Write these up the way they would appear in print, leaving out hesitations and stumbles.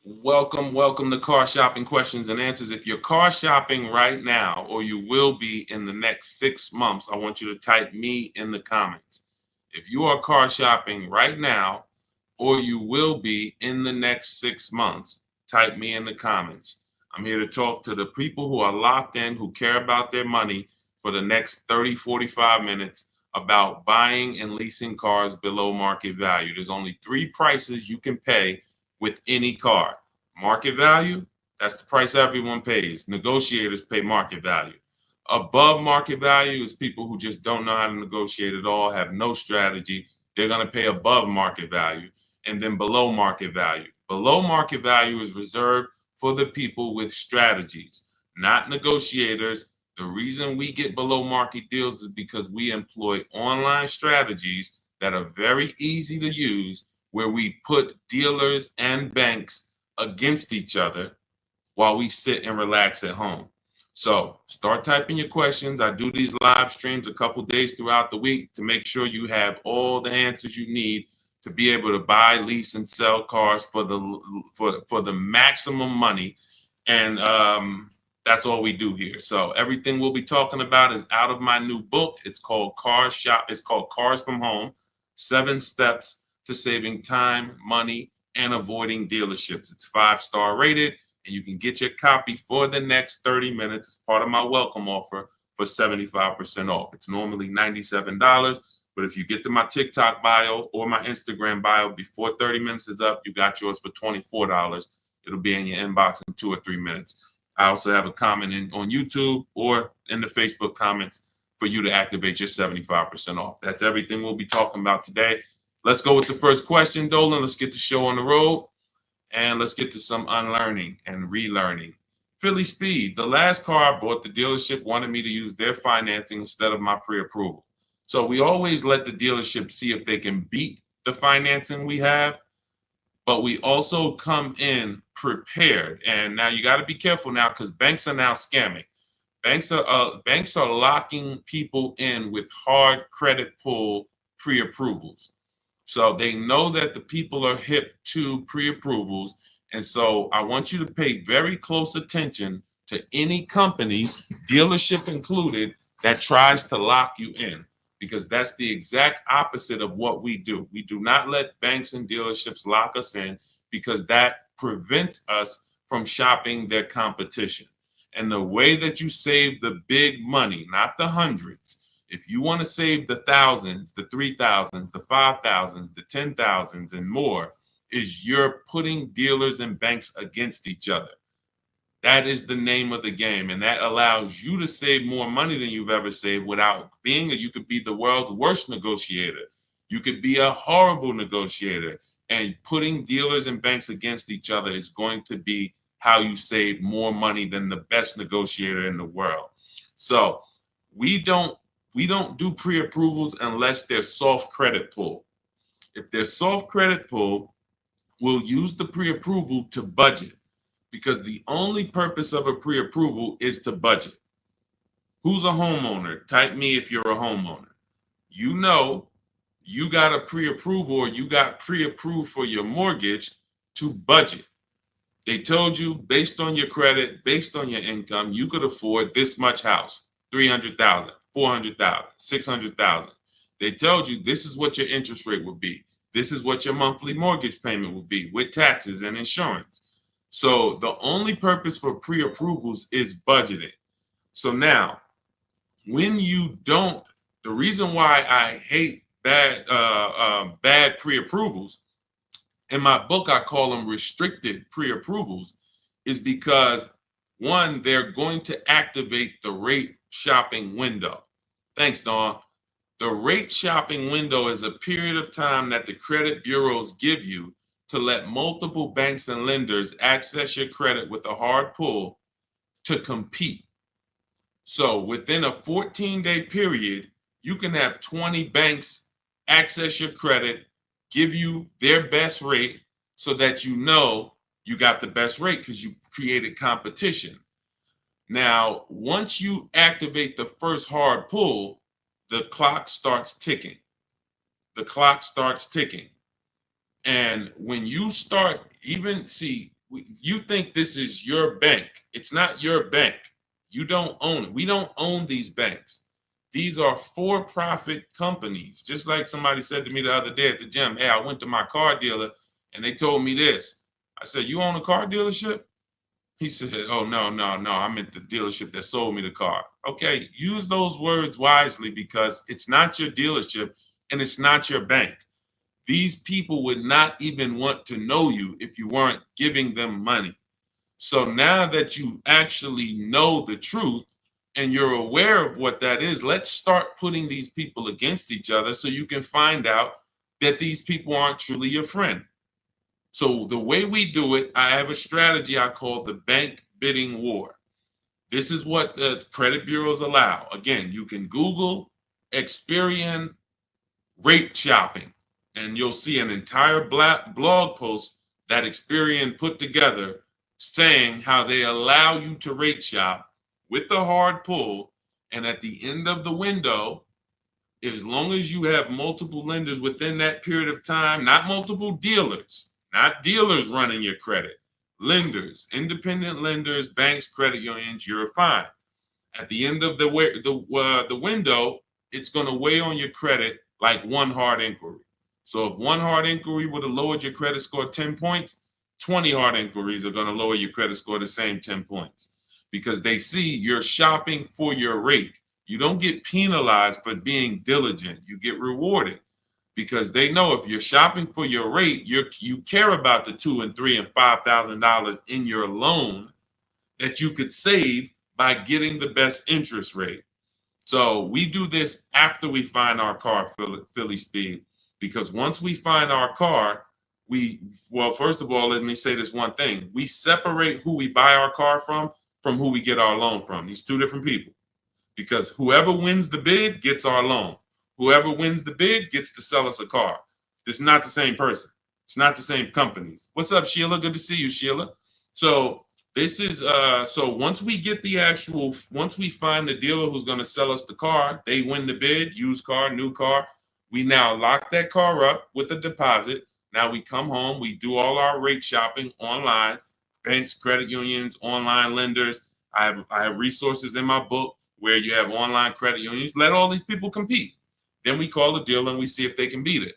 Welcome to Car Shopping Questions and Answers. If you're car shopping right now, or you will be in the next 6 months, I want you to type me in the comments. If you are car shopping right now, or you will be in the next 6 months, type me in the comments. I'm here to talk to the people who are locked in, who care about their money for the next 30, 45 minutes about buying and leasing cars below market value. There's only three prices you can pay with any car. Market value, that's the price everyone pays. Negotiators pay market value. Above market value is people who just don't know how to negotiate at all, have no strategy. They're going to pay above market value. And then below market value. Below market value is reserved for the people with strategies, not negotiators. The reason we get below market deals is because we employ online strategies that are very easy to use, where we put dealers and banks against each other while we sit and relax at home. So start typing your questions. I do these live streams a couple days throughout the week to make sure you have all the answers you need to be able to buy, lease, and sell cars for the maximum money. And that's all we do here. So everything we'll be talking about is out of my new book. It's called It's called Cars from Home: 7 Steps to Saving Time, Money, and Avoiding Dealerships. It's 5-star rated, and you can get your copy for the next 30 minutes as part of my welcome offer for 75% off. It's normally $97, but if you get to my TikTok bio or my Instagram bio before 30 minutes is up, you got yours for $24. It'll be in your inbox in 2 or 3 minutes. I also have a comment on YouTube or in the Facebook comments for you to activate your 75% off. That's everything we'll be talking about today. Let's go with the first question, Dolan. Let's get the show on the road. And let's get to some unlearning and relearning. Philly Speed, the last car I bought, the dealership wanted me to use their financing instead of my pre-approval. So we always let the dealership see if they can beat the financing we have, but we also come in prepared. And now you got to be careful now, because banks are now scamming. Banks are locking people in with hard credit pull pre-approvals. So they know that the people are hip to pre-approvals. And so I want you to pay very close attention to any company, dealership included, that tries to lock you in, because that's the exact opposite of what we do. We do not let banks and dealerships lock us in, because that prevents us from shopping their competition. And the way that you save the big money, not the hundreds, if you want to save the thousands, the 3,000s, the 5,000s, the 10,000s, and more, is you're putting dealers and banks against each other. That is the name of the game, and that allows you to save more money than you've ever saved without being you could be the world's worst negotiator. You could be a horrible negotiator, and putting dealers and banks against each other is going to be how you save more money than the best negotiator in the world. So we don't do pre-approvals unless they're soft credit pull. If they're soft credit pull, we'll use the pre-approval to budget, because the only purpose of a pre-approval is to budget. Who's a homeowner? Type me if you're a homeowner. You know you got a pre-approval, or you got pre-approved for your mortgage to budget. They told you, based on your credit, based on your income, you could afford this much house, 300,000, 400,000, 600,000. They told you this is what your interest rate would be. This is what your monthly mortgage payment would be with taxes and insurance. So the only purpose for pre-approvals is budgeting. So now, when you don't, the reason why I hate bad pre-approvals, in my book I call them restricted pre-approvals, is because, one, they're going to activate the rate shopping window. Thanks, Dawn. The rate shopping window is a period of time that the credit bureaus give you to let multiple banks and lenders access your credit with a hard pull to compete. So within a 14-day period, you can have 20 banks access your credit, give you their best rate, so that you know you got the best rate because you created competition. Now, once you activate the first hard pull, the clock starts ticking. The clock starts ticking. And when you start, even see, You think this is your bank. It's not your bank. You don't own it. We don't own these banks. These are for-profit companies. Just like somebody said to me the other day at the gym, hey, I went to my car dealer and they told me this. I said, you own a car dealership? He said, oh, no, I meant the dealership that sold me the car. Okay, use those words wisely because it's not your dealership and it's not your bank. These people would not even want to know you if you weren't giving them money. So now that you actually know the truth and you're aware of what that is, let's start putting these people against each other so you can find out that these people aren't truly your friend. So the way we do it, I have a strategy I call the bank bidding war. This is what the credit bureaus allow. Again, you can Google Experian rate shopping, and you'll see an entire blog post that Experian put together saying how they allow you to rate shop with the hard pull, and at the end of the window, as long as you have multiple lenders within that period of time, not multiple dealers, not dealers running your credit, lenders, independent lenders, banks, credit unions, you're fine. At the end of the window, it's going to weigh on your credit like one hard inquiry. So if one hard inquiry would have lowered your credit score 10 points, 20 hard inquiries are going to lower your credit score the same 10 points because they see you're shopping for your rate. You don't get penalized for being diligent. You get rewarded because they know if you're shopping for your rate, you care about the $2,000 and $3,000 and $5,000 in your loan that you could save by getting the best interest rate. So we do this after we find our car, Philly Speed, because once we find our car, first of all, let me say this one thing. We separate who we buy our car from who we get our loan from. These two different people, because whoever wins the bid gets our loan. Whoever wins the bid gets to sell us a car. It's not the same person. It's not the same companies. What's up, Sheila? Good to see you, Sheila. So this is so once we find the dealer who's going to sell us the car, they win the bid, used car, new car. We now lock that car up with a deposit. Now we come home, we do all our rate shopping online, banks, credit unions, online lenders. I have resources in my book where you have online credit unions. Let all these people compete. Then we call the dealer and we see if they can beat it.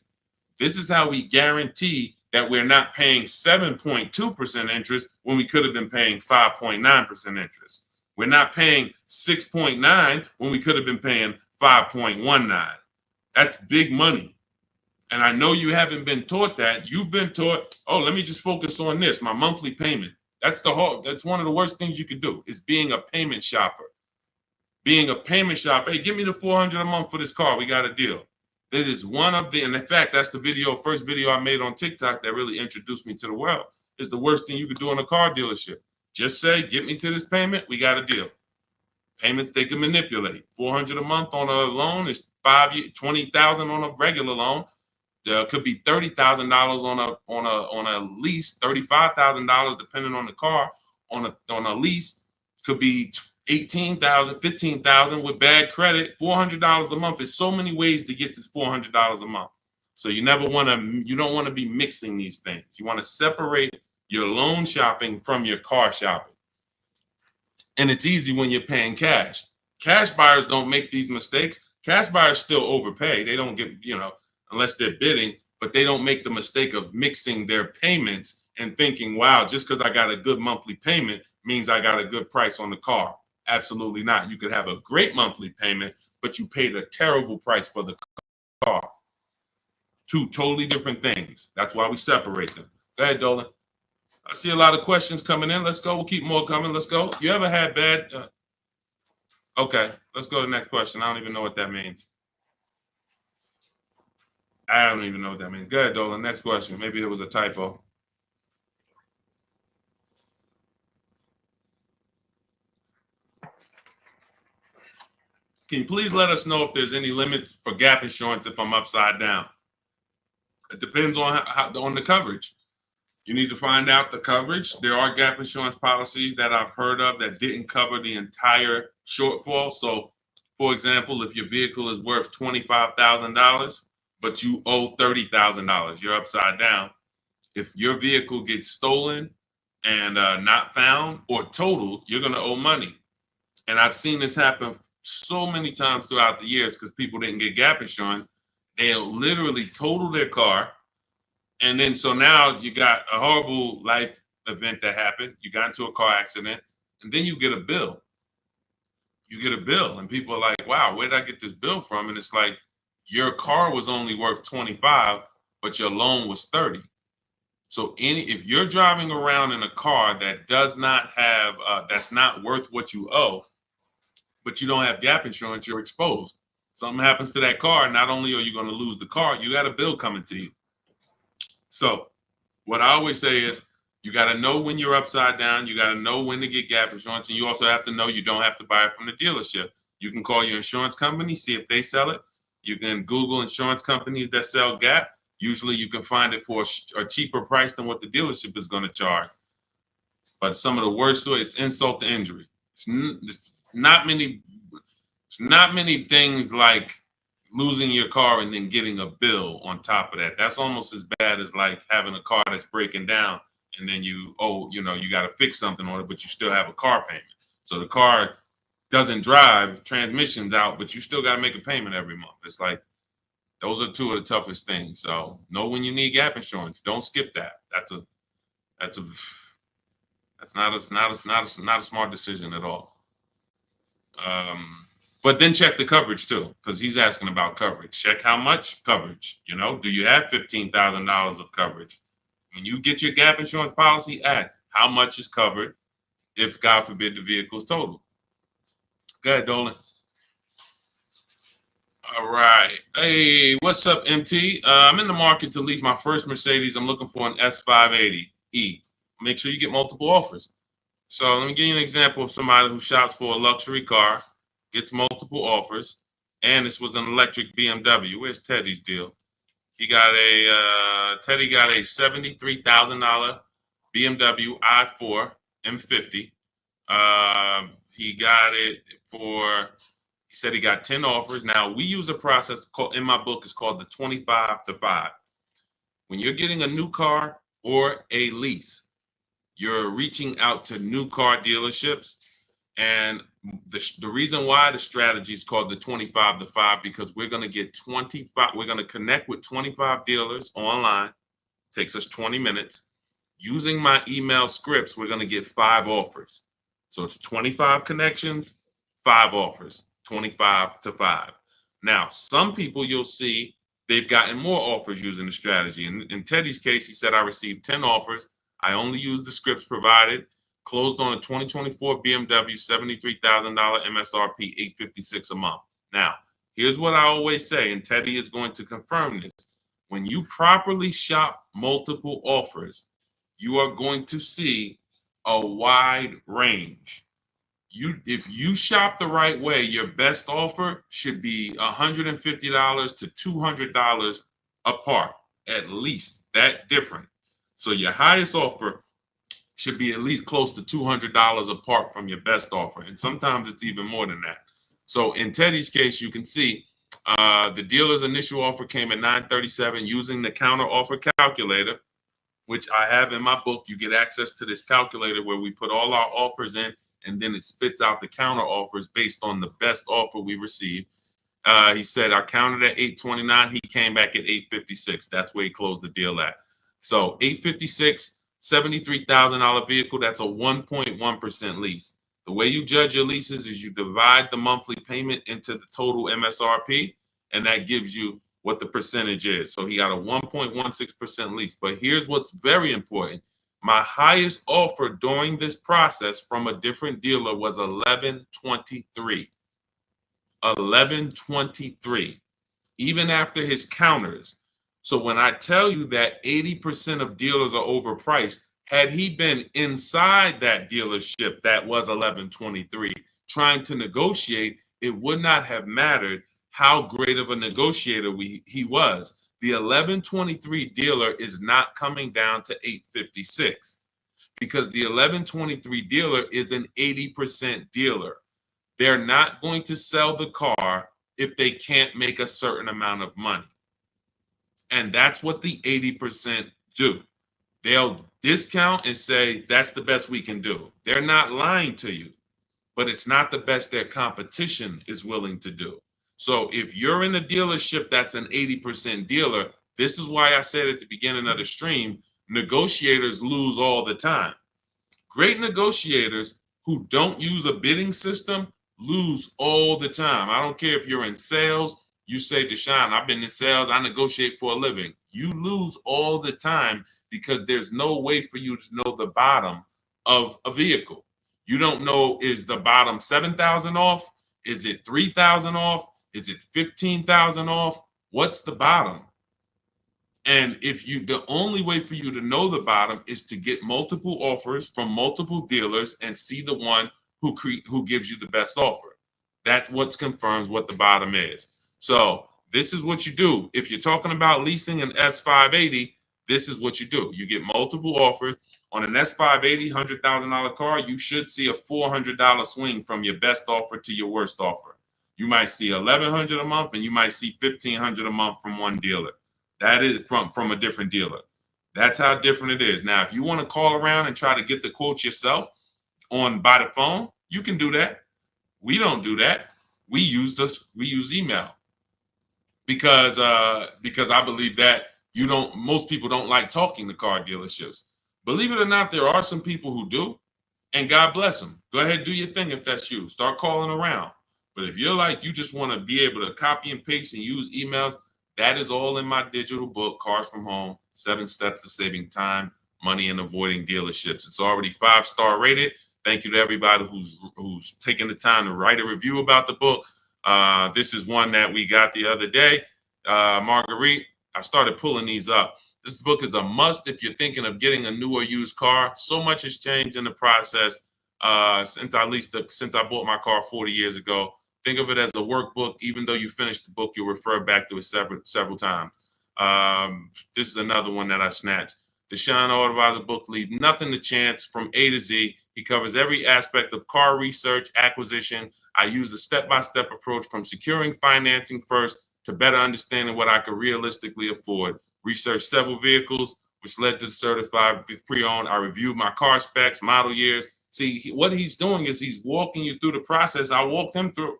This is how we guarantee that we're not paying 7.2% interest when we could have been paying 5.9% interest. We're not paying 6.9 when we could have been paying 5.19. That's big money. And I know you haven't been taught that. You've been taught, oh, let me just focus on this, my monthly payment. That's one of the worst things you could do is being a payment shopper. Being a payment shopper, hey, give me the $400 a month for this car. We got a deal. That is one of the, and in fact, that's the first video I made on TikTok that really introduced me to the world. Is the worst thing you could do in a car dealership. Just say, get me to this payment, we got a deal. Payments they can manipulate. $400 a month on a loan is 5 years, $20,000 on a regular loan. There could be $30,000 on a lease, $35,000 depending on the car. On a lease, could be $18,000, $15,000 with bad credit. $400 a month. There's so many ways to get this $400 a month. So you don't want to be mixing these things. You want to separate your loan shopping from your car shopping. And it's easy when you're paying cash. Cash buyers don't make these mistakes. Cash buyers still overpay. They don't get, unless they're bidding, but they don't make the mistake of mixing their payments and thinking, wow, just because I got a good monthly payment means I got a good price on the car. Absolutely not. You could have a great monthly payment, but you paid a terrible price for the car. Two totally different things. That's why we separate them. Go ahead, Dolan. I see a lot of questions coming in. Let's go. We'll keep more coming. Let's go. You ever had bad? Okay, let's go to the next question. I don't even know what that means. I don't even know what that means. Go ahead, Dolan. Next question. Maybe it was a typo. Can you please let us know if there's any limits for gap insurance if I'm upside down? It depends on on the coverage. You need to find out the coverage. There are gap insurance policies that I've heard of that didn't cover the entire shortfall. So, for example, if your vehicle is worth $25,000, but you owe $30,000, you're upside down. If your vehicle gets stolen and not found or totaled, you're going to owe money. And I've seen this happen so many times throughout the years because people didn't get gap insurance. They'll literally total their car. And then so now you got a horrible life event that happened. You got into a car accident, and then you get a bill. You get a bill, and people are like, wow, where did I get this bill from? And it's like, your car was only worth 25, but your loan was 30. So if you're driving around in a car that does not have, that's not worth what you owe, but you don't have gap insurance, you're exposed. Something happens to that car, not only are you going to lose the car, you got a bill coming to you. So what I always say is, you got to know when you're upside down. You got to know when to get gap insurance. And you also have to know you don't have to buy it from the dealership. You can call your insurance company, see if they sell it. You can Google insurance companies that sell gap. Usually you can find it for a cheaper price than what the dealership is going to charge. But some of the worst, it's insult to injury. It's not many things like losing your car and then getting a bill on top of that. That's almost as bad as like having a car that's breaking down and then you got to fix something on it, but you still have a car payment. So the car doesn't drive, transmission's out, but you still got to make a payment every month. It's like, those are two of the toughest things. So know when you need gap insurance. Don't skip that. That's not a smart decision at all. But then check the coverage too, because he's asking about coverage. Check how much coverage. Do you have $15,000 of coverage? When you get your gap insurance policy, ask how much is covered if, God forbid, the vehicle is totaled. Go ahead, Dolan. All right. Hey, what's up, MT? I'm in the market to lease my first Mercedes. I'm looking for an S580E. Make sure you get multiple offers. So let me give you an example of somebody who shops for a luxury car, gets multiple offers, and this was an electric BMW. Where's Teddy's deal? Teddy got a $73,000 BMW i4 M50. He got it for, he said he got 10 offers. Now, we use a process in my book, it's called the 25 to 5. When you're getting a new car or a lease, you're reaching out to new car dealerships. And the reason why the strategy is called the 25 to 5, because we're going to get 25, we're going to connect with 25 dealers online. Takes us 20 minutes. Using my email scripts, we're going to get 5 offers. So it's 25 connections, 5 offers, 25 to 5. Now, some people you'll see they've gotten more offers using the strategy. In Teddy's case, he said, I received 10 offers. I only used the scripts provided. Closed on a 2024 BMW, $73,000 MSRP, $856 a month. Now, here's what I always say, and Teddy is going to confirm this. When you properly shop multiple offers, you are going to see a wide range. If you shop the right way, your best offer should be $150 to $200 apart, at least that different. So your highest offer should be at least close to $200 apart from your best offer. And sometimes it's even more than that. So in Teddy's case, you can see the dealer's initial offer came at $937 using the counter offer calculator, which I have in my book. You get access to this calculator where we put all our offers in, and then it spits out the counter offers based on the best offer we received. He said I counted at $829. He came back at $856. That's where he closed the deal at. So $856, $73,000 vehicle. That's a 1.1% lease. The way you judge your leases is you divide the monthly payment into the total MSRP, and that gives you what the percentage is. So he got a 1.16% lease. But here's what's very important. My highest offer during this process from a different dealer was $1123. $1123, even after his counters. So when I tell you that 80% of dealers are overpriced, had he been inside that dealership that was $1123 trying to negotiate, it would not have mattered how great of a negotiator he was. The $1123 dealer is not coming down to $856 because the $1123 dealer is an 80% dealer. They're not going to sell the car if they can't make a certain amount of money. And that's what the 80% do. They'll discount and say that's the best we can do. They're not lying to you, but it's not the best their competition is willing to do. So if you're in a dealership that's an 80% dealer, this is why I said at the beginning of the stream, negotiators lose all the time. Great negotiators who don't use a bidding system lose all the time. I don't care if you're in sales, you say, Deshone, I've been in sales, I negotiate for a living. You lose all the time because there's no way for you to know the bottom of a vehicle. You don't know, is the bottom 7,000 off? Is it 3,000 off? Is it 15,000 off? What's the bottom? And the only way for you to know the bottom is to get multiple offers from multiple dealers and see the one who gives you the best offer. That's what confirms what the bottom is. So this is what you do. If you're talking about leasing an S580, this is what you do. You get multiple offers. On an S580 $100,000 car, you should see a $400 swing from your best offer to your worst offer. You might see $1,100 a month, and you might see $1,500 a month from one dealer. That is from a different dealer. That's how different it is. Now, if you want to call around and try to get the quotes yourself by the phone, you can do that. We don't do that. We use email because I believe that most people don't like talking to car dealerships. Believe it or not, there are some people who do, and God bless them. Go ahead, do your thing if that's you. Start calling around. But if you're like, you just want to be able to copy and paste and use emails, that is all in my digital book, Cars from Home, 7 Steps to Saving Time, Money, and Avoiding Dealerships. It's already 5-star rated. Thank you to everybody who's taken the time to write a review about the book. This is one that we got the other day. Marguerite, I started pulling these up. This book is a must if you're thinking of getting a new or used car. So much has changed in the process since I bought my car 40 years ago. Think of it as a workbook. Even though you finish the book, you'll refer back to it several times. This is another one that I snatched. Deshone the Auto Advisor book, Leave Nothing to Chance from A to Z. He covers every aspect of car research, acquisition. I use the step-by-step approach from securing financing first to better understanding what I could realistically afford. Researched several vehicles, which led to the certified pre-owned. I reviewed my car specs, model years. See, what he's doing is he's walking you through the process I walked him through.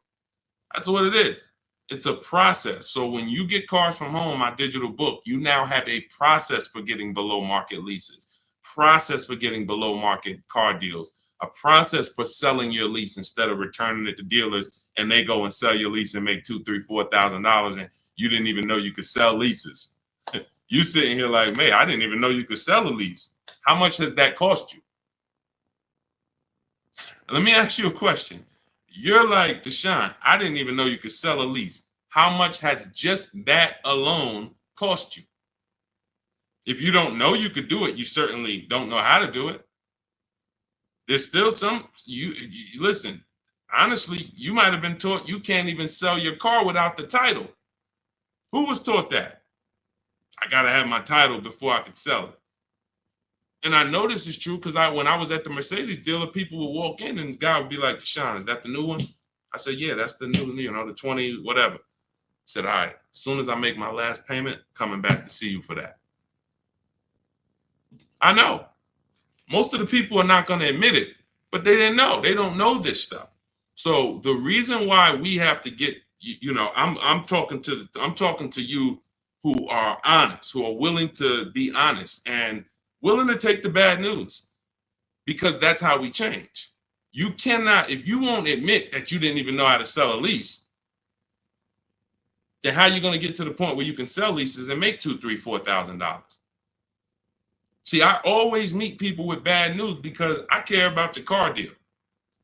That's what it is. It's a process. So when you get Cars from Home, my digital book, you now have a process for getting below market leases, process for getting below market car deals, a process for selling your lease instead of returning it to dealers and they go and sell your lease and make $2,000, $3,000, $4,000 and you didn't even know you could sell leases. You sitting here like, man, I didn't even know you could sell a lease. How much has that cost you? Let me ask you a question. You're like, Deshone, I didn't even know you could sell a lease. How much has just that alone cost you? If you don't know you could do it, you certainly don't know how to do it. There's still you listen, honestly, you might have been taught you can't even sell your car without the title. Who was taught that? I got to have my title before I could sell it. And I know this is true because when I was at the Mercedes dealer, people would walk in and the guy would be like, Deshone, is that the new one? I said, yeah, that's the new, the 20, whatever. I said, all right, as soon as I make my last payment, coming back to see you for that. I know. Most of the people are not going to admit it, but they didn't know. They don't know this stuff. So the reason why we have to get, I'm talking to you who are honest, who are willing to be honest and willing to take the bad news, because that's how we change. You cannot, if you won't admit that you didn't even know how to sell a lease, then how are you going to get to the point where you can sell leases and make $2,000, $3,000, $4,000? See, I always meet people with bad news because I care about your car deal.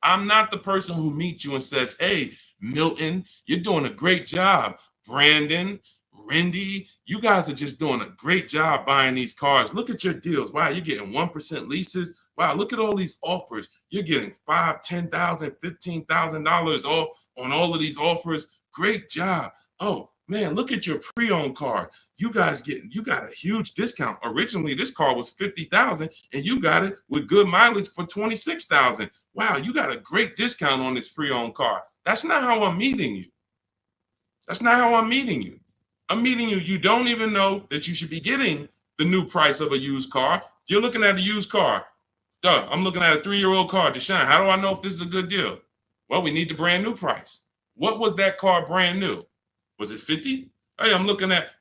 I'm not the person who meets you and says, hey, Milton, you're doing a great job. Brandon, Rindy, you guys are just doing a great job buying these cars. Look at your deals. Wow, you're getting 1% leases. Wow, look at all these offers. You're getting $5,000, $10,000, $15,000 off on all of these offers. Great job. Oh, man, look at your pre-owned car. You got a huge discount. Originally, this car was $50,000 and you got it with good mileage for $26,000. Wow, you got a great discount on this pre-owned car. That's not how I'm meeting you. That's not how I'm meeting you. I'm meeting you. You don't even know that you should be getting the new price of a used car. You're looking at a used car. Duh, I'm looking at a 3-year-old car. Deshone, how do I know if this is a good deal? Well, we need the brand new price. What was that car brand new? Was it 50? Hey,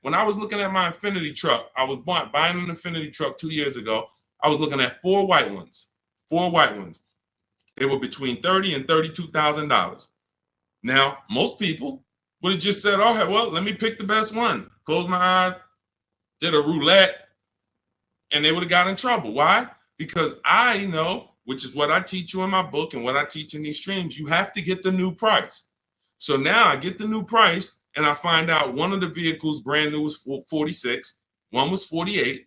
when I was looking at my Infinity truck, I was buying an Infinity truck 2 years ago. I was looking at 4 white ones. 4 white ones. They were between $30,000 and $32,000. Now, most people would have just said, oh, well, let me pick the best one. Close my eyes, did a roulette, and they would have got in trouble. Why? Because I know, which is what I teach you in my book and what I teach in these streams, you have to get the new price. So now I get the new price and I find out one of the vehicles brand new was 46, one was 48,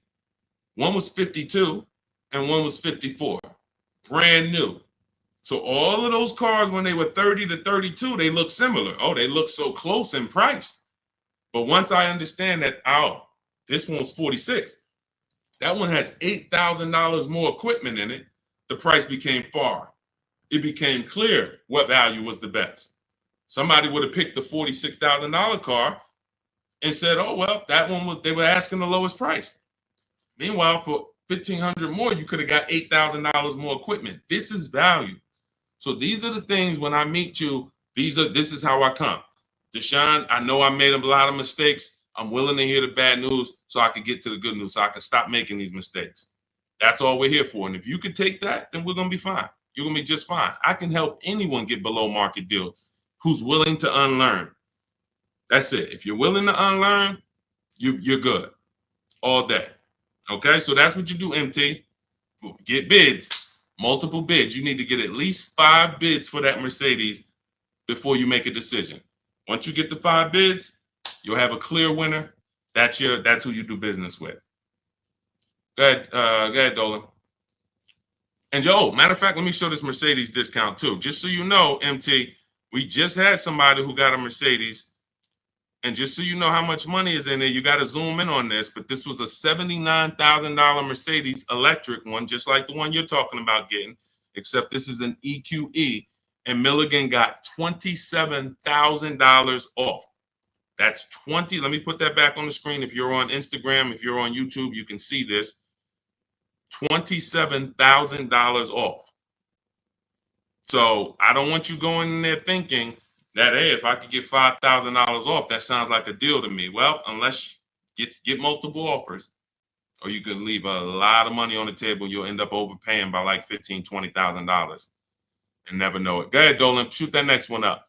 one was 52, and one was 54. Brand new. So all of those cars, when they were 30 to 32, they look similar. Oh, they look so close in price. But once I understand that, oh, this one's 46. That one has $8,000 more equipment in it. The price became far. It became clear what value was the best. Somebody would have picked the $46,000 car and said, oh, well, that one they were asking the lowest price. Meanwhile, for $1,500 more, you could have got $8,000 more equipment. This is value. So these are the things when I meet you, this is how I come. Deshone, I know I made a lot of mistakes. I'm willing to hear the bad news so I can get to the good news, so I can stop making these mistakes. That's all we're here for. And if you could take that, then we're going to be fine. You're going to be just fine. I can help anyone get below market deals who's willing to unlearn. That's it. If you're willing to unlearn, you're good all day. Okay, so that's what you do, MT. Get bids, multiple bids. You need to get at least 5 bids for that Mercedes before you make a decision. Once you get the 5 bids, you'll have a clear winner. That's who you do business with. Go ahead, Dolan. And matter of fact, let me show this Mercedes discount too. Just so you know, MT, we just had somebody who got a Mercedes. And just so you know how much money is in there, you got to zoom in on this. But this was a $79,000 Mercedes electric one, just like the one you're talking about getting, except this is an EQE. And Milligan got $27,000 off. That's 20. Let me put that back on the screen. If you're on Instagram, if you're on YouTube, you can see this. $27,000 off. So I don't want you going in there thinking that, hey, if I could get $5,000 off, that sounds like a deal to me. Well, unless you get multiple offers, or you could leave a lot of money on the table, you'll end up overpaying by like $15,000, $20,000 and never know it. Go ahead, Dolan, shoot that next one up.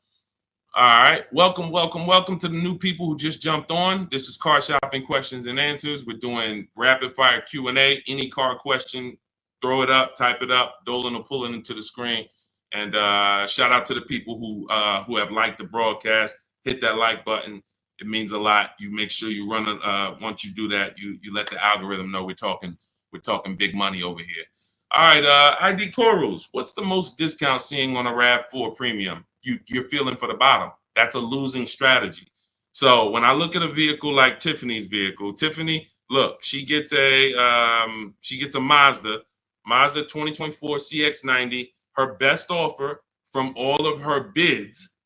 All right, welcome to the new people who just jumped on. This is Car Shopping Questions and Answers. We're doing rapid fire Q&A. Any car question, throw it up, type it up. Dolan will pull it into the screen. And shout out to the people who have liked the broadcast. Hit that like button. It means a lot. You make sure you run once you do that, you let the algorithm know we're talking big money over here. All right, ID Corals. What's the most discount seeing on a RAV4 Premium? You're feeling for the bottom. That's a losing strategy. So when I look at a vehicle like Tiffany's vehicle, Tiffany, look, she gets a Mazda 2024 CX-90. Her best offer from all of her bids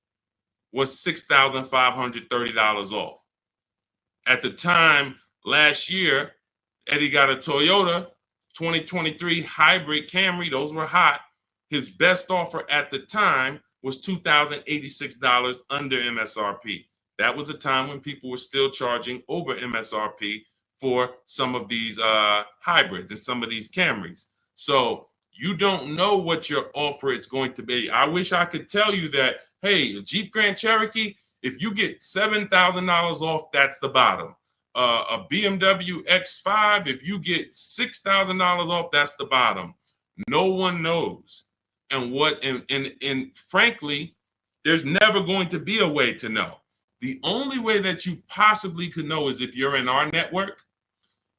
was $6,530 off. At the time last year, Eddie got a Toyota 2023 hybrid Camry. Those were hot. His best offer at the time was $2,086 under MSRP. That was a time when people were still charging over MSRP for some of these hybrids and some of these Camrys. So you don't know what your offer is going to be. I wish I could tell you that, hey, a Jeep Grand Cherokee, if you get $7,000 off, that's the bottom. A BMW X5, if you get $6,000 off, that's the bottom. No one knows. And frankly, there's never going to be a way to know. The only way that you possibly could know is if you're in our network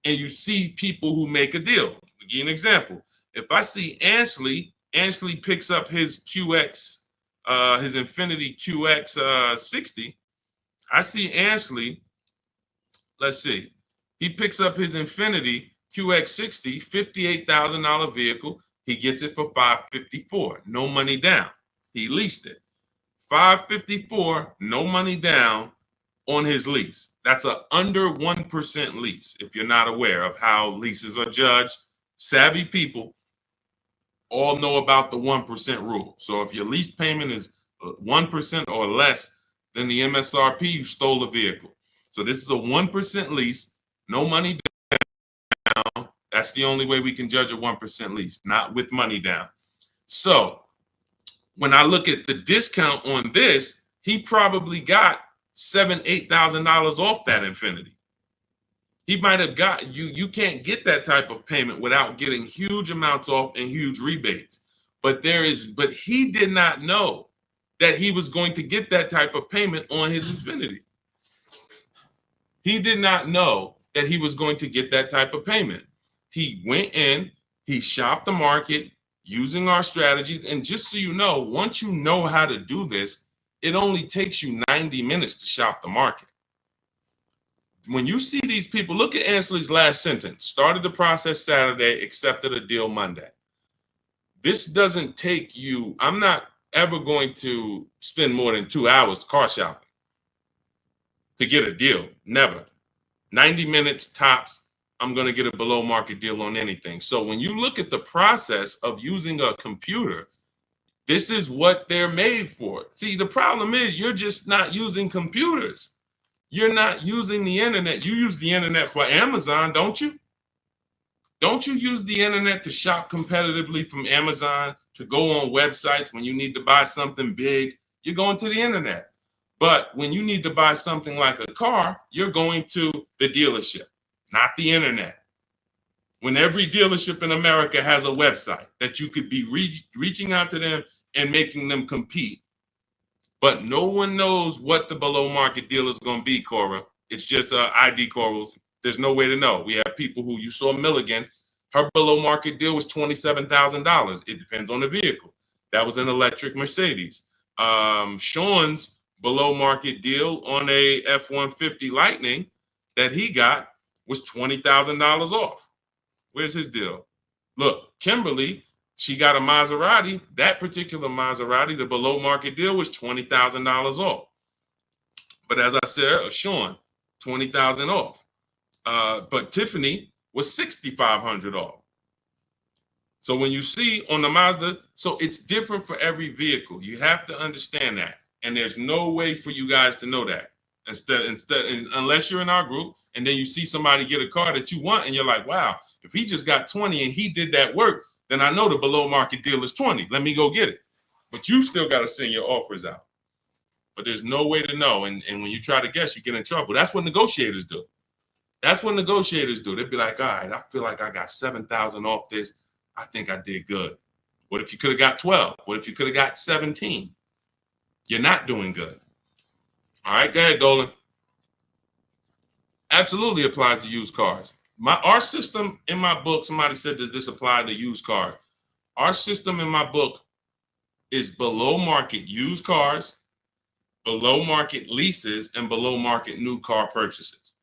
and you see people who make a deal. I'll give you an example. If I see Ansley picks up his QX, his Infinity QX 60. I see Ansley, let's see. He picks up his Infinity QX 60, $58,000 vehicle. He gets it for $554, no money down. He leased it. $554, no money down on his lease. That's a under 1% lease, if you're not aware of how leases are judged. savvy people all know about the 1% rule. So if your lease payment is 1% or less than the MSRP, you stole a vehicle. So this is a 1% lease, no money down. That's the only way we can judge a 1% lease, not with money down. So when I look at the discount on this, he probably got $7,000-8,000 off that Infiniti. He might have got you can't get that type of payment without getting huge amounts off and huge rebates. But he did not know that he was going to get that type of payment on his Infiniti. He did not know that he was going to get that type of payment. He went in, he shopped the market using our strategies. And just so you know, once you know how to do this, it only takes you 90 minutes to shop the market. When you see these people, look at Ansley's last sentence. Started the process Saturday, accepted a deal Monday. This doesn't take you, I'm not ever going to spend more than 2 hours car shopping to get a deal. Never. 90 minutes tops, I'm going to get a below market deal on anything. So when you look at the process of using a computer, this is what they're made for. See, the problem is you're just not using computers. You're not using the internet. You use the internet for Amazon, don't you? Don't you use the internet to shop competitively from Amazon, to go on websites when you need to buy something big? You're going to the internet. But when you need to buy something like a car, you're going to the dealership, not the internet. When every dealership in America has a website that you could be reaching out to them and making them compete. But no one knows what the below market deal is going to be, Cora. It's just ID corals. There's no way to know. We have people who, you saw Milligan, her below market deal was $27,000. It depends on the vehicle. That was an electric Mercedes. Sean's below market deal on a F-150 Lightning that he got was $20,000 off. Where's his deal? Look, Kimberly, she got a Maserati. That particular Maserati, the below market deal was $20,000 off. But as I said, Sean, $20,000 off. But Tiffany was $6,500 off. So when you see on the Mazda, so it's different for every vehicle. You have to understand that. And there's no way for you guys to know that. Unless you're in our group and then you see somebody get a car that you want and you're like, wow, if he just got 20 and he did that work, then I know the below market deal is 20. Let me go get it. But you still got to send your offers out. But there's no way to know. And when you try to guess, you get in trouble. That's what negotiators do. That's what negotiators do. They'd be like, all right, I feel like I got 7,000 off this. I think I did good. What if you could have got 12? What if you could have got 17? You're not doing good. All right, go ahead, Dolan. Absolutely applies to used cars. Our system in my book, somebody said, does this apply to used cars? Our system in my book is below market used cars, below market leases, and below market new car purchases.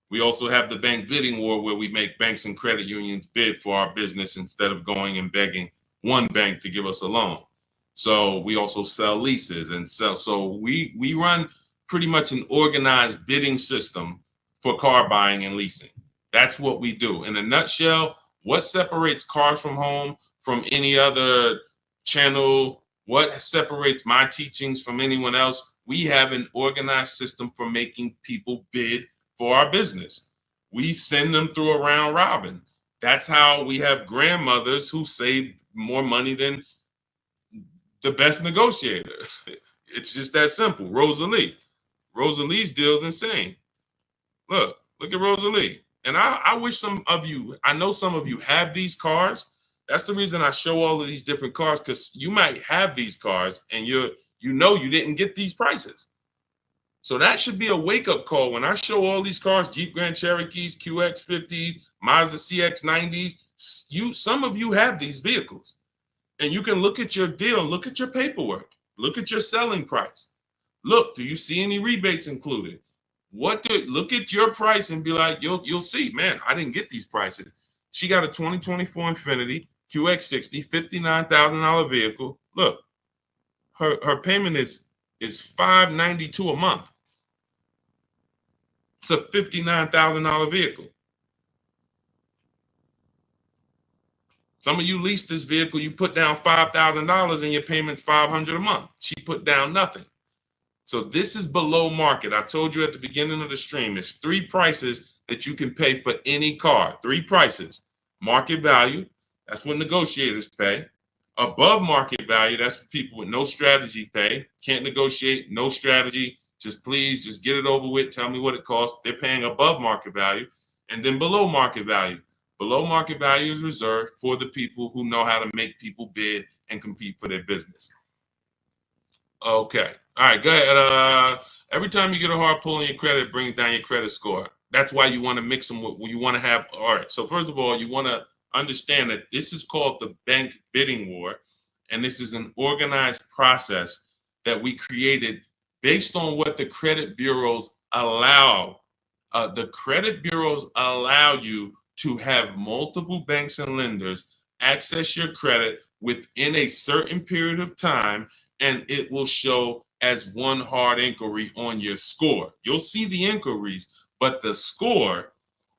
We also have the bank bidding war where we make banks and credit unions bid for our business instead of going and begging one bank to give us a loan. So we also sell leases and sell. So we run pretty much an organized bidding system for car buying and leasing. That's what we do. In a nutshell, what separates Cars from Home from any other channel? What separates my teachings from anyone else? We have an organized system for making people bid for our business. We send them through a round robin. That's how we have grandmothers who save more money than the best negotiator. It's just that simple. Rosalie. Rosalie's deal is insane. Look at Rosalie. And I wish some of you, I know some of you have these cars. That's the reason I show all of these different cars, because you might have these cars and you didn't get these prices. So that should be a wake-up call when I show all these cars, Jeep Grand Cherokees, QX50s, Mazda CX90s. Some of you have these vehicles. And you can look at your deal, look at your paperwork, look at your selling price. Look, do you see any rebates included? Look at your price and be like, you'll see, man, I didn't get these prices. She got a 2024 Infiniti QX60, $59,000 vehicle. Look, her payment is $592 a month. It's a $59,000 vehicle. Some of you lease this vehicle, you put down $5,000 and your payment's $500 a month. She put down nothing. So this is below market. I told you at the beginning of the stream, it's 3 prices that you can pay for any car. 3 prices. Market value, that's what negotiators pay. Above market value, that's for people with no strategy pay. Can't negotiate, no strategy. Just please, just get it over with. Tell me what it costs. They're paying above market value. And then below market value. Below market value is reserved for the people who know how to make people bid and compete for their business. Okay. All right, go ahead. Every time you get a hard pull on your credit, it brings down your credit score. That's why you want to mix them with, you want to have, all right. So first of all, you want to understand that this is called the bank bidding war. And this is an organized process that we created based on what the credit bureaus allow. The credit bureaus allow you to have multiple banks and lenders access your credit within a certain period of time, and it will show as one hard inquiry on your score. You'll see the inquiries, but the score,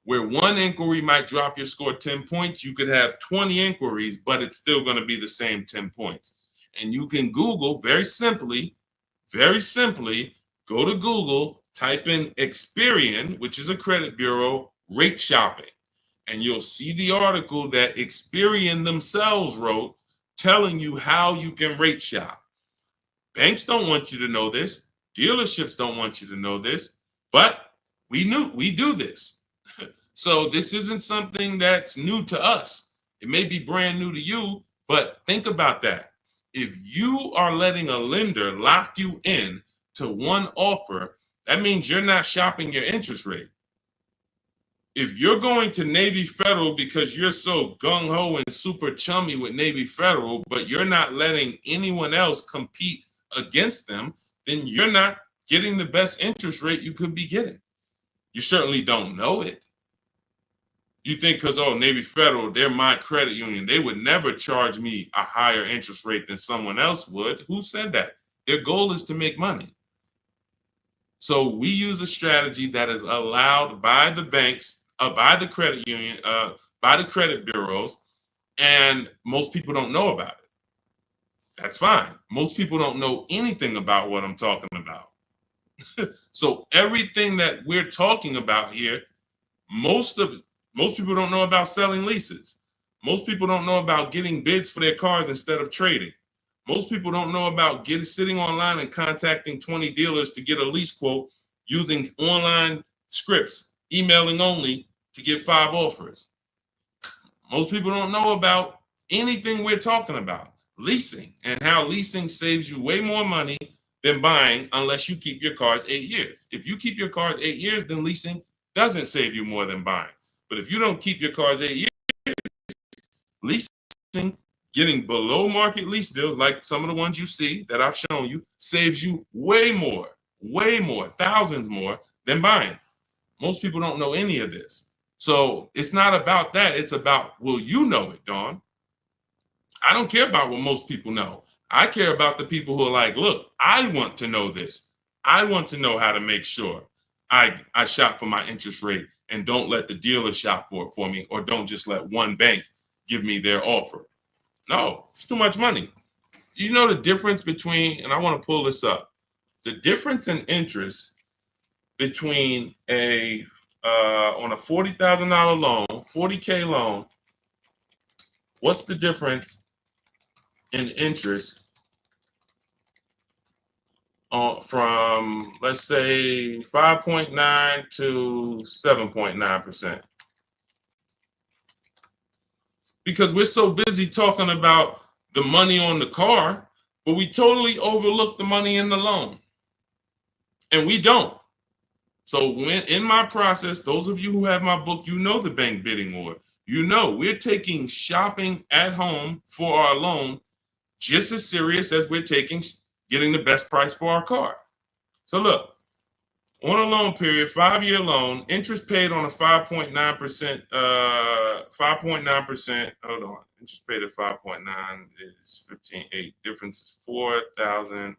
where one inquiry might drop your score 10 points, you could have 20 inquiries, but it's still going to be the same 10 points. And you can Google very simply, go to Google, type in Experian, which is a credit bureau, rate shopping. And you'll see the article that Experian themselves wrote telling you how you can rate shop. Banks don't want you to know this. Dealerships don't want you to know this, but we do this. So this isn't something that's new to us. It may be brand new to you, but think about that. If you are letting a lender lock you in to one offer, that means you're not shopping your interest rate. If you're going to Navy Federal because you're so gung-ho and super chummy with Navy Federal, but you're not letting anyone else compete against them, then you're not getting the best interest rate you could be getting. You certainly don't know it. You think because, oh, Navy Federal, they're my credit union, they would never charge me a higher interest rate than someone else would. Who said that? Their goal is to make money. So we use a strategy that is allowed by the banks, by the credit union, by the credit bureaus, and most people don't know about it. That's fine. Most people don't know anything about what I'm talking about. So everything that we're talking about here, most people don't know about selling leases. Most people don't know about getting bids for their cars instead of trading. Most people don't know about sitting online and contacting 20 dealers to get a lease quote using online scripts, emailing only to get 5 offers. Most people don't know about anything we're talking about, leasing, and how leasing saves you way more money than buying unless you keep your cars 8 years. If you keep your cars 8 years, then leasing doesn't save you more than buying. But if you don't keep your cars 8 years, leasing, getting below market lease deals like some of the ones you see that I've shown you, saves you way more, thousands more than buying. Most people don't know any of this. So it's not about that. It's about, will you know it, Dawn? I don't care about what most people know. I care about the people who are like, look, I want to know this. I want to know how to make sure I shop for my interest rate and don't let the dealer shop for it for me, or don't just let one bank give me their offer. No, it's too much money. You know the difference between, and I want to pull this up, the difference in interest between on a $40,000 loan, $40K loan, what's the difference in interest from, let's say, 5.9 to 7.9%? Because we're so busy talking about the money on the car, but we totally overlook the money in the loan. And we don't. So when in my process, those of you who have my book, you know the bank bidding war. You know we're taking shopping at home for our loan just as serious as we're taking getting the best price for our car. So look, on a loan period, 5-year loan, interest paid on a 5.9%, 5.9%, hold on, interest paid at 5.9 is 15.8, difference is 4,000.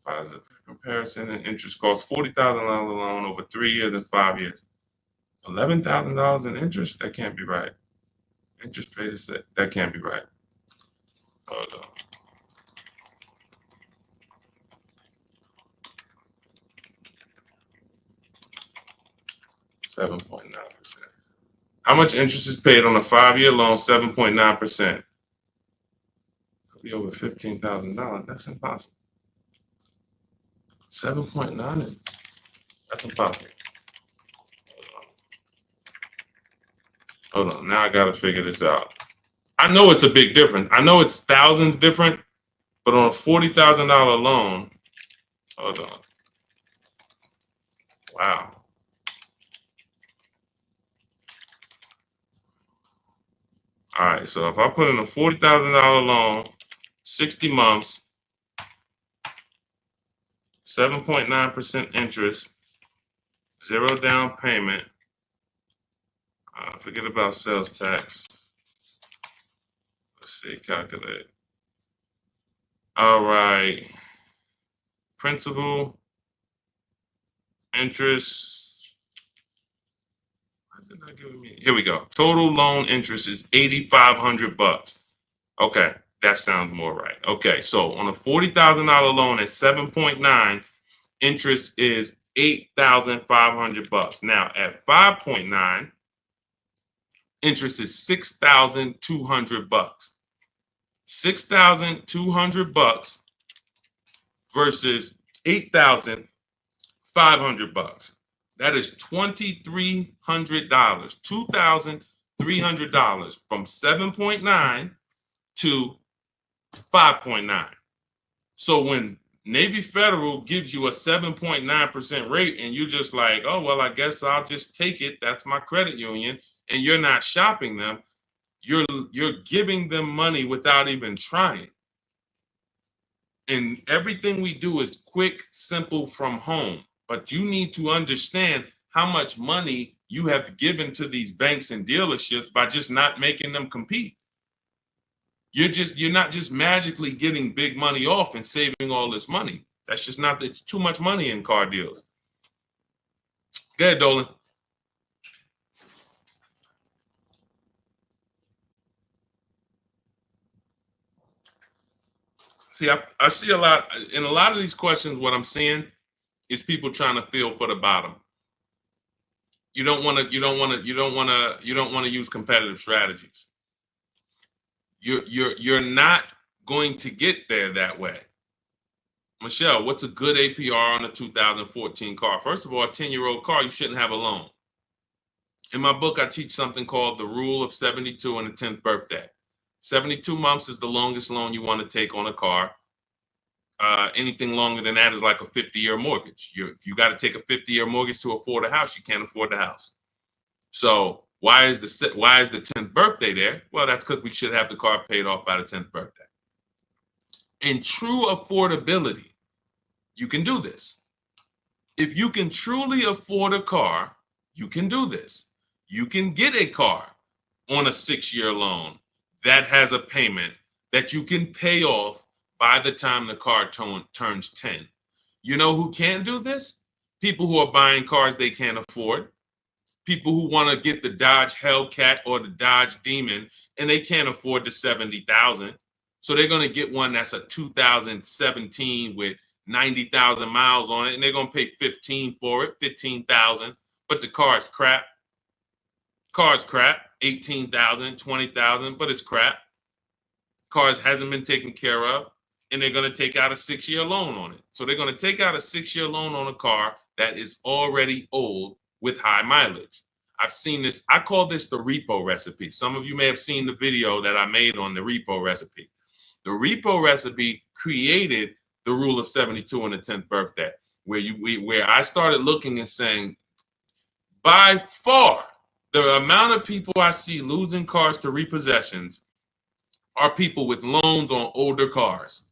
Positive comparison and interest cost, $40,000 loan over 3 years and 5 years. $11,000 in interest? That can't be right. Interest paid is that can't be right. Hold on. $7.9%. How much interest is paid on a 5-year loan? 7.9%. Could be over $15,000. That's impossible. 7.9 is that's impossible. Hold on. Now I gotta figure this out. I know it's a big difference. I know it's thousands different, but on a $40,000 loan, hold on. Wow. All right. So if I put in a $40,000 loan, 60 months, 7.9% interest, 0 down payment. Forget about sales tax. Let's see, calculate. All right. Principal, interest. Why is it not giving me? Here we go. Total loan interest is $8,500. Okay, that sounds more right. Okay, so on a $40,000 loan at 7.9, interest is $8,500. Now at 5.9, interest is $6,200. $6,200 versus $8,500. That is $2,300. $2,300 from 7.9 to 5.9. So when Navy Federal gives you a 7.9% rate and you're just like, oh, well, I guess I'll just take it. That's my credit union. And you're not shopping them. You're giving them money without even trying. And everything we do is quick, simple from home. But you need to understand how much money you have given to these banks and dealerships by just not making them compete. You're not just magically getting big money off and saving all this money. That's just not, it's too much money in car deals. Go ahead, Dolan. See, I see a lot in a lot of these questions. What I'm seeing is people trying to feel for the bottom. You don't want to use competitive strategies. You're not going to get there that way. Michelle, what's a good APR on a 2014 car? First of all, a 10-year-old car, you shouldn't have a loan. In my book, I teach something called the rule of 72 and the 10th birthday. 72 months is the longest loan you want to take on a car. Anything longer than that is like a 50-year mortgage. If you got to take a 50-year mortgage to afford a house, you can't afford the house. So why is the 10th birthday there? Well, that's because we should have the car paid off by the 10th birthday. In true affordability, you can do this. If you can truly afford a car, you can do this. You can get a car on a 6-year loan that has a payment that you can pay off by the time the car turns 10. You know who can do this? People who are buying cars they can't afford. People who want to get the Dodge Hellcat or the Dodge Demon and they can't afford the $70,000. So they're going to get one that's a 2017 with 90,000 miles on it, and they're going to pay 15 for it, 15,000. But the car is crap. Car's crap, 18,000, 20,000, but it's crap. Cars hasn't been taken care of, and they're going to take out a 6-year loan on it. So they're going to take out a 6-year loan on a car that is already old with high mileage. I've seen this. I call this the repo recipe. Some of you may have seen the video that I made on the repo recipe. The repo recipe created the rule of 72 and the 10th birthday, where I started looking and saying, by far, the amount of people I see losing cars to repossessions are people with loans on older cars.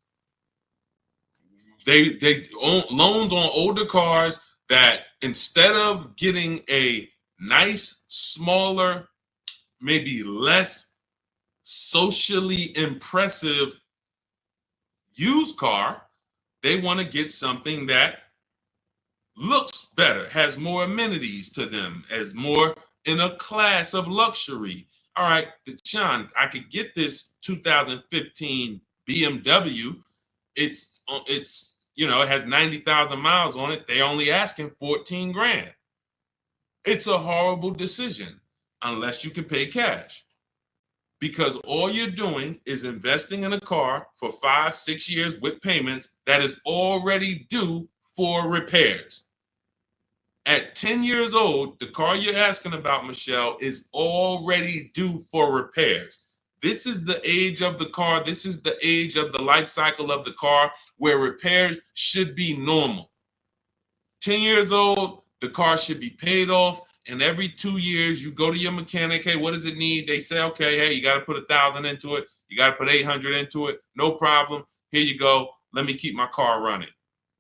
They own loans on older cars that instead of getting a nice, smaller, maybe less socially impressive used car, they want to get something that looks better, has more amenities to them, as more in a class of luxury. all right, Deshaun, I could get this 2015 BMW. It's it has 90,000 miles on it. They only asking 14 grand. It's a horrible decision unless you can pay cash, because all you're doing is investing in a car for 5-6 years with payments that is already due for repairs. At 10 years old, the car you're asking about, Michelle, is already due for repairs. This is the age of the car. This is the age of the life cycle of the car where repairs should be normal. 10 years old, the car should be paid off. And every 2 years, you go to your mechanic. Hey, what does it need? They say, okay, hey, you got to put 1,000 into it. You got to put 800 into it. No problem. Here you go. Let me keep my car running.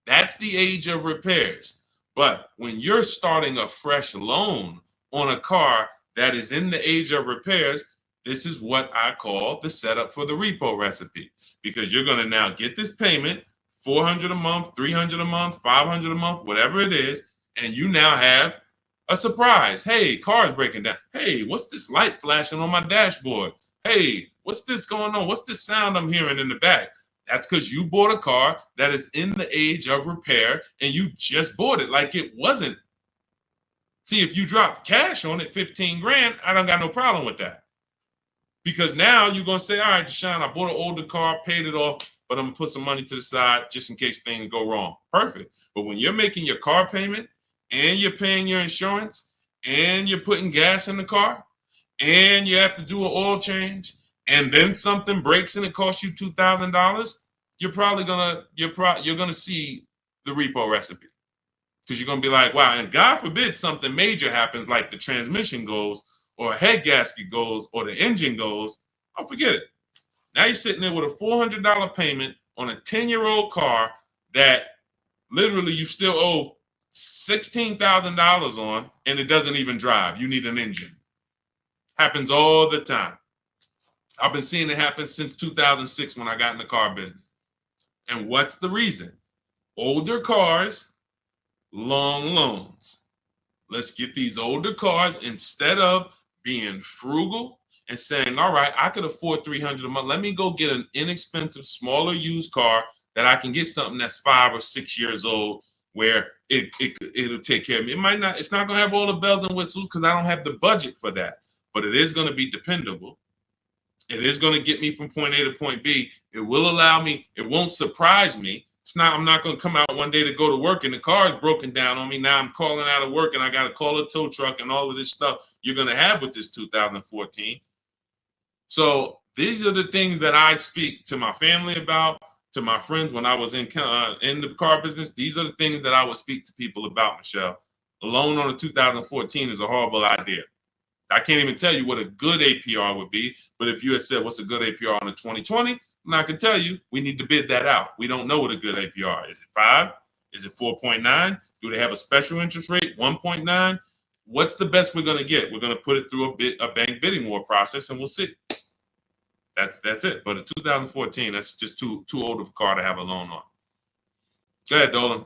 That's the age of repairs. But when you're starting a fresh loan on a car that is in the age of repairs, this is what I call the setup for the repo recipe, because you're going to now get this payment, $400 a month, $300 a month, $500 a month, whatever it is, and you now have a surprise. Hey, car's breaking down. Hey, what's this light flashing on my dashboard? Hey, what's this going on? What's this sound I'm hearing in the back? That's because you bought a car that is in the age of repair and you just bought it like it wasn't. See, if you drop cash on it, 15 grand, I don't got no problem with that. Because now you're going to say, all right, Deshaun, I bought an older car, paid it off, but I'm going to put some money to the side just in case things go wrong. Perfect. But when you're making your car payment and you're paying your insurance and you're putting gas in the car and you have to do an oil change, and then something breaks and it costs you $2,000, you're gonna see the repo recipe, because you're gonna be like, wow. And God forbid something major happens, like the transmission goes, or a head gasket goes, or the engine goes. Oh, forget it. Now you're sitting there with a $400 payment on a 10-year-old car that literally you still owe $16,000 on, and it doesn't even drive. You need an engine. Happens all the time. I've been seeing it happen since 2006 when I got in the car business. And what's the reason? Older cars, long loans. Let's get these older cars, instead of being frugal and saying, all right, I could afford $300 a month. Let me go get an inexpensive, smaller used car that I can get something that's 5 or 6 years old, where it'll take care of me. It's not going to have all the bells and whistles because I don't have the budget for that, but it is going to be dependable. It is going to get me from point A to point B. It will allow me, it won't surprise me. I'm not going to come out one day to go to work and the car is broken down on me. Now I'm calling out of work and I got to call a tow truck and all of this stuff you're going to have with this 2014. So these are the things that I speak to my family about, to my friends when I was in the car business. These are the things that I would speak to people about, Michelle. A loan on a 2014 is a horrible idea. I can't even tell you what a good APR would be, but if you had said what's a good APR on a 2020, I can tell you we need to bid that out. We don't know what a good APR is. Is it 5? Is it 4.9? Do they have a special interest rate, 1.9? What's the best we're going to get? We're going to put it through a bank bidding war process, and we'll see. That's it. But a 2014, that's just too old of a car to have a loan on. Go ahead, Dolan.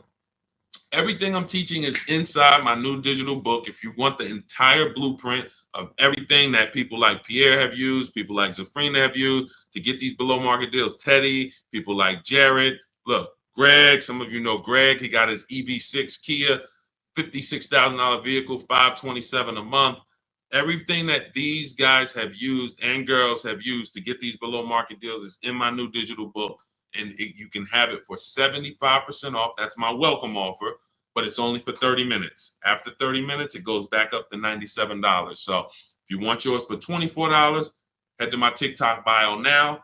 Everything I'm teaching is inside my new digital book. If you want the entire blueprint of everything that people like Pierre have used, people like Zafrina have used to get these below market deals, Teddy, people like Jared, look, Greg, some of you know Greg, he got his EV6 Kia, $56,000 vehicle, $527 a month. Everything that these guys have used and girls have used to get these below market deals is in my new digital book. And you can have it for 75% off. That's my welcome offer, but it's only for 30 minutes. After 30 minutes, it goes back up to $97. So if you want yours for $24, head to my TikTok bio now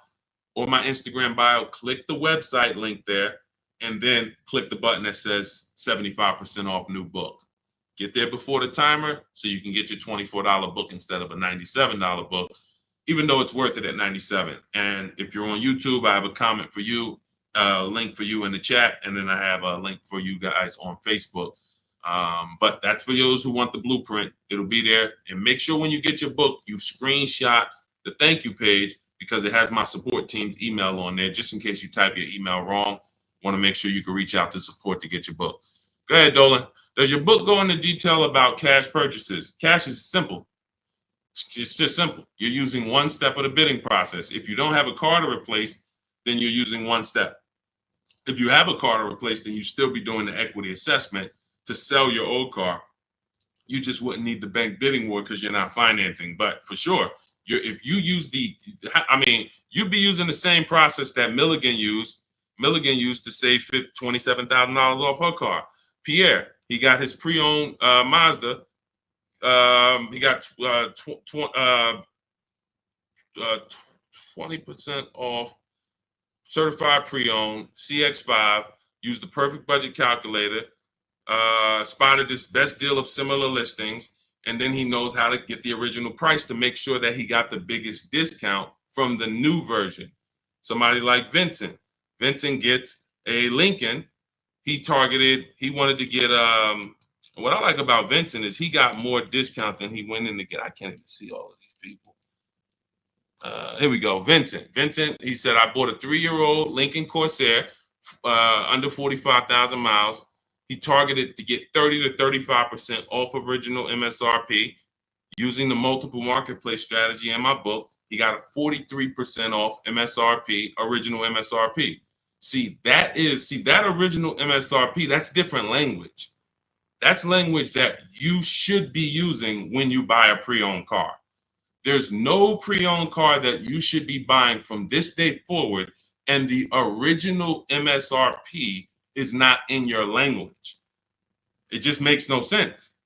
or my Instagram bio, click the website link there, and then click the button that says 75% off new book. Get there before the timer so you can get your $24 book instead of a $97 book, even though it's worth it at $97. And if you're on YouTube, I have a comment for you, a link for you in the chat, and then I have a link for you guys on Facebook. But that's for those who want the blueprint. It'll be there. And make sure when you get your book, you screenshot the thank you page, because it has my support team's email on there, just in case you type your email wrong. Want to make sure you can reach out to support to get your book. Go ahead, Dolan. Does your book go into detail about cash purchases? Cash is simple. It's just simple. You're using one step of the bidding process. If you don't have a car to replace, then you're using one step. If you have a car to replace, then you still be doing the equity assessment to sell your old car. You just wouldn't need the bank bidding war because you're not financing. But for sure, if you use you'd be using the same process that Milligan used. Milligan used to save $27,000 off her car. Pierre, he got his pre-owned Mazda. He got 20% off certified pre-owned CX5. Used the perfect budget calculator. Spotted this best deal of similar listings, and then he knows how to get the original price to make sure that he got the biggest discount from the new version. Somebody like Vincent. Vincent gets a Lincoln. He wanted to get what I like about Vincent is he got more discount than he went in to get. I can't even see all of these people. Here we go. Vincent, he said, I bought a 3-year-old Lincoln Corsair, under 45,000 miles. He targeted to get 30 to 35% off original MSRP using the multiple marketplace strategy in my book. He got a 43% off MSRP, original MSRP. See, that original MSRP, that's different language. That's language that you should be using when you buy a pre-owned car. There's no pre-owned car that you should be buying from this day forward, and the original MSRP is not in your language. It just makes no sense.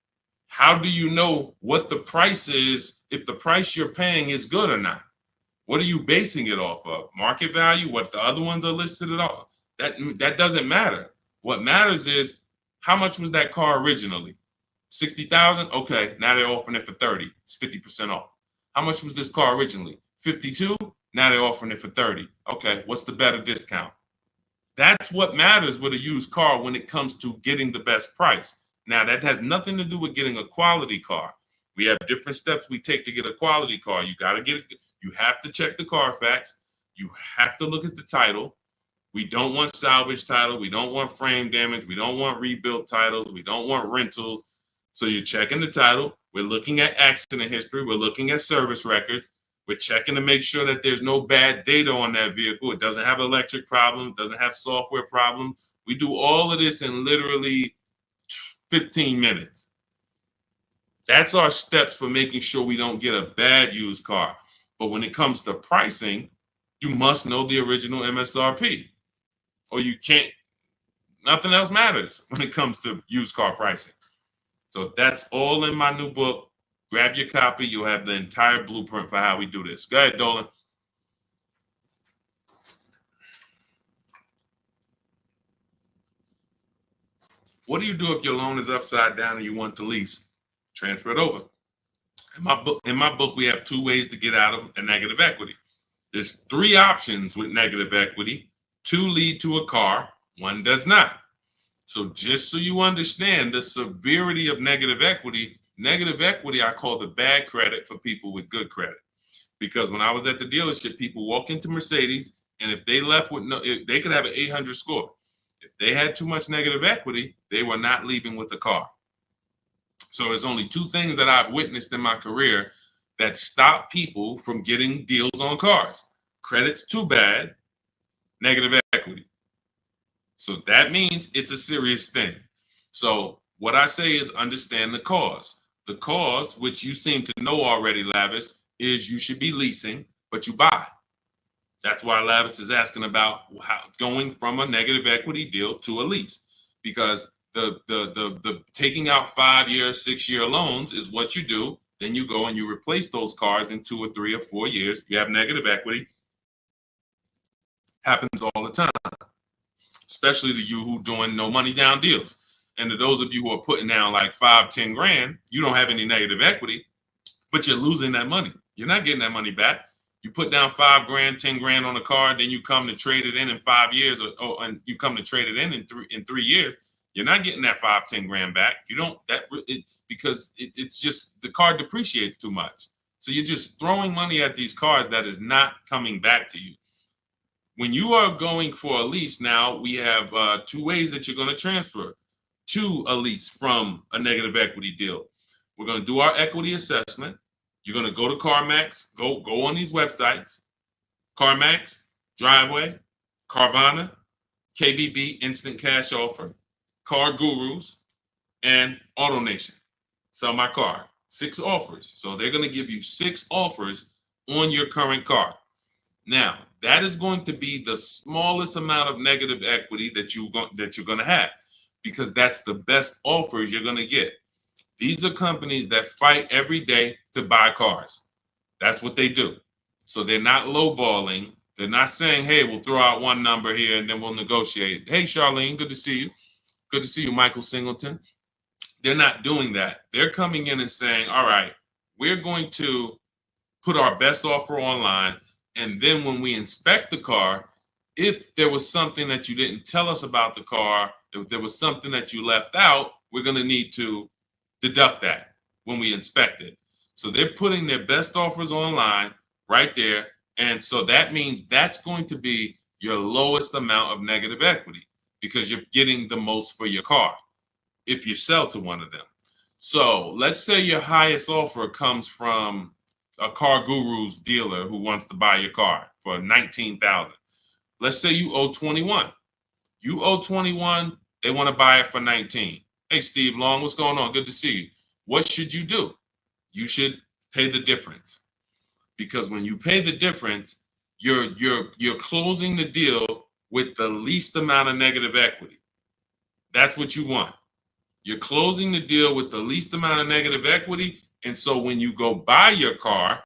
How do you know what the price is if the price you're paying is good or not? What are you basing it off of? Market value? What the other ones are listed at all? That doesn't matter. What matters is how much was that car originally? 60,000? Okay, now they're offering it for 30. It's 50% off. How much was this car originally? 52? Now they're offering it for 30. Okay, what's the better discount? That's what matters with a used car when it comes to getting the best price. Now, that has nothing to do with getting a quality car. We have different steps we take to get a quality car. You have to check the Carfax. You have to look at the title. We don't want salvage title. We don't want frame damage. We don't want rebuilt titles. We don't want rentals. So you're checking the title. We're looking at accident history. We're looking at service records. We're checking to make sure that there's no bad data on that vehicle. It doesn't have electric problems, doesn't have software problems. We do all of this in literally 15 minutes. That's our steps for making sure we don't get a bad used car. But when it comes to pricing, you must know the original MSRP, or you can't. Nothing else matters when it comes to used car pricing. So that's all in my new book. Grab your copy. You'll have the entire blueprint for how we do this. Go ahead, Dolan. What do you do if your loan is upside down and you want to lease? Transfer it over. In my book, we have 2 ways to get out of a negative equity. There's 3 options with negative equity. 2 lead to a car, 1 does not. So just so you understand the severity of negative equity I call the bad credit for people with good credit. Because when I was at the dealership, people walk into Mercedes, and if they left with they could have an 800 score. If they had too much negative equity, they were not leaving with the car. So there's only 2 things that I've witnessed in my career that stop people from getting deals on cars. Credit's too bad, negative equity. So that means it's a serious thing. So what I say is understand the cause. The cause, which you seem to know already, Lavis, is you should be leasing, but you buy. That's why Lavis is asking about going from a negative equity deal to a lease, because the taking out 5-year, 6-year loans is what you do. Then you go and you replace those cars in 2 or 3 or 4 years. You have negative equity. Happens all the time, especially to you who doing no money down deals. And to those of you who are putting down like 5, 10 grand, you don't have any negative equity, but you're losing that money. You're not getting that money back. You put down 5 grand, 10 grand on a car, then you come to trade it in 5 years, and you come to trade it in 3 years. You're not getting that 5, 10 grand back. You don't because it's just the car depreciates too much. So you're just throwing money at these cars that is not coming back to you. When you are going for a lease now, we have 2 ways that you're going to transfer to a lease from a negative equity deal. We're going to do our equity assessment. You're going to go to CarMax, go on these websites, CarMax, Driveway, Carvana, KBB, Instant Cash Offer, Car Gurus, and AutoNation. Sell my car. 6 offers. So they're going to give you 6 offers on your current car. Now, that is going to be the smallest amount of negative equity that you're going to have, because that's the best offers you're going to get. These are companies that fight every day to buy cars. That's what they do. So they're not lowballing. They're not saying, hey, we'll throw out one number here and then we'll negotiate. Hey, Charlene, good to see you. Good to see you, Michael Singleton. They're not doing that. They're coming in and saying, all right, we're going to put our best offer online. And then when we inspect the car, if there was something that you didn't tell us about the car, if there was something that you left out, we're going to need to deduct that when we inspect it. So they're putting their best offers online right there. And so that means that's going to be your lowest amount of negative equity, because you're getting the most for your car if you sell to one of them. So let's say your highest offer comes from a Car Guru's dealer who wants to buy your car for $19,000. Let's say you owe 21. You owe 21, they want to buy it for 19. Hey, Steve Long, what's going on? Good to see you. What should you do? You should pay the difference, because when you pay the difference, you're closing the deal with the least amount of negative equity. That's what you want. You're closing the deal with the least amount of negative equity. And so when you go buy your car,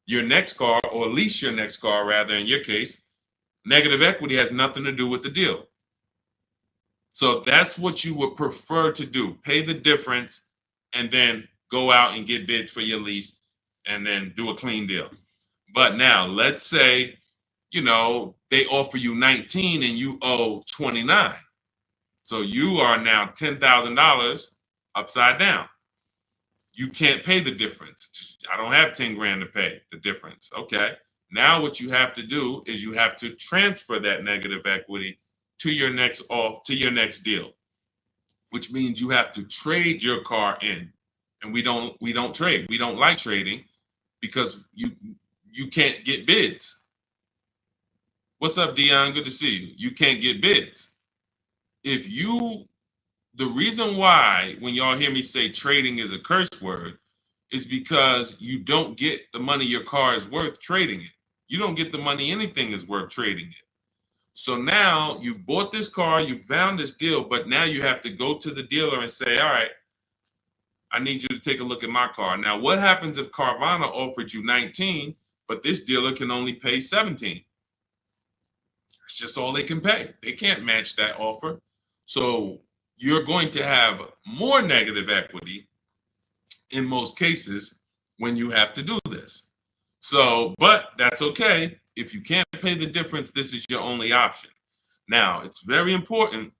your next car, or lease your next car, rather, in your case, negative equity has nothing to do with the deal. So that's what you would prefer to do. Pay the difference and then go out and get bids for your lease and then do a clean deal. But now let's say, they offer you 19 and you owe 29. So you are now $10,000 upside down. You can't pay the difference. I don't have 10 grand to pay the difference. Okay. Now what you have to do is you have to transfer that negative equity to your next deal, which means you have to trade your car in. And we don't trade. We don't like trading because you can't get bids. What's up, Dion? Good to see you. You can't get bids. The reason why when y'all hear me say trading is a curse word is because you don't get the money your car is worth trading it. You don't get the money anything is worth trading it. So now you've bought this car, you found this deal, but now you have to go to the dealer and say, all right, I need you to take a look at my car. Now, what happens if Carvana offered you 19, but this dealer can only pay 17? It's just all they can pay. They can't match that offer. So you're going to have more negative equity in most cases when you have to do this. So, but that's okay. If you can't pay the difference, this is your only option. Now, it's very important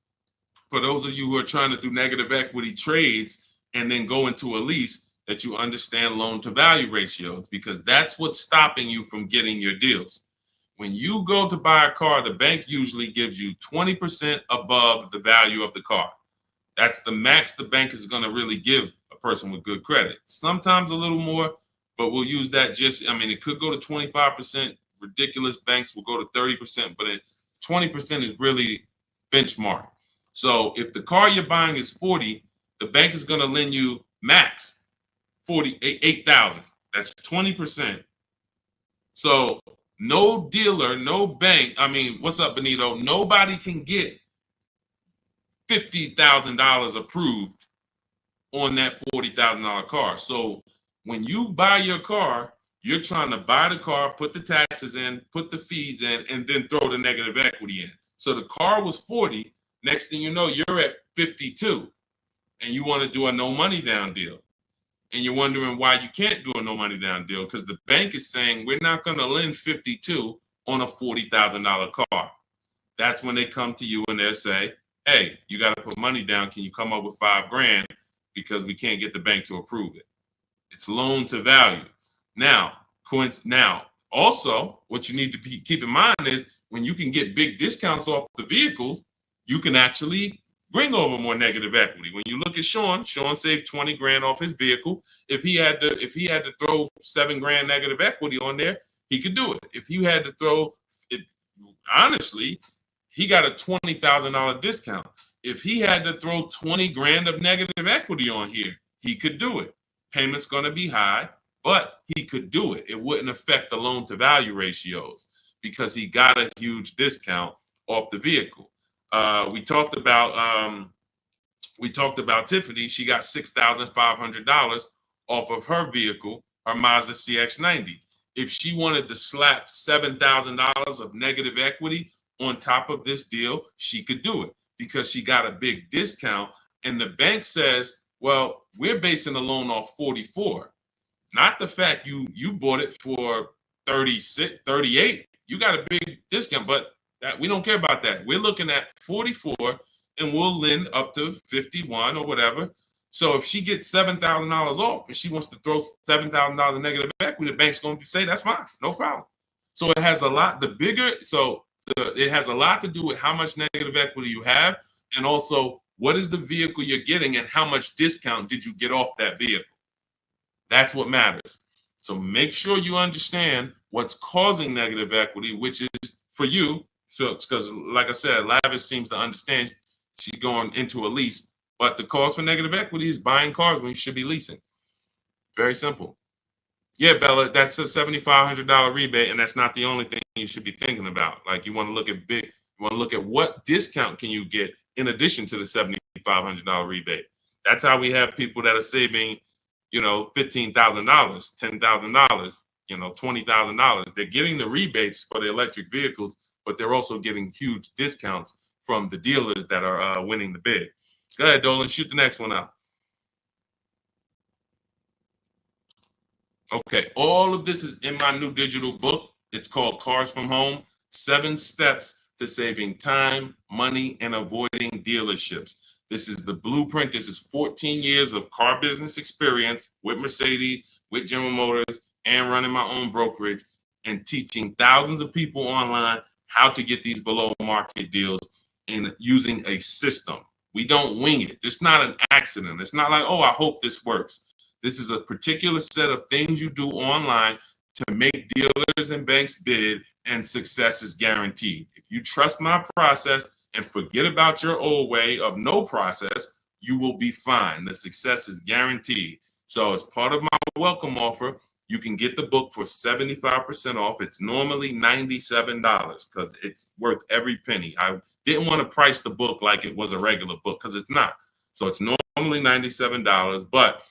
for those of you who are trying to do negative equity trades and then go into a lease that you understand loan to value ratios, because that's what's stopping you from getting your deals. When you go to buy a car, the bank usually gives you 20% above the value of the car. That's the max the bank is going to really give a person with good credit. Sometimes a little more, but we'll use that it could go to 25%. Ridiculous banks will go to 30%, but 20% is really benchmark. So if the car you're buying is 40, the bank is going to lend you max 48,000. That's 20%. So no dealer, no bank. What's up, Benito? Nobody can get $50,000 approved on that $40,000 car. So when you buy your car, you're trying to buy the car, put the taxes in, put the fees in, and then throw the negative equity in. So the car was 40. Next thing you know, you're at 52, and you want to do a no money down deal. And you're wondering why you can't do a no money down deal, because the bank is saying we're not going to lend 52 on a $40,000 car. That's when they come to you and they'll say, hey, you got to put money down. Can you come up with $5 grand? Because we can't get the bank to approve it. It's loan to value. Now, also, what you need to keep in mind is when you can get big discounts off the vehicles, you can actually bring over more negative equity. When you look at Sean saved 20 grand off his vehicle. If he had to throw 7 grand negative equity on there, he could do it. If you had to throw it, honestly, he got a $20,000 discount. If he had to throw 20 grand of negative equity on here, he could do it. Payment's going to be high, but he could do it. It wouldn't affect the loan to value ratios because he got a huge discount off the vehicle. We talked about Tiffany. She got $6,500 off of her vehicle, her Mazda CX-90. If she wanted to slap $7,000 of negative equity on top of this deal, she could do it because she got a big discount. And the bank says, well, we're basing the loan off 44, not the fact you bought it for 36, 38. You got a big discount, but that we don't care about that. We're looking at 44 and we'll lend up to 51 or whatever. So if she gets $7,000 off and she wants to throw $7,000 in negative equity, the bank's going to say that's fine, no problem. So it has a lot. It has a lot to do with how much negative equity you have, and also what is the vehicle you're getting and how much discount did you get off that vehicle. That's what matters. So make sure you understand what's causing negative equity, which is for you. So because, like I said, Lavish seems to understand she's going into a lease, but the cause for negative equity is buying cars when you should be leasing. Very simple. Yeah, Bella, that's a $7,500 rebate, and that's not the only thing you should be thinking about. Like you want to look at what discount can you get in addition to the $7,500 rebate. That's how we have people that are saving, $15,000, $10,000, $20,000. They're getting the rebates for the electric vehicles, but they're also getting huge discounts from the dealers that are winning the bid. Go ahead, Dolan, shoot the next one out. Okay, all of this is in my new digital book. It's called Cars from Home, 7 Steps to Saving Time, Money, and Avoiding Dealerships. This is the blueprint. This is 14 years of car business experience with Mercedes, with General Motors, and running my own brokerage and teaching thousands of people online how to get these below market deals and using a system. We don't wing it. It's not an accident. It's not like, oh, I hope this works. This is a particular set of things you do online to make dealers and banks bid, and success is guaranteed. If you trust my process and forget about your old way of no process, you will be fine. The success is guaranteed. So as part of my welcome offer, you can get the book for 75% off. It's normally $97 because it's worth every penny. I didn't want to price the book like it was a regular book because it's not. So it's normally $97, but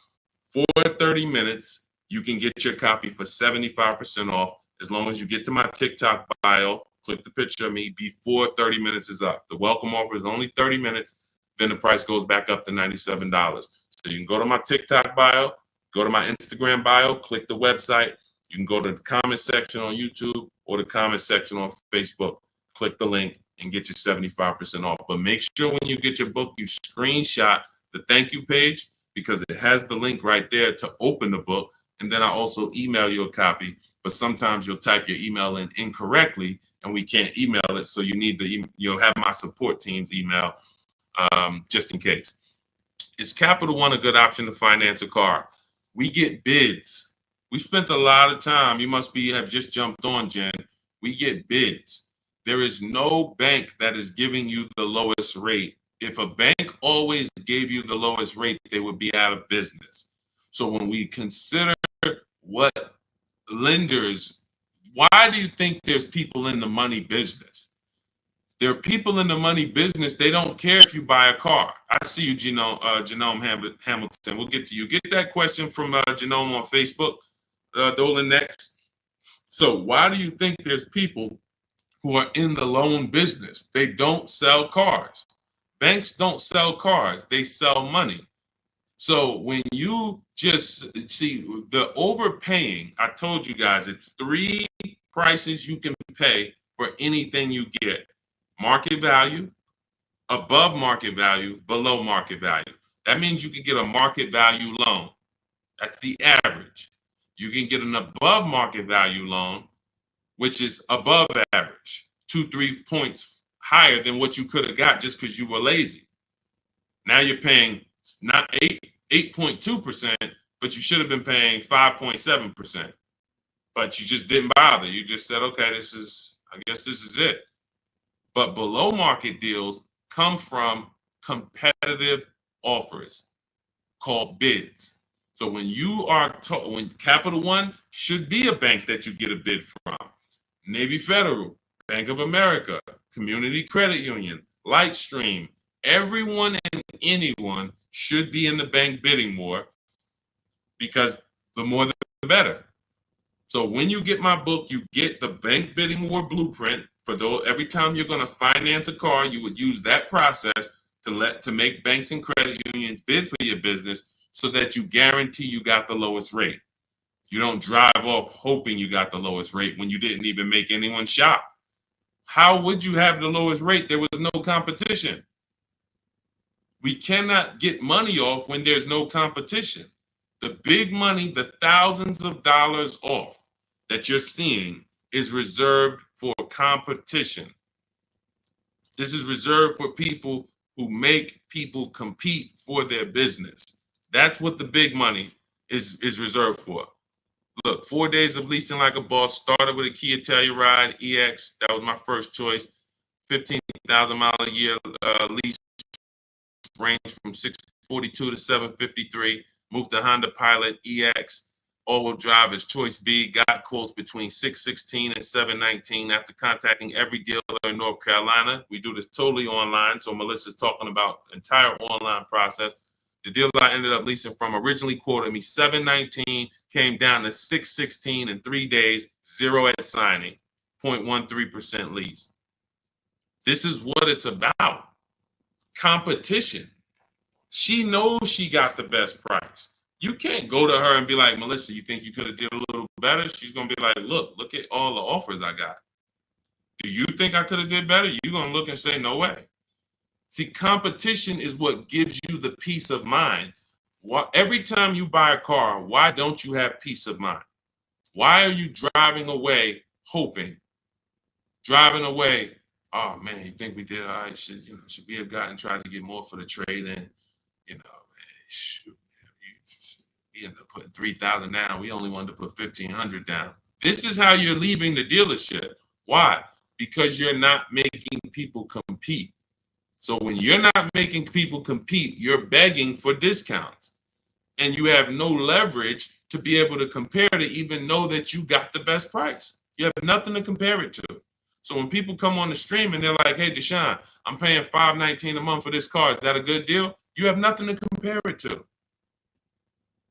for 30 minutes, you can get your copy for 75% off as long as you get to my TikTok bio, click the picture of me before 30 minutes is up. The welcome offer is only 30 minutes, then the price goes back up to $97. So you can go to my TikTok bio, go to my Instagram bio, click the website. You can go to the comment section on YouTube or the comment section on Facebook. Click the link and get your 75% off. But make sure when you get your book, you screenshot the thank you page, because it has the link right there to open the book. And then I also email you a copy, but sometimes you'll type your email in incorrectly and we can't email it. So you'll have my support team's email just in case. Is Capital One a good option to finance a car? We get bids. We spent a lot of time. You must have just jumped on, Jen. We get bids. There is no bank that is giving you the lowest rate. If a bank always gave you the lowest rate, they would be out of business. So when we consider what lenders, why do you think there's people in the money business? There are people in the money business. They don't care if you buy a car. I see you, Genome Hamilton. We'll get to you. Get that question from Genome on Facebook, Dolan, next. So why do you think there's people who are in the loan business? They don't sell cars. Banks don't sell cars, they sell money. So when you just see the overpaying, I told you guys, it's 3 prices you can pay for anything you get: market value, above market value, below market value. That means you can get a market value loan. That's the average. You can get an above market value loan, which is above average, 2-3 points higher than what you could have got just because you were lazy. Now you're paying not 8.2%, but you should have been paying 5.7%. But you just didn't bother. You just said, okay, I guess this is it. But below market deals come from competitive offers called bids. So when you are when Capital One should be a bank that you get a bid from, Navy Federal, Bank of America, Community Credit Union, Lightstream, everyone and anyone should be in the bank bidding war, because the more the better. So when you get my book, you get the bank bidding war blueprint. For those, every time you're going to finance a car, you would use that process to make banks and credit unions bid for your business, so that you guarantee you got the lowest rate. You don't drive off hoping you got the lowest rate when you didn't even make anyone shop. How would you have the lowest rate? There was no competition. We cannot get money off when there's no competition. The big money, the thousands of dollars off that you're seeing, is reserved for competition. This is reserved for people who make people compete for their business. That's what the big money is reserved for. Look, 4 days of leasing like a boss. Started with a Kia Telluride EX. That was my first choice. 15,000 mile a year lease, range from 642 to 753. Moved to Honda Pilot EX. All-wheel drive is choice B. Got quotes between 616 and 719 after contacting every dealer in North Carolina. We do this totally online, so Melissa's talking about the entire online process. The dealer I ended up leasing from originally quoted me 719, came down to 616 in 3 days, 0 at signing, 0.13% lease. This is what it's about. Competition. She knows she got the best price. You can't go to her and be like, Melissa, you think you could have did a little better? She's going to be like, look at all the offers I got. Do you think I could have did better? You're going to look and say, no way. See, competition is what gives you the peace of mind. Every time you buy a car, why don't you have peace of mind? Why are you driving away hoping? Driving away, oh man, you think we did all right? Should we have gotten tried to get more for the trade in? Shoot, we ended up putting 3,000 down. We only wanted to put 1,500 down. This is how you're leaving the dealership. Why? Because you're not making people compete. So when you're not making people compete, you're begging for discounts. And you have no leverage to be able to compare to even know that you got the best price. You have nothing to compare it to. So when people come on the stream and they're like, hey, Deshone, I'm paying $519 a month for this car. Is that a good deal? You have nothing to compare it to.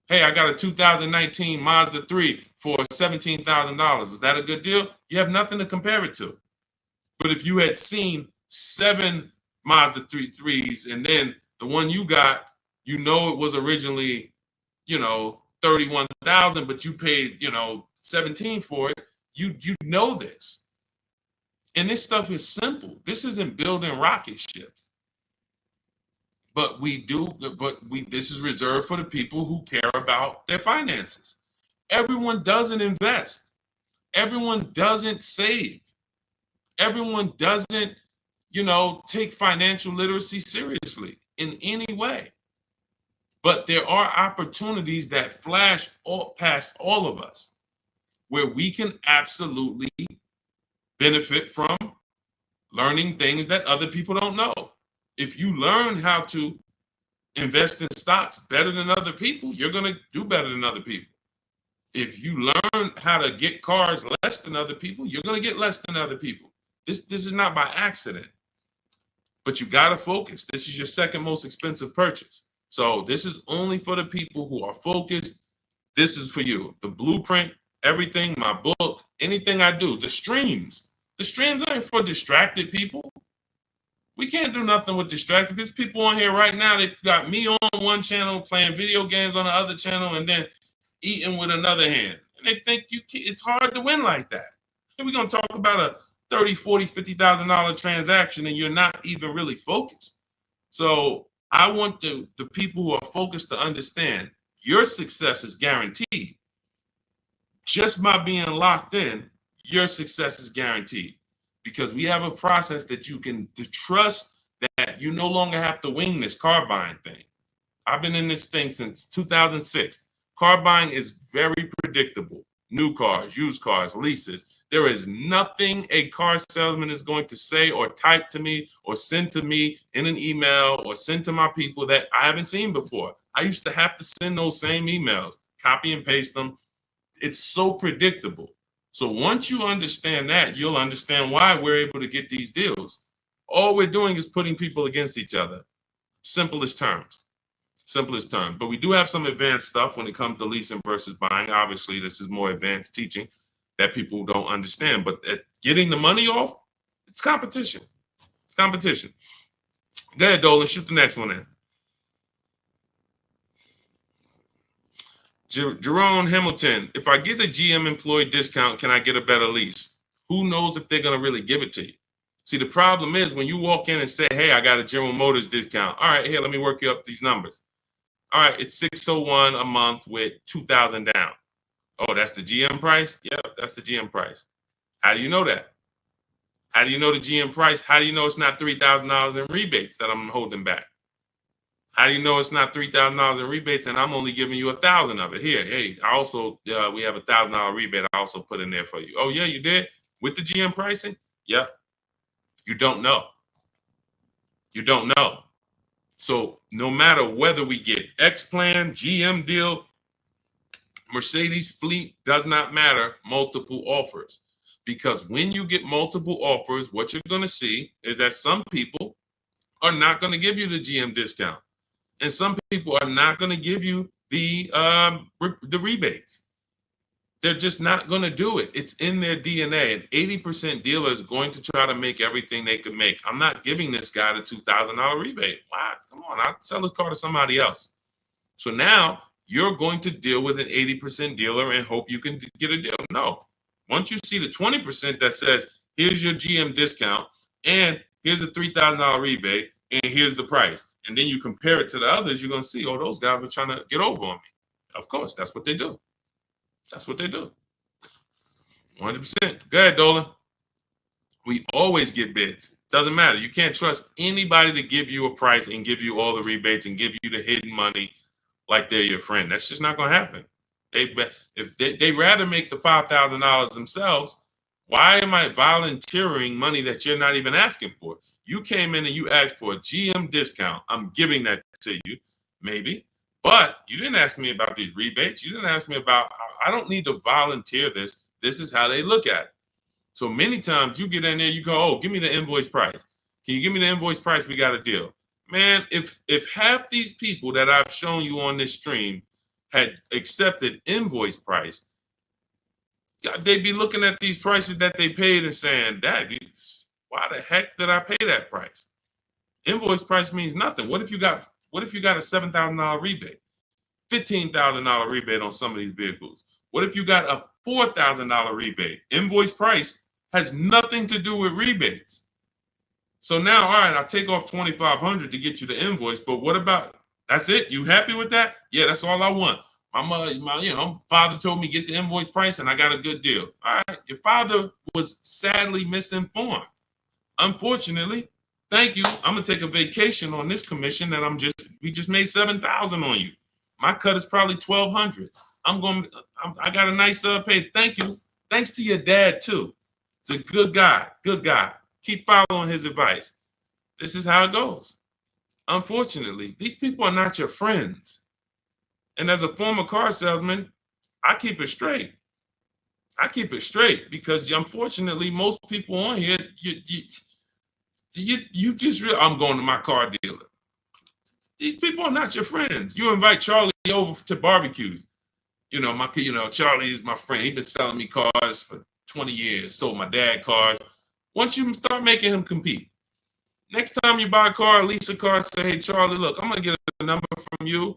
Hey, I got a 2019 Mazda 3 for $17,000. Is that a good deal? You have nothing to compare it to. But if you had seen 7 Mazda 3s and then the one you got, it was originally, $31,000, but you paid, $17,000 for it. You know this. And this stuff is simple. This isn't building rocket ships. But this is reserved for the people who care about their finances. Everyone doesn't invest. Everyone doesn't save. Everyone doesn't, take financial literacy seriously in any way. But there are opportunities that flash past all of us where we can absolutely benefit from learning things that other people don't know. If you learn how to invest in stocks better than other people, you're going to do better than other people. If you learn how to get cars less than other people, you're going to get less than other people. This is not by accident. But you got to focus. This is your second most expensive purchase. So this is only for the people who are focused. This is for you. The blueprint, everything, my book, anything I do, the streams. The streams aren't for distracted people. We can't do nothing with distracted. There's people on here right now. They've got me on one channel, playing video games on the other channel, and then eating with another hand. And they think it's hard to win like that. And we're going to talk about a $30,000, $40,000, $50,000 transaction, and you're not even really focused. So I want the people who are focused to understand your success is guaranteed. Just by being locked in, your success is guaranteed. Because we have a process that you can trust that you no longer have to wing this car buying thing. I've been in this thing since 2006. Car buying is very predictable. New cars, used cars, leases. There is nothing a car salesman is going to say or type to me or send to me in an email or send to my people that I haven't seen before. I used to have to send those same emails, copy and paste them. It's so predictable. So once you understand that, you'll understand why we're able to get these deals. All we're doing is putting people against each other. Simplest terms. Simplest terms. But we do have some advanced stuff when it comes to leasing versus buying. Obviously, this is more advanced teaching that people don't understand. But getting the money off, it's competition. Competition. Go ahead, Dolan. Shoot the next one in. Jerome Hamilton, if I get a GM employee discount, can I get a better lease? Who knows if they're going to really give it to you? See, the problem is when you walk in and say, hey, I got a General Motors discount. All right, here, let me work you up these numbers. All right, it's $601 a month with $2,000 down. Oh, that's the GM price? Yeah, that's the GM price. How do you know that? How do you know the GM price? How do you know it's not $3,000 in rebates that I'm holding back? How do you know it's not $3,000 in rebates and I'm only giving you $1,000 of it? Here, hey, I also we have $1,000 rebate. I also put in there for you. Oh yeah, you did with the GM pricing? Yep. You don't know. You don't know. So no matter whether we get X plan, GM deal, Mercedes fleet, does not matter. Multiple offers, because when you get multiple offers, what you're going to see is that some people are not going to give you the GM discount. And some people are not going to give you the rebates. They're just not going to do it. It's in their DNA. An 80% dealer is going to try to make everything they can make. I'm not giving this guy the $2,000 rebate. Wow, come on, I'll sell his car to somebody else. So now you're going to deal with an 80% dealer and hope you can get a deal. No. Once you see the 20% that says, here's your GM discount, and here's a $3,000 rebate, and here's the price. And then you compare it to the others, you're going to see, oh, those guys were trying to get over on me. Of course, that's what they do. That's what they do. 100%. Go ahead, Dolan. We always get bids. Doesn't matter. You can't trust anybody to give you a price and give you all the rebates and give you the hidden money like they're your friend. That's just not going to happen. If they rather make the $5,000 themselves, why am I volunteering money that you're not even asking for? You came in and you asked for a GM discount. I'm giving that to you, maybe. But you didn't ask me about these rebates. You didn't ask me about, I don't need to volunteer this. This is how they look at it. So many times you get in there, you go, oh, give me the invoice price. Can you give me the invoice price? We got a deal. Man, if half these people that I've shown you on this stream had accepted invoice price, they'd be looking at these prices that they paid and saying, why the heck did I pay that price? Invoice price means nothing. What if you got a $7,000 rebate, $15,000 rebate on some of these vehicles? What if you got a $4,000 rebate? Invoice price has nothing to do with rebates. So now, all right, I'll take off $2,500 to get you the invoice, but what about, that's it? You happy with that? Yeah, that's all I want. My father told me get the invoice price and I got a good deal. All right, your father was sadly misinformed. Unfortunately, thank you. I'm gonna take a vacation on this commission that we just made $7,000 on you. My cut is probably $1,200. I got a nice pay. Thank you. Thanks to your dad too. It's a good guy. Good guy. Keep following his advice. This is how it goes. Unfortunately, these people are not your friends. And as a former car salesman, I keep it straight. I keep it straight because unfortunately, most people on here, you just I'm going to my car dealer. These people are not your friends. You invite Charlie over to barbecues. Charlie is my friend. He's been selling me cars for 20 years. Sold my dad cars. Once you start making him compete, next time you buy a car, lease a car, say, hey, Charlie, look, I'm going to get a number from you,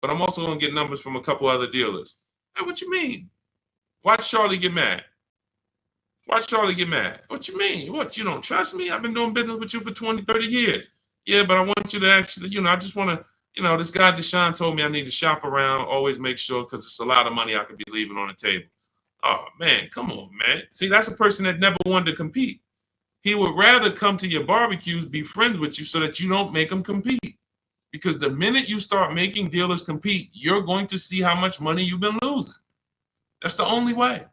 but I'm also going to get numbers from a couple other dealers. Hey, what you mean? Watch Charlie get mad. Watch Charlie get mad. What you mean? What, you don't trust me? I've been doing business with you for 20, 30 years. Yeah, but I want you to actually, I just want to, this guy Deshone told me I need to shop around, always make sure, because it's a lot of money I could be leaving on the table. Oh, man, come on, man. See, that's a person that never wanted to compete. He would rather come to your barbecues, be friends with you so that you don't make him compete. Because the minute you start making dealers compete, you're going to see how much money you've been losing. That's the only way.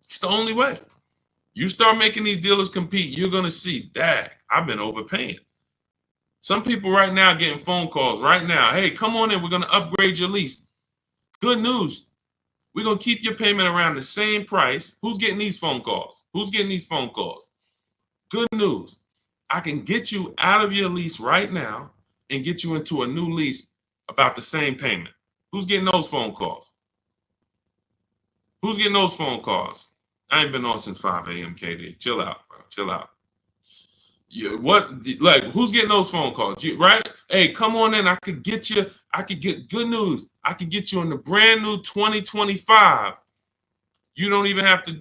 It's the only way. You start making these dealers compete, you're going to see, dang, I've been overpaying. Some people right now getting phone calls right now. Hey, come on in. We're going to upgrade your lease. Good news. We're going to keep your payment around the same price. Who's getting these phone calls? Who's getting these phone calls? Good news. I can get you out of your lease right now and get you into a new lease about the same payment. Who's getting those phone calls? Who's getting those phone calls? I ain't been on since 5 a.m. KD. Chill out, bro. Chill out. Who's getting those phone calls? Right? Hey, come on in. I could get good news. I could get you in the brand new 2025. You don't even have to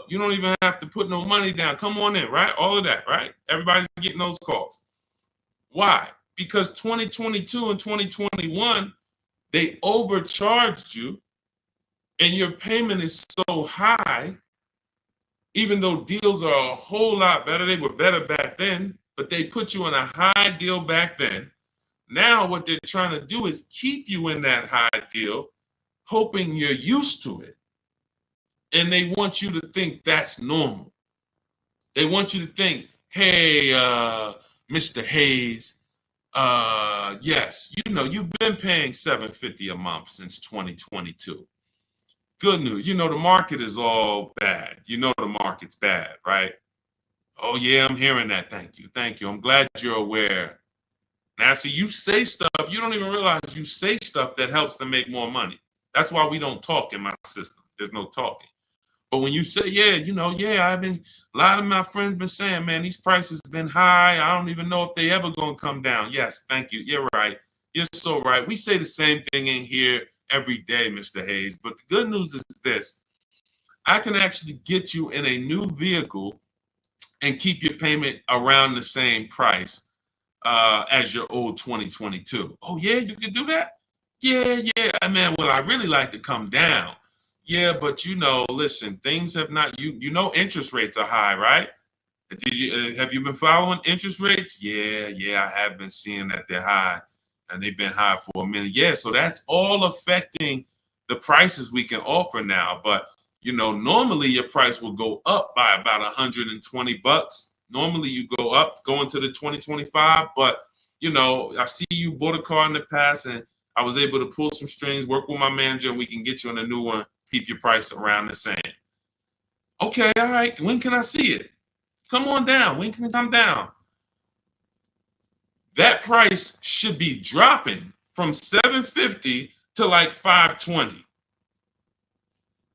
you don't even have to put no money down. Come on in, right? All of that, right? Everybody's getting those calls. Why? Because 2022 and 2021, they overcharged you and your payment is so high, even though deals are a whole lot better. They were better back then, but they put you in a high deal back then. Now what they're trying to do is keep you in that high deal, hoping you're used to it. And they want you to think that's normal. They want you to think, hey, Mr. Hayes, yes, you've been paying $750 a month since 2022. Good news. The market is all bad. The market's bad, right? Oh, yeah, I'm hearing that. Thank you. Thank you. I'm glad you're aware. Now, see, you say stuff, you don't even realize you say stuff that helps them make more money. That's why we don't talk in my system. There's no talking. But when you say, a lot of my friends been saying, man, these prices have been high. I don't even know if they ever going to come down. Yes, thank you. You're right. You're so right. We say the same thing in here every day, Mr. Hayes. But the good news is this. I can actually get you in a new vehicle and keep your payment around the same price as your old 2022. Oh, yeah, you can do that? Yeah. Man, well, I really like to come down. Yeah, but listen, things have not, interest rates are high, right? Have you been following interest rates? Yeah, I have been seeing that they're high and they've been high for a minute. Yeah, so that's all affecting the prices we can offer now. But, normally your price will go up by about $120. Normally you go into the 2025, but, I see you bought a car in the past and I was able to pull some strings, work with my manager, and we can get you on a new one, keep your price around the same. Okay, all right. When can I see it? Come on down. When can it come down? That price should be dropping from $750 to like $520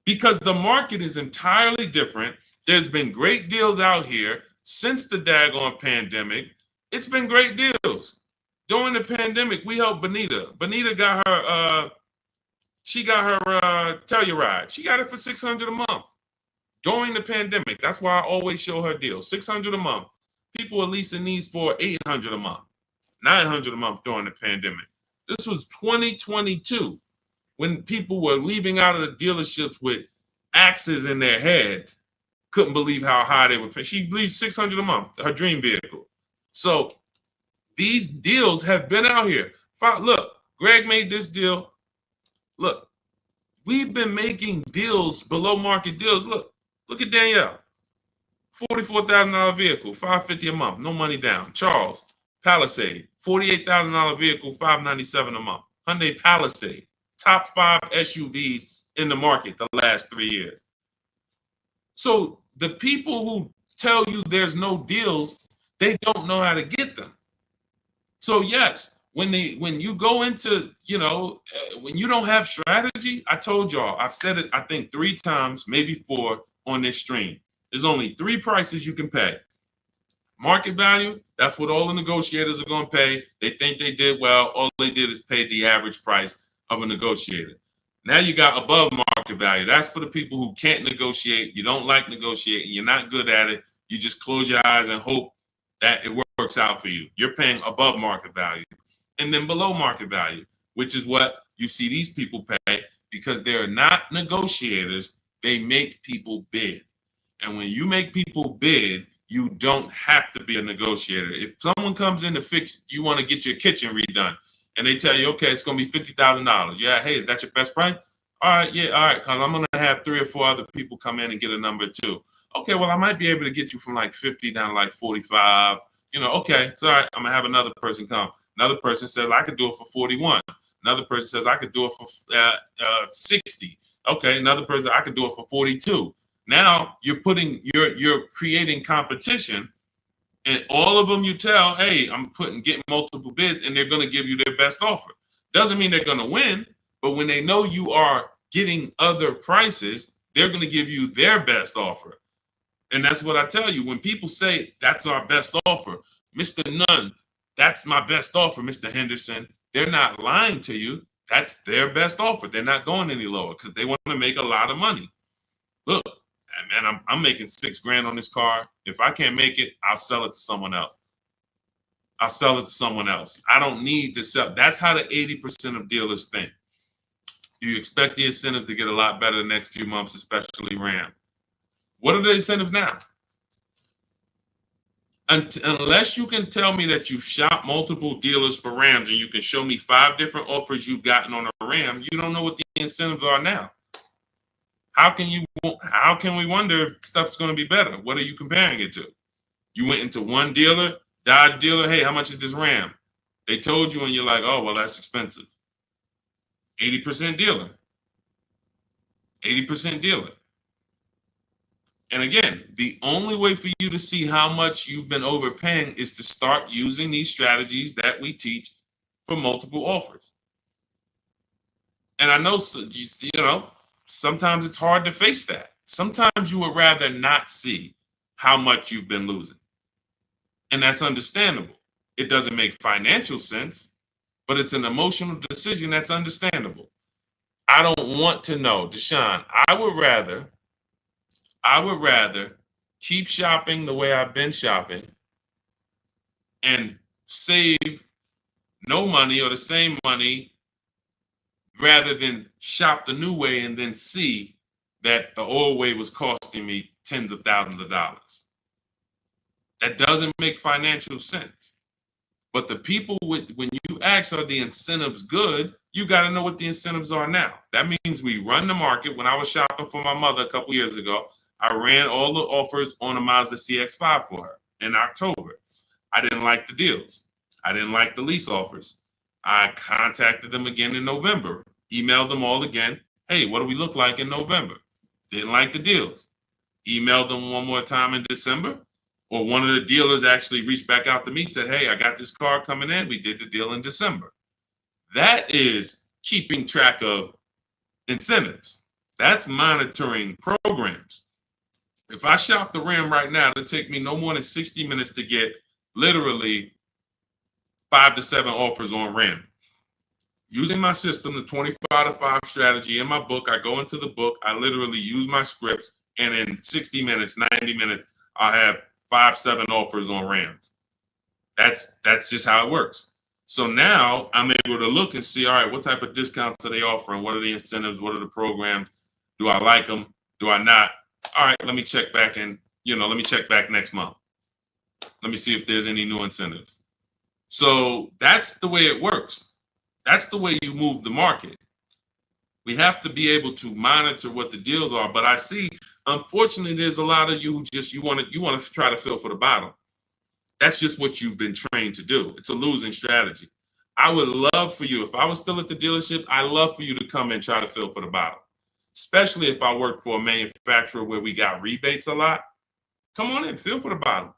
because the market is entirely different. There's been great deals out here since the daggone pandemic. It's been great deals. During the pandemic, we helped Bonita. Bonita got her Telluride. She got it for $600 a month during the pandemic. That's why I always show her deals. $600 a month. People are leasing these for $800 a month, $900 a month during the pandemic. This was 2022 when people were leaving out of the dealerships with axes in their heads. Couldn't believe how high they were paying. She believed $600 a month, her dream vehicle. So these deals have been out here. Look, Greg made this deal. Look, we've been making deals, below market deals. Look at Danielle. $44,000 vehicle, $550 a month, no money down. Charles, Palisade, $48,000 vehicle, $597 a month. Hyundai Palisade, top 5 SUVs in the market the last 3 years. So the people who tell you there's no deals, they don't know how to get them. So yes, when you go into, when you don't have strategy, I told y'all, I've said it, I think 3 times, maybe 4 on this stream. There's only 3 prices you can pay. Market value, that's what all the negotiators are going to pay. They think they did well. All they did is pay the average price of a negotiator. Now you got above market value. That's for the people who can't negotiate. You don't like negotiating. You're not good at it. You just close your eyes and hope that it works out for you. You're paying above market value. And then below market value, which is what you see these people pay because they're not negotiators. They make people bid. And when you make people bid, You don't have to be a negotiator. If someone comes in to fix, you want to get your kitchen redone, and they tell you, okay, it's going to be $50,000. Yeah, hey, is that your best price? All right, yeah, all right, because I'm going to have 3 or 4 other people come in and get a number too. Okay, well, I might be able to get you from like 50 down to like 45. Okay, it's all right. I'm going to have another person come. Another person says, I could do it for 41. Another person says, I could do it for 60. Okay, another person, I could do it for 42. Now you're creating competition, and all of them you tell, hey, I'm getting multiple bids, and they're going to give you their best offer. Doesn't mean they're going to win, but when they know you are getting other prices, they're going to give you their best offer. And that's what I tell you. When people say that's our best offer, Mr. Nunn, that's my best offer, Mr. Henderson, they're not lying to you. That's their best offer. They're not going any lower because they want to make a lot of money. Look, man, I'm making $6,000 on this car. If I can't make it, I'll sell it to someone else. I'll sell it to someone else. I don't need to sell. That's how the 80% of dealers think. You expect the incentive to get a lot better the next few months, especially Ram. What are the incentives now? Unless you can tell me that you shop multiple dealers for Rams and you can show me 5 different offers you've gotten on a Ram, you don't know what the incentives are now. How can we wonder if stuff's going to be better? What are you comparing it to? You went into one dealer, Dodge dealer, hey, how much is this Ram? They told you and you're like, oh, well, that's expensive. 80% dealer. 80% dealer. And again, the only way for you to see how much you've been overpaying is to start using these strategies that we teach for multiple offers. And I know, sometimes it's hard to face that. Sometimes you would rather not see how much you've been losing. And that's understandable. It doesn't make financial sense, but it's an emotional decision that's understandable. I don't want to know, Deshone. I would rather keep shopping the way I've been shopping and save no money or the same money rather than shop the new way and then see that the old way was costing me tens of thousands of dollars. That doesn't make financial sense. But the people when you ask, are the incentives good? You got to know what the incentives are now. That means we run the market. When I was shopping for my mother a couple years ago, I ran all the offers on a Mazda CX-5 for her in October. I didn't like the deals. I didn't like the lease offers. I contacted them again in November, emailed them all again. Hey, what do we look like in November? Didn't like the deals. Emailed them one more time in December. Or one of the dealers actually reached back out to me and said, hey, I got this car coming in. We did the deal in December. That is keeping track of incentives. That's monitoring programs. If I shop the Ram right now, it'll take me no more than 60 minutes to get literally 5 to 7 offers on Ram. Using my system, the 25 to 5 strategy in my book, I go into the book, I literally use my scripts, and in 60 minutes, 90 minutes, I'll have 5, 7 offers on Rams. That's just how it works. So now I'm able to look and see, all right, what type of discounts are they offering? What are the incentives? What are the programs? Do I like them? Do I not? All right, let me check back let me check back next month. Let me see if there's any new incentives. So that's the way it works. That's the way you move the market. We have to be able to monitor what the deals are. But I see, unfortunately, there's a lot of you who you want to try to fill for the bottom. That's just what you've been trained to do. It's a losing strategy. I would love for you, if I was still at the dealership, I'd love for you to come and try to fill for the bottom. Especially if I work for a manufacturer where we got rebates a lot. Come on in, fill for the bottom.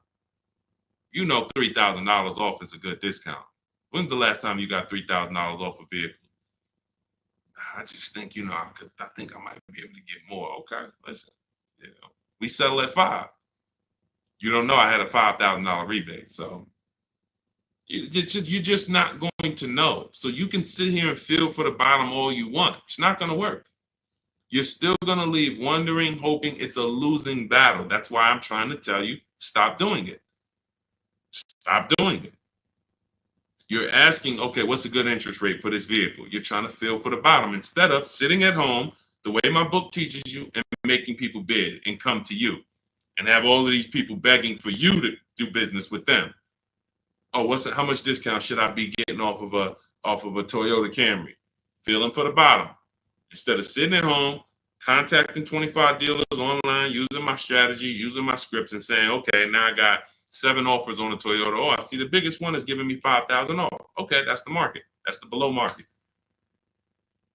$3,000 off is a good discount. When's the last time you got $3,000 off a vehicle? I just think, I think I might be able to get more. Okay, listen, we settle at 5. You don't know I had a $5,000 rebate, so you're just not going to know. So you can sit here and feel for the bottom all you want. It's not going to work. You're still going to leave wondering, hoping it's a losing battle. That's why I'm trying to tell you, stop doing it. Stop doing it. You're asking, okay, what's a good interest rate for this vehicle? You're trying to feel for the bottom instead of sitting at home the way my book teaches you and making people bid and come to you and have all of these people begging for you to do business with them. Oh, how much discount should I be getting off of a Toyota Camry? Feeling for the bottom. Instead of sitting at home, contacting 25 dealers online, using my strategies, using my scripts, and saying, okay, now I got 7 offers on a Toyota. Oh, I see the biggest one is giving me 5,000 off. Okay, that's the market. That's the below market.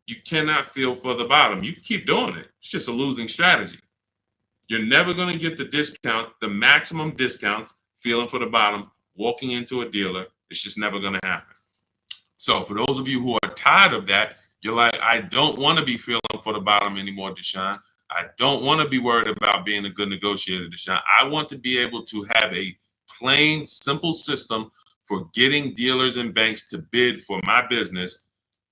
You cannot feel for the bottom. You can keep doing it. It's just a losing strategy. You're never going to get the discount, the maximum discounts, feeling for the bottom, walking into a dealer. It's just never going to happen. So for those of you who are tired of that, you're like, I don't want to be feeling for the bottom anymore, Deshone. I don't want to be worried about being a good negotiator, Deshone. I want to be able to have a plain, simple system for getting dealers and banks to bid for my business.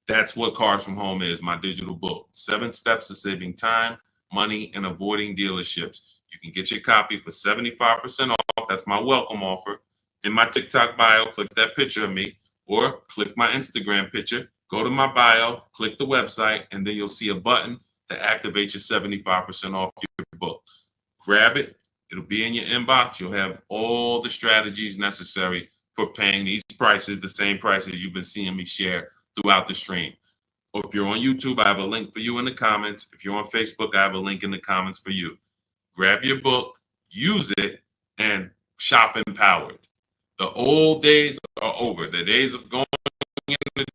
That's what Cars from Home is, my digital book. 7 steps to saving time, money, and avoiding dealerships. You can get your copy for 75% off. That's my welcome offer. In my TikTok bio, click that picture of me, or click my Instagram picture, go to my bio, click the website, and then you'll see a button to activate your 75% off your book. Grab it. It'll be in your inbox. You'll have all the strategies necessary for paying these prices, the same prices you've been seeing me share throughout the stream. Or if you're on YouTube, I have a link for you in the comments. If you're on Facebook, I have a link in the comments for you. Grab your book, use it, and shop empowered. The old days are over. The days of going into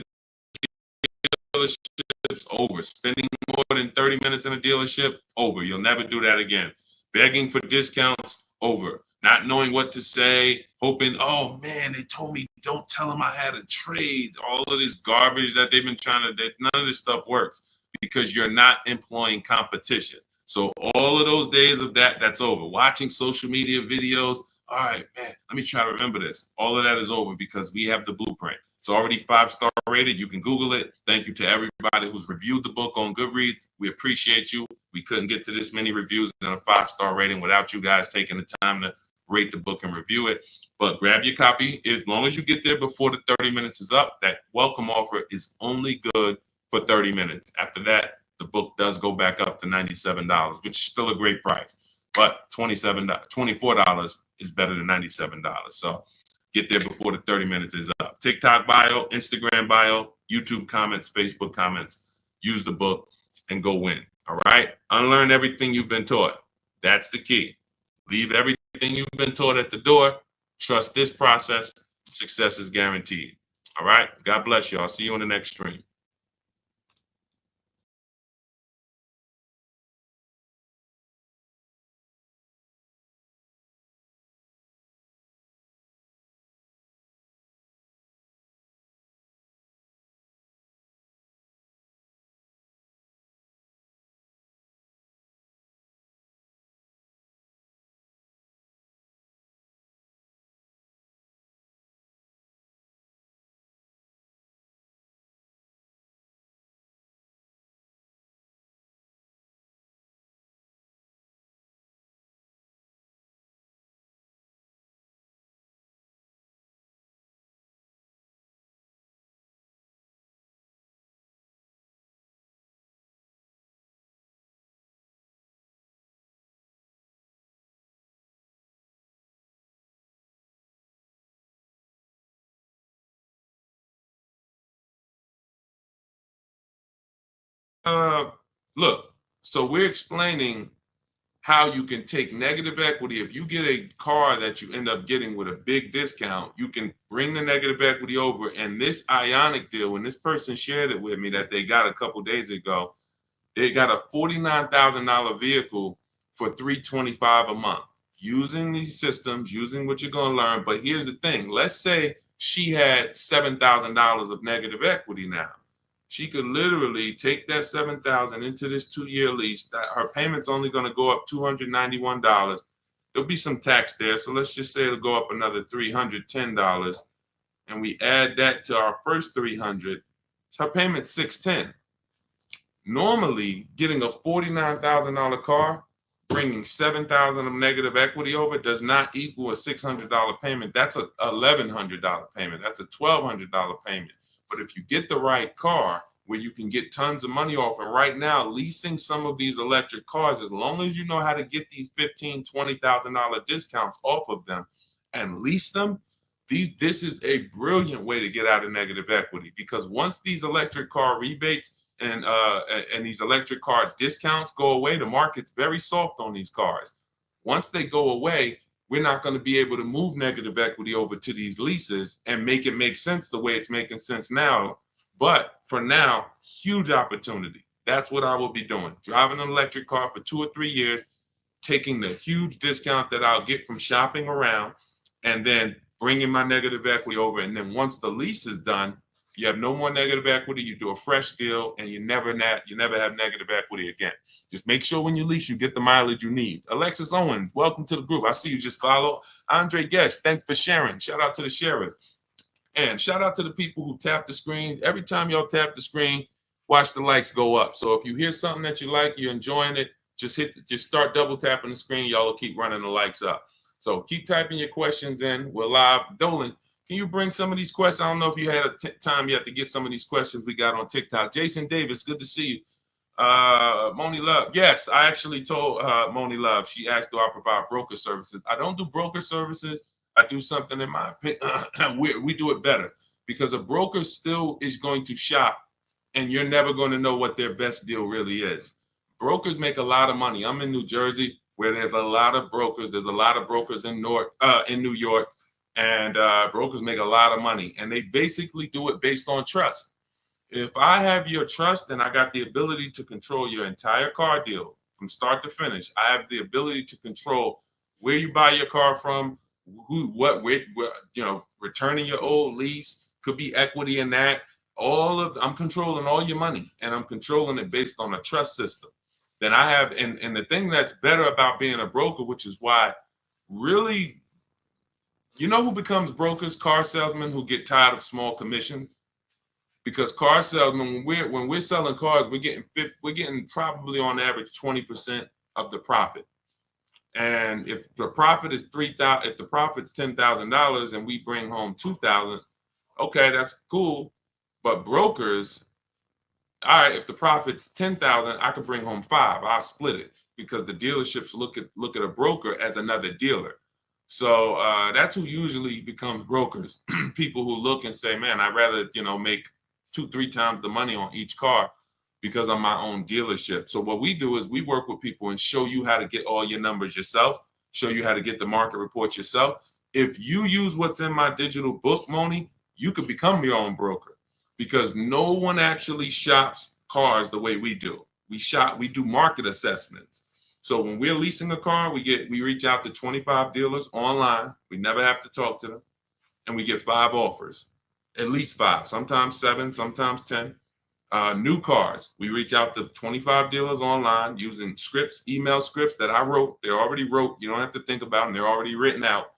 dealerships, over. Spending more than 30 minutes in a dealership, over. You'll never do that again. Begging for discounts, over. Not knowing what to say, hoping, oh man, they told me don't tell them I had a trade. All of this garbage that they've been none of this stuff works because you're not employing competition. So all of those days of that's over. Watching social media videos, all right, man, let me try to remember this. All of that is over because we have the blueprint. It's already 5-star rated. You can Google it. Thank you to everybody who's reviewed the book on Goodreads. We appreciate you. We couldn't get to this many reviews and a 5-star rating without you guys taking the time to rate the book and review it. But grab your copy. As long as you get there before the 30 minutes is up, that welcome offer is only good for 30 minutes. After that, the book does go back up to $97, which is still a great price. But $24 is better than $97. So get there before the 30 minutes is up. TikTok bio, Instagram bio, YouTube comments, Facebook comments. Use the book and go win. All right? Unlearn everything you've been taught. That's the key. Leave everything you've been taught at the door. Trust this process. Success is guaranteed. All right? God bless you. I'll see you on the next stream. Look, so we're explaining how you can take negative equity. If you get a car that you end up getting with a big discount, you can bring the negative equity over. And this Ionic deal, when this person shared it with me that they got a couple days ago, they got a $49,000 vehicle for $325 a month. Using these systems, using what you're going to learn. But here's the thing. Let's say she had $7,000 of negative equity now. She could literally take that $7,000 into this 2-year lease. That her payment's only going to go up $291. There'll be some tax there, so let's just say it'll go up another $310, and we add that to our first $300. So her payment's $610. Normally, getting a $49,000 car, bringing $7,000 of negative equity over does not equal a $600 payment. That's a $1,100 payment. That's a $1,200 payment. But if you get the right car where you can get tons of money off. And right now, leasing some of these electric cars, as long as you know how to get these $15,000, $20,000 discounts off of them and lease them, this is a brilliant way to get out of negative equity, because once these electric car rebates and these electric car discounts go away, the market's very soft on these cars. Once they go away, we're not going to be able to move negative equity over to these leases and make it make sense the way it's making sense now. But for now, huge opportunity. That's what I will be doing. Driving an electric car for 2 or 3 years, taking the huge discount that I'll get from shopping around, and then bringing my negative equity over. And then once the lease is done, you have no more negative equity. You do a fresh deal, and you never have negative equity again. Just make sure when you lease, you get the mileage you need. Alexis Owens, welcome to the group. I see you just follow. Andre Guest, thanks for sharing. Shout out to the sharers. And shout out to the people who tap the screen. Every time y'all tap the screen, watch the likes go up. So if you hear something that you like, you're enjoying it, just start double tapping the screen. Y'all will keep running the likes up. So keep typing your questions in. We're live. Dolan, can you bring some of these questions? I don't know if you had time yet to get some of these questions we got on TikTok. Jason Davis, good to see you. Moni Love. Yes, I actually told Moni Love. She asked, do I provide broker services? I don't do broker services. I do something, in my opinion, we do it better, because a broker still is going to shop, and you're never going to know what their best deal really is. Brokers make a lot of money. I'm in New Jersey, where there's a lot of brokers. There's a lot of brokers in New York, and brokers make a lot of money, and they basically do it based on trust. If I have your trust and I got the ability to control your entire car deal from start to finish, I have the ability to control where you buy your car from, returning your old lease, could be equity in that. I'm controlling all your money, and I'm controlling it based on a trust system. Then I have, and the thing that's better about being a broker, which is why really, you know who becomes brokers? Car salesmen who get tired of small commissions. Because car salesmen, when we're selling cars, we're getting probably on average 20% of the profit. And if the profit is $3,000, if the profit's $10,000 and we bring home $2,000, okay, that's cool. But brokers, all right, if the profit's $10,000, I could bring home $5,000. I'll split it, because the dealerships look at a broker as another dealer. So that's who usually becomes brokers. People who look and say, man, I'd rather make 2-3 times the money on each car, because I'm my own dealership. So what we do is we work with people and show you how to get all your numbers yourself, show you how to get the market reports yourself. If you use what's in my digital book, Moni, you could become your own broker, because no one actually shops cars the way we do. We do market assessments. So when we're leasing a car, we reach out to 25 dealers online. We never have to talk to them, and we get 5 offers, at least 5, sometimes 7, sometimes 10. New cars, we reach out to 25 dealers online using scripts, email scripts that I wrote. They're already wrote. You don't have to think about them. They're already written out.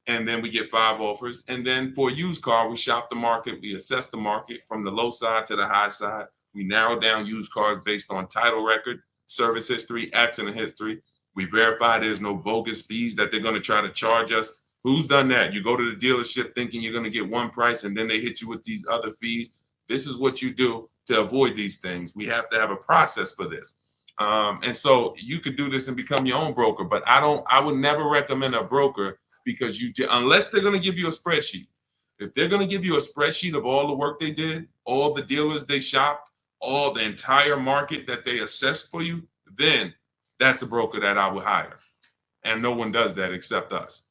And then we get 5 offers. And then for a used car, we shop the market. We assess the market from the low side to the high side. We narrow down used cars based on title record, service history, accident history. We verify there's no bogus fees that they're going to try to charge us. Who's done that? You go to the dealership thinking you're going to get one price, and then they hit you with these other fees. This is what you do to avoid these things. We have to have a process for this. And so you could do this and become your own broker, but I would never recommend a broker, because unless they're going to give you a spreadsheet. If they're going to give you a spreadsheet of all the work they did, all the dealers they shopped, all the entire market that they assessed for you, then that's a broker that I would hire. And no one does that except us.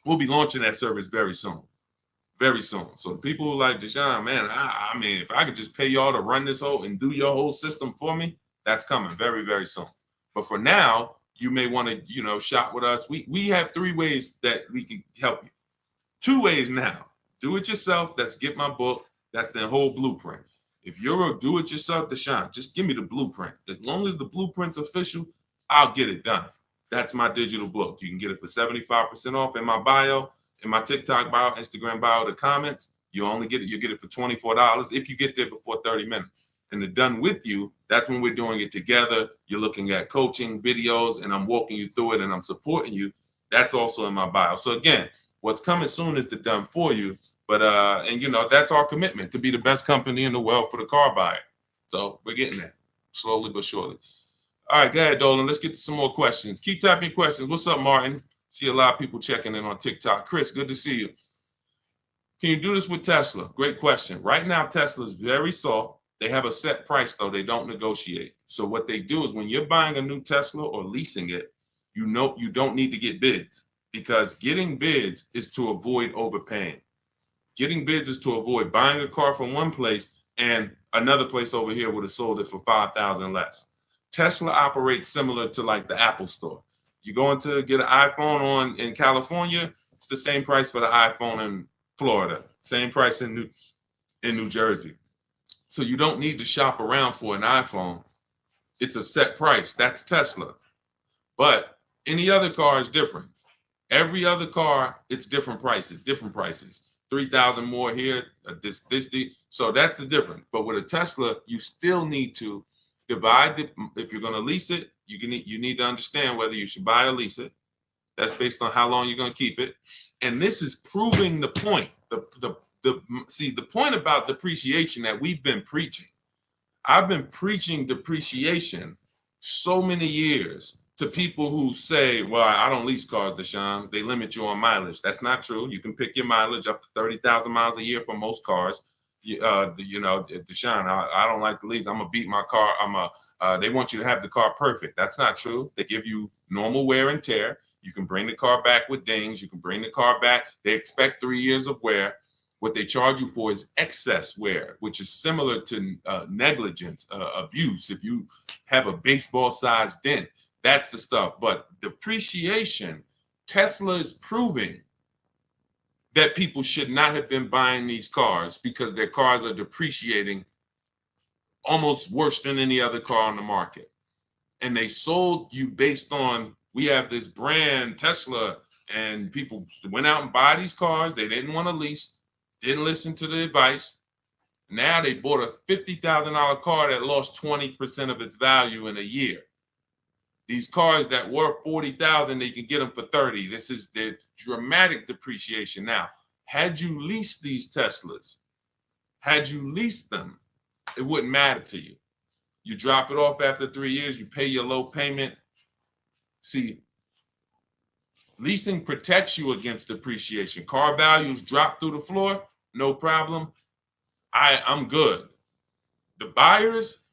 We'll be launching that service very soon. Very soon. So the people who like Deshone, man, I mean, if I could just pay y'all to run this whole and do your whole system for me, that's coming very, very soon. But for now, you may want to, shop with us. We have 3 ways that we can help you. 2 ways now. Do it yourself. That's get my book. That's the whole blueprint. If you're a do-it-yourself, Deshone, just give me the blueprint. As long as the blueprint's official, I'll get it done. That's my digital book. You can get it for 75% off in my bio. In my TikTok bio, Instagram bio, the comments, you get it for $24 if you get there before 30 minutes. And the done with you, that's when we're doing it together. You're looking at coaching videos, and I'm walking you through it, and I'm supporting you. That's also in my bio. So again, what's coming soon is the done for you, But and you know, that's our commitment, to be the best company in the world for the car buyer. So we're getting there, slowly but surely. All right, go ahead, Dolan. Let's get to some more questions. Keep typing questions. What's up, Martin? See a lot of people checking in on TikTok. Chris, good to see you. Can you do this with Tesla? Great question. Right now, Tesla is very soft. They have a set price, though. They don't negotiate. So what they do is when you're buying a new Tesla or leasing it, you know you don't need to get bids, because getting bids is to avoid overpaying. Getting bids is to avoid buying a car from one place and another place over here would have sold it for 5,000 less. Tesla operates similar to like the Apple store. You going to get an iPhone in California, it's the same price for the iPhone in Florida, same price in New Jersey. So you don't need to shop around for an iPhone. It's a set price. That's Tesla. But any other car is different. Every other car, it's different prices. 3,000 more here, so that's the difference. But with a Tesla, you still need to divide it. If you're going to lease it, you need to understand whether you should buy or lease it. That's based on how long you're going to keep it. And this is proving the point. The point about depreciation that we've been preaching. I've been preaching depreciation so many years to people who say, well, I don't lease cars, Deshone. They limit you on mileage. That's not true. You can pick your mileage up to 30,000 miles a year for most cars. You know, Deshone, I don't like to lease. I'm going to beat my car. They want you to have the car perfect. That's not true. They give you normal wear and tear. You can bring the car back with dings. You can bring the car back. They expect 3 years of wear. What they charge you for is excess wear, which is similar to negligence, abuse. If you have a baseball-sized dent, that's the stuff. But depreciation, Tesla is proving that people should not have been buying these cars because their cars are depreciating almost worse than any other car on the market. And they sold you based on, we have this brand, Tesla, and people went out and buy these cars. They didn't want to lease, didn't listen to the advice. Now they bought a $50,000 car that lost 20% of its value in a year. These cars that were 40,000, they can get them for 30. This is the dramatic depreciation. Now, had you leased these Teslas, had you leased them, it wouldn't matter to you. You drop it off after 3 years, you pay your low payment. See, leasing protects you against depreciation. Car values drop through the floor, no problem. I'm good. The buyers,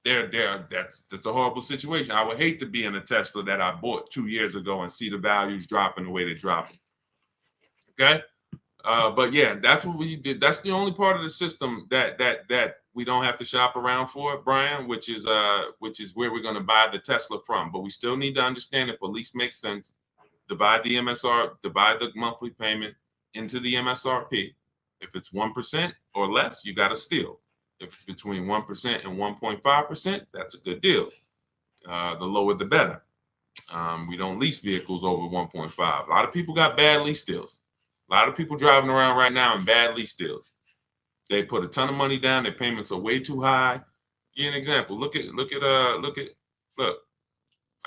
that's a horrible situation. I would hate to be in a Tesla that I bought 2 years ago and see the values dropping the way they drop. Okay, but yeah, that's what we did. That's the only part of the system that we don't have to shop around for, Brian, which is where we're going to buy the Tesla from. But we still need to understand if a lease makes sense. Divide the monthly payment into the MSRP. If it's 1% or less, you got to steal. If it's between 1% and 1.5%, that's a good deal. The lower, the better. We don't lease vehicles over 1.5. A lot of people got bad lease deals. A lot of people driving around right now in bad lease deals. They put a ton of money down. Their payments are way too high. I'll give you an example. Look. I'll give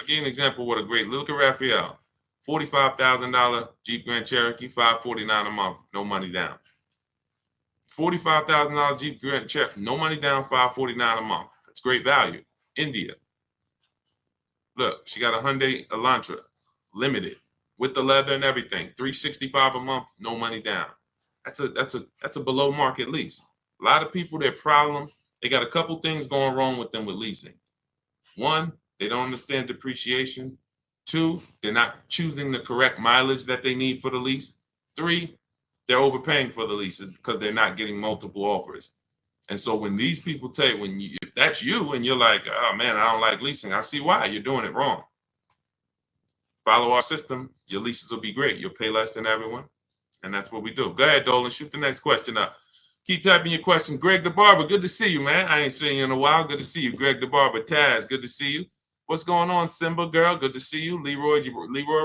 you an example. Look at Raphael. $45,000 Jeep Grand Cherokee, $549 a month, no money down. $45,000 Jeep Grand Cherokee, no money down, $549 a month. That's great value. India. Look, she got a Hyundai Elantra, limited, with the leather and everything, $365 a month, no money down. That's a below market lease. A lot of people, their problem, they got a couple things going wrong with them with leasing. One, they don't understand depreciation. Two, they're not choosing the correct mileage that they need for the lease. Three, they're overpaying for the leases because they're not getting multiple offers. And so when these people tell you, if that's you and you're like, oh man, I don't like leasing, I see why. You're doing it wrong. Follow our system, your leases will be great. You'll pay less than everyone. And that's what we do. Go ahead, Dolan, shoot the next question up. Keep typing your question. Greg the Barber, good to see you, man. I ain't seen you in a while. Good to see you. Greg the Barber, Taz, good to see you. What's going on, Simba girl? Good to see you. Leroy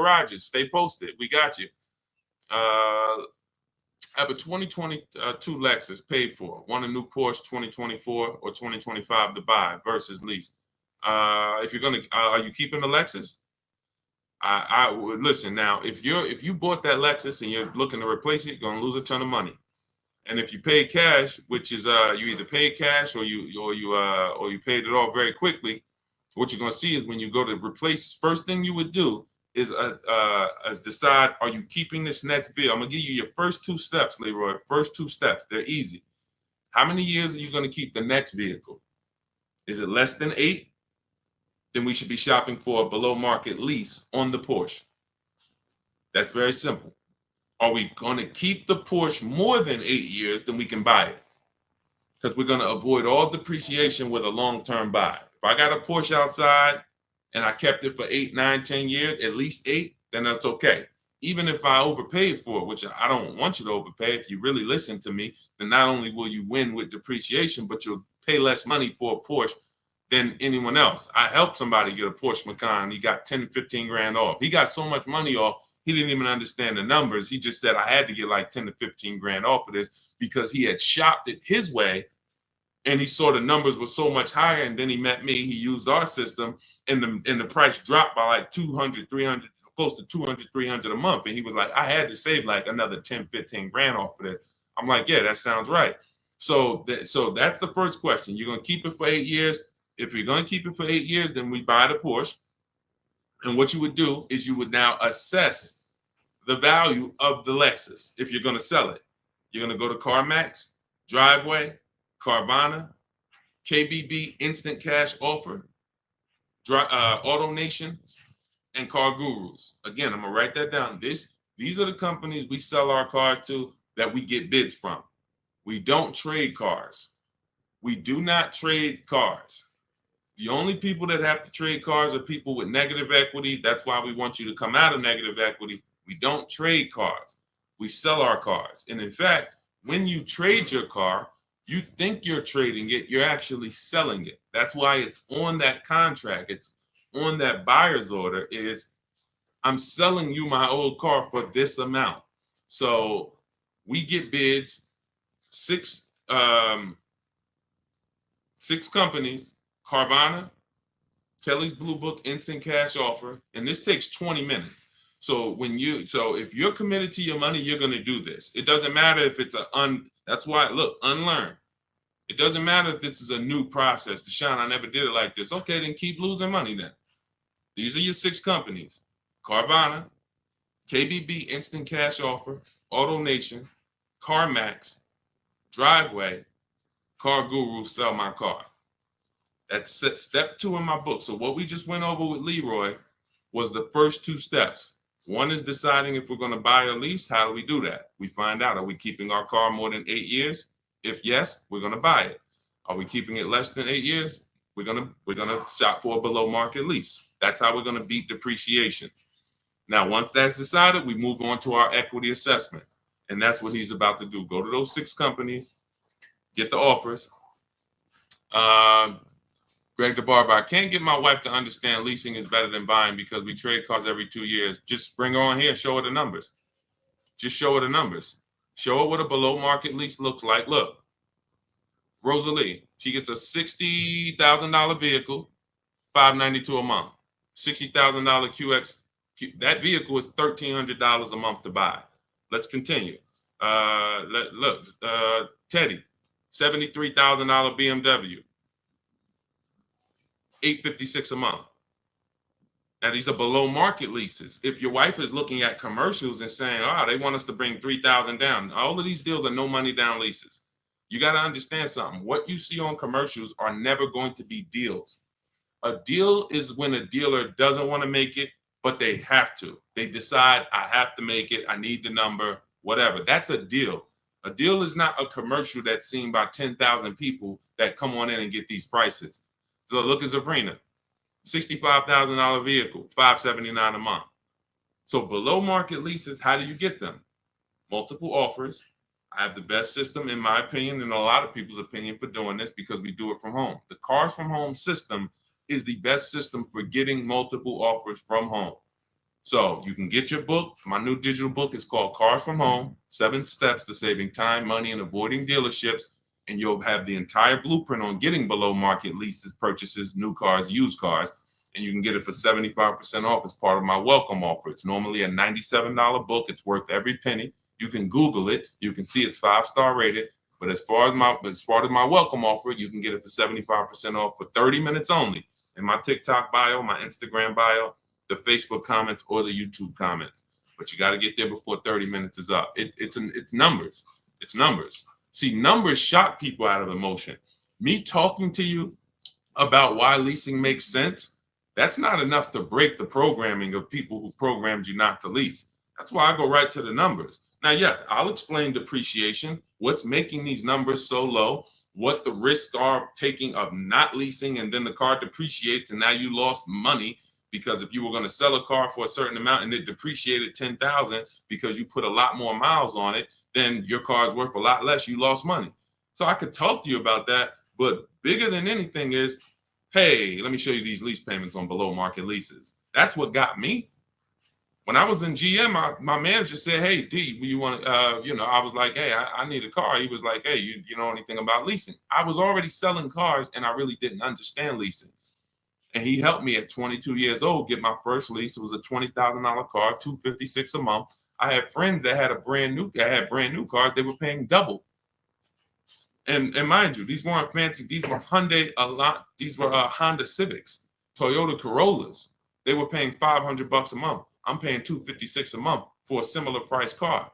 Rogers, stay posted. We got you. I have a 2022 Lexus paid for. Want a new Porsche 2024 or 2025 to buy versus lease. If you're gonna, are you keeping the Lexus? I would listen now. If you bought that Lexus and you're looking to replace it, you're gonna lose a ton of money. And if you pay cash, which is you either paid cash or you paid it off very quickly, what you're going to see is when you go to replace, first thing you would do is decide, are you keeping this next bill? I'm going to give you your first two steps, Leroy. First two steps. They're easy. How many years are you going to keep the next vehicle? Is it less than 8? Then we should be shopping for a below market lease on the Porsche. That's very simple. Are we going to keep the Porsche more than 8 years? Then we can buy it, because we're going to avoid all depreciation with a long-term buy. If I got a Porsche outside and I kept it for 8, 9, 10 years, at least 8, then that's okay. Even if I overpaid for it, which I don't want you to overpay. If you really listen to me, then not only will you win with depreciation, but you'll pay less money for a Porsche than anyone else. I helped somebody get a Porsche Macan. He got 10, 15 grand off. He got so much money off, he didn't even understand the numbers. He just said, I had to get like 10 to 15 grand off of this because he had shopped it his way and he saw the numbers were so much higher. And then he met me, he used our system, and the price dropped by like 200, 300, close to 200, 300 a month. And he was like, I had to save like another 10, 15 grand off of this. I'm like, yeah, that sounds right. So that's the first question. You're going to keep it for 8 years. If you're going to keep it for 8 years, then we buy the Porsche. And what you would do is you would now assess the value of the Lexus. If you're going to sell it, you're going to go to CarMax, Driveway, Carvana, KBB Instant Cash Offer, Auto Nation, and Car Gurus. Again, I'm going to write that down. These are the companies we sell our cars to that we get bids from. We don't trade cars. We do not trade cars. The only people that have to trade cars are people with negative equity. That's why we want you to come out of negative equity. We don't trade cars. We sell our cars. And in fact, when you trade your car, you think you're trading it, you're actually selling it. That's why it's on that contract. It's on that buyer's order is, I'm selling you my old car for this amount. So we get bids, six companies, Carvana, Kelly's Blue Book Instant Cash Offer, and this takes 20 minutes. So if you're committed to your money, you're going to do this. It doesn't matter if it's that's why, look, unlearn. It doesn't matter if this is a new process. Deshone, I never did it like this. Okay, then keep losing money then. These are your 6 companies: Carvana, KBB Instant Cash Offer, Auto Nation, CarMax, Driveway, Car Guru, Sell My Car. That's step 2 in my book. So what we just went over with Leroy was the first 2 steps. One is deciding if we're going to buy or lease. How do we do that? We find out, are we keeping our car more than 8 years? If yes, we're going to buy it. Are we keeping it less than 8 years? We're going to shop for a below market lease. That's how we're going to beat depreciation. Now, once that's decided, we move on to our equity assessment. And that's what he's about to do. Go to those 6 companies, get the offers. Greg the Barber, I can't get my wife to understand leasing is better than buying because we trade cars every 2 years. Just bring her on here and show her the numbers. Just show her the numbers. Show her what a below market lease looks like. Look, Rosalie, she gets a $60,000 vehicle, $592 a month. $60,000 QX. That vehicle is $1,300 a month to buy. Let's continue. Teddy, $73,000 BMW. $856 a month. Now these are below market leases. If your wife is looking at commercials and saying, they want us to bring $3,000 down, all of these deals are no money down leases. You got to understand something. What you see on commercials are never going to be deals. A deal is when a dealer doesn't want to make it, but they have to. They decide, I have to make it, I need the number, whatever. That's a deal. A deal is not a commercial that's seen by 10,000 people that come on in and get these prices. So look at Sabrina, $65,000 vehicle, $579 a month. So below market leases, how do you get them? Multiple offers. I have the best system, in my opinion, and a lot of people's opinion, for doing this because we do it from home. The Cars from Home system is the best system for getting multiple offers from home. So you can get your book. My new digital book is called Cars from Home, 7 Steps to Saving Time, Money, and Avoiding Dealerships. And you'll have the entire blueprint on getting below market leases, purchases, new cars, used cars. And you can get it for 75% off as part of my welcome offer. It's normally a $97 book. It's worth every penny. You can Google it. You can see it's 5-star rated. But as part of my welcome offer, you can get it for 75% off for 30 minutes only. In my TikTok bio, my Instagram bio, the Facebook comments, or the YouTube comments. But you got to get there before 30 minutes is up. It's numbers. It's numbers. See, numbers shock people out of emotion. Me talking to you about why leasing makes sense, that's not enough to break the programming of people who programmed you not to lease. That's why I go right to the numbers. Now, yes, I'll explain depreciation, what's making these numbers so low, what the risks are taking of not leasing, and then the car depreciates and now you lost money because if you were going to sell a car for a certain amount and it depreciated 10,000 because you put a lot more miles on it, then your car is worth a lot less, you lost money. So I could talk to you about that, but bigger than anything is, hey, let me show you these lease payments on below market leases. That's what got me. When I was in GM, my manager said, hey, D, you want I was like, hey, I need a car. He was like, hey, you know anything about leasing? I was already selling cars and I really didn't understand leasing. And he helped me at 22 years old get my first lease. It was a $20,000 car, $256 a month. I had friends that had brand new cars. They were paying double. And mind you, these weren't fancy. These were These were Honda Civics, Toyota Corollas. They were paying $500 a month. I'm paying $256 a month for a similar price car.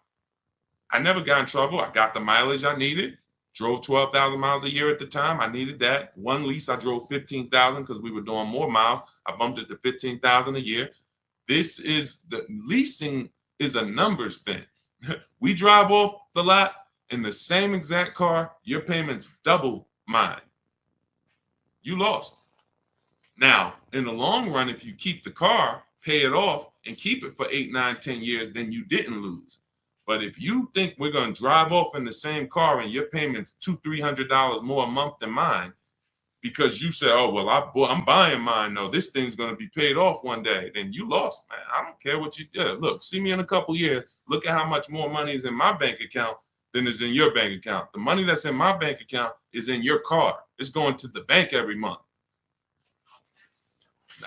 I never got in trouble. I got the mileage I needed. Drove 12,000 miles a year at the time. I needed that. One lease, I drove 15,000 because we were doing more miles. I bumped it to 15,000 a year. Leasing is a numbers thing. We drive off the lot in the same exact car. Your payment's double mine. You lost. Now, in the long run, if you keep the car, pay it off, and keep it for 8, 9, 10 years, then you didn't lose. But if you think we're going to drive off in the same car and your payment's $200-300 more a month than mine, because you say, oh, well, I'm buying mine, though, this thing's going to be paid off one day, then you lost, man. I don't care what you do. Look, see me in a couple years. Look at how much more money is in my bank account than is in your bank account. The money that's in my bank account is in your car. It's going to the bank every month.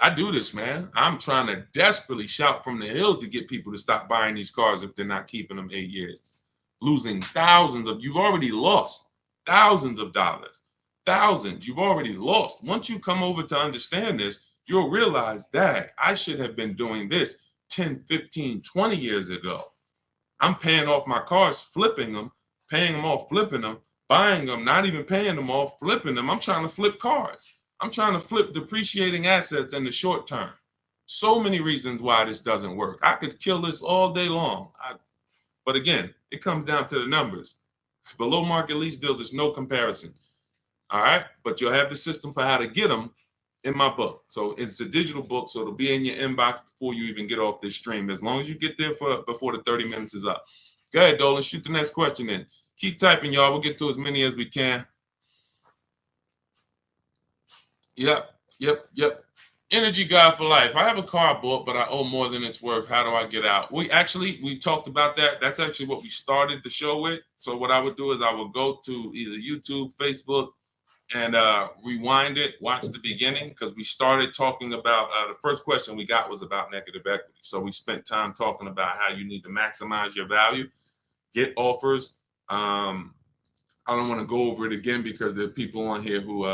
I do this, man. I'm trying to desperately shout from the hills to get people to stop buying these cars if they're not keeping them 8 years. Losing you've already lost thousands of dollars. Thousands, you've already lost. Once you come over to understand this, you'll realize that I should have been doing this 10, 15, 20 years ago. I'm paying off my cars, flipping them, paying them off, flipping them, buying them, not even paying them off, flipping them. I'm trying to flip cars. I'm trying to flip depreciating assets in the short term. So many reasons why this doesn't work. I could kill this all day long. But again, it comes down to the numbers. Below market lease deals, there's no comparison. All right. But you'll have the system for how to get them in my book. So it's a digital book. So it'll be in your inbox before you even get off this stream, as long as you get there before the 30 minutes is up. Go ahead, Dolan. Shoot the next question in. Keep typing, y'all. We'll get through as many as we can. Yep. Energy guy for life. I have a car bought, but I owe more than it's worth. How do I get out? We talked about that. That's actually what we started the show with. So what I would do is I would go to either YouTube, Facebook, and rewind it, watch the beginning, because we started talking about the first question we got was about negative equity. So we spent time talking about how you need to maximize your value, get offers. I don't want to go over it again because there are people on here who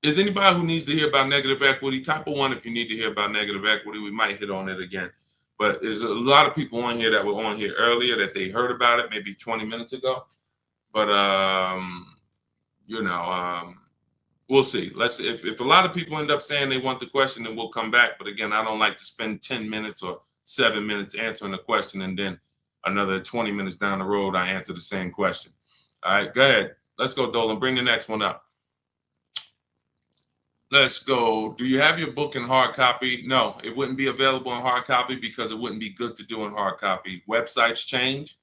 is anybody who needs to hear about negative equity? Type of 1 if you need to hear about negative equity. We might hit on it again. But there's a lot of people on here that were on here earlier that they heard about it maybe 20 minutes ago. But we'll see. If a lot of people end up saying they want the question, then we'll come back. But again, I don't like to spend 10 minutes or 7 minutes answering the question and then another 20 minutes down the road I answer the same question. All right, go ahead. Let's go, Dolan. Bring the next one up. Let's go. Do you have your book in hard copy? No, it wouldn't be available in hard copy because it wouldn't be good to do in hard copy. Websites change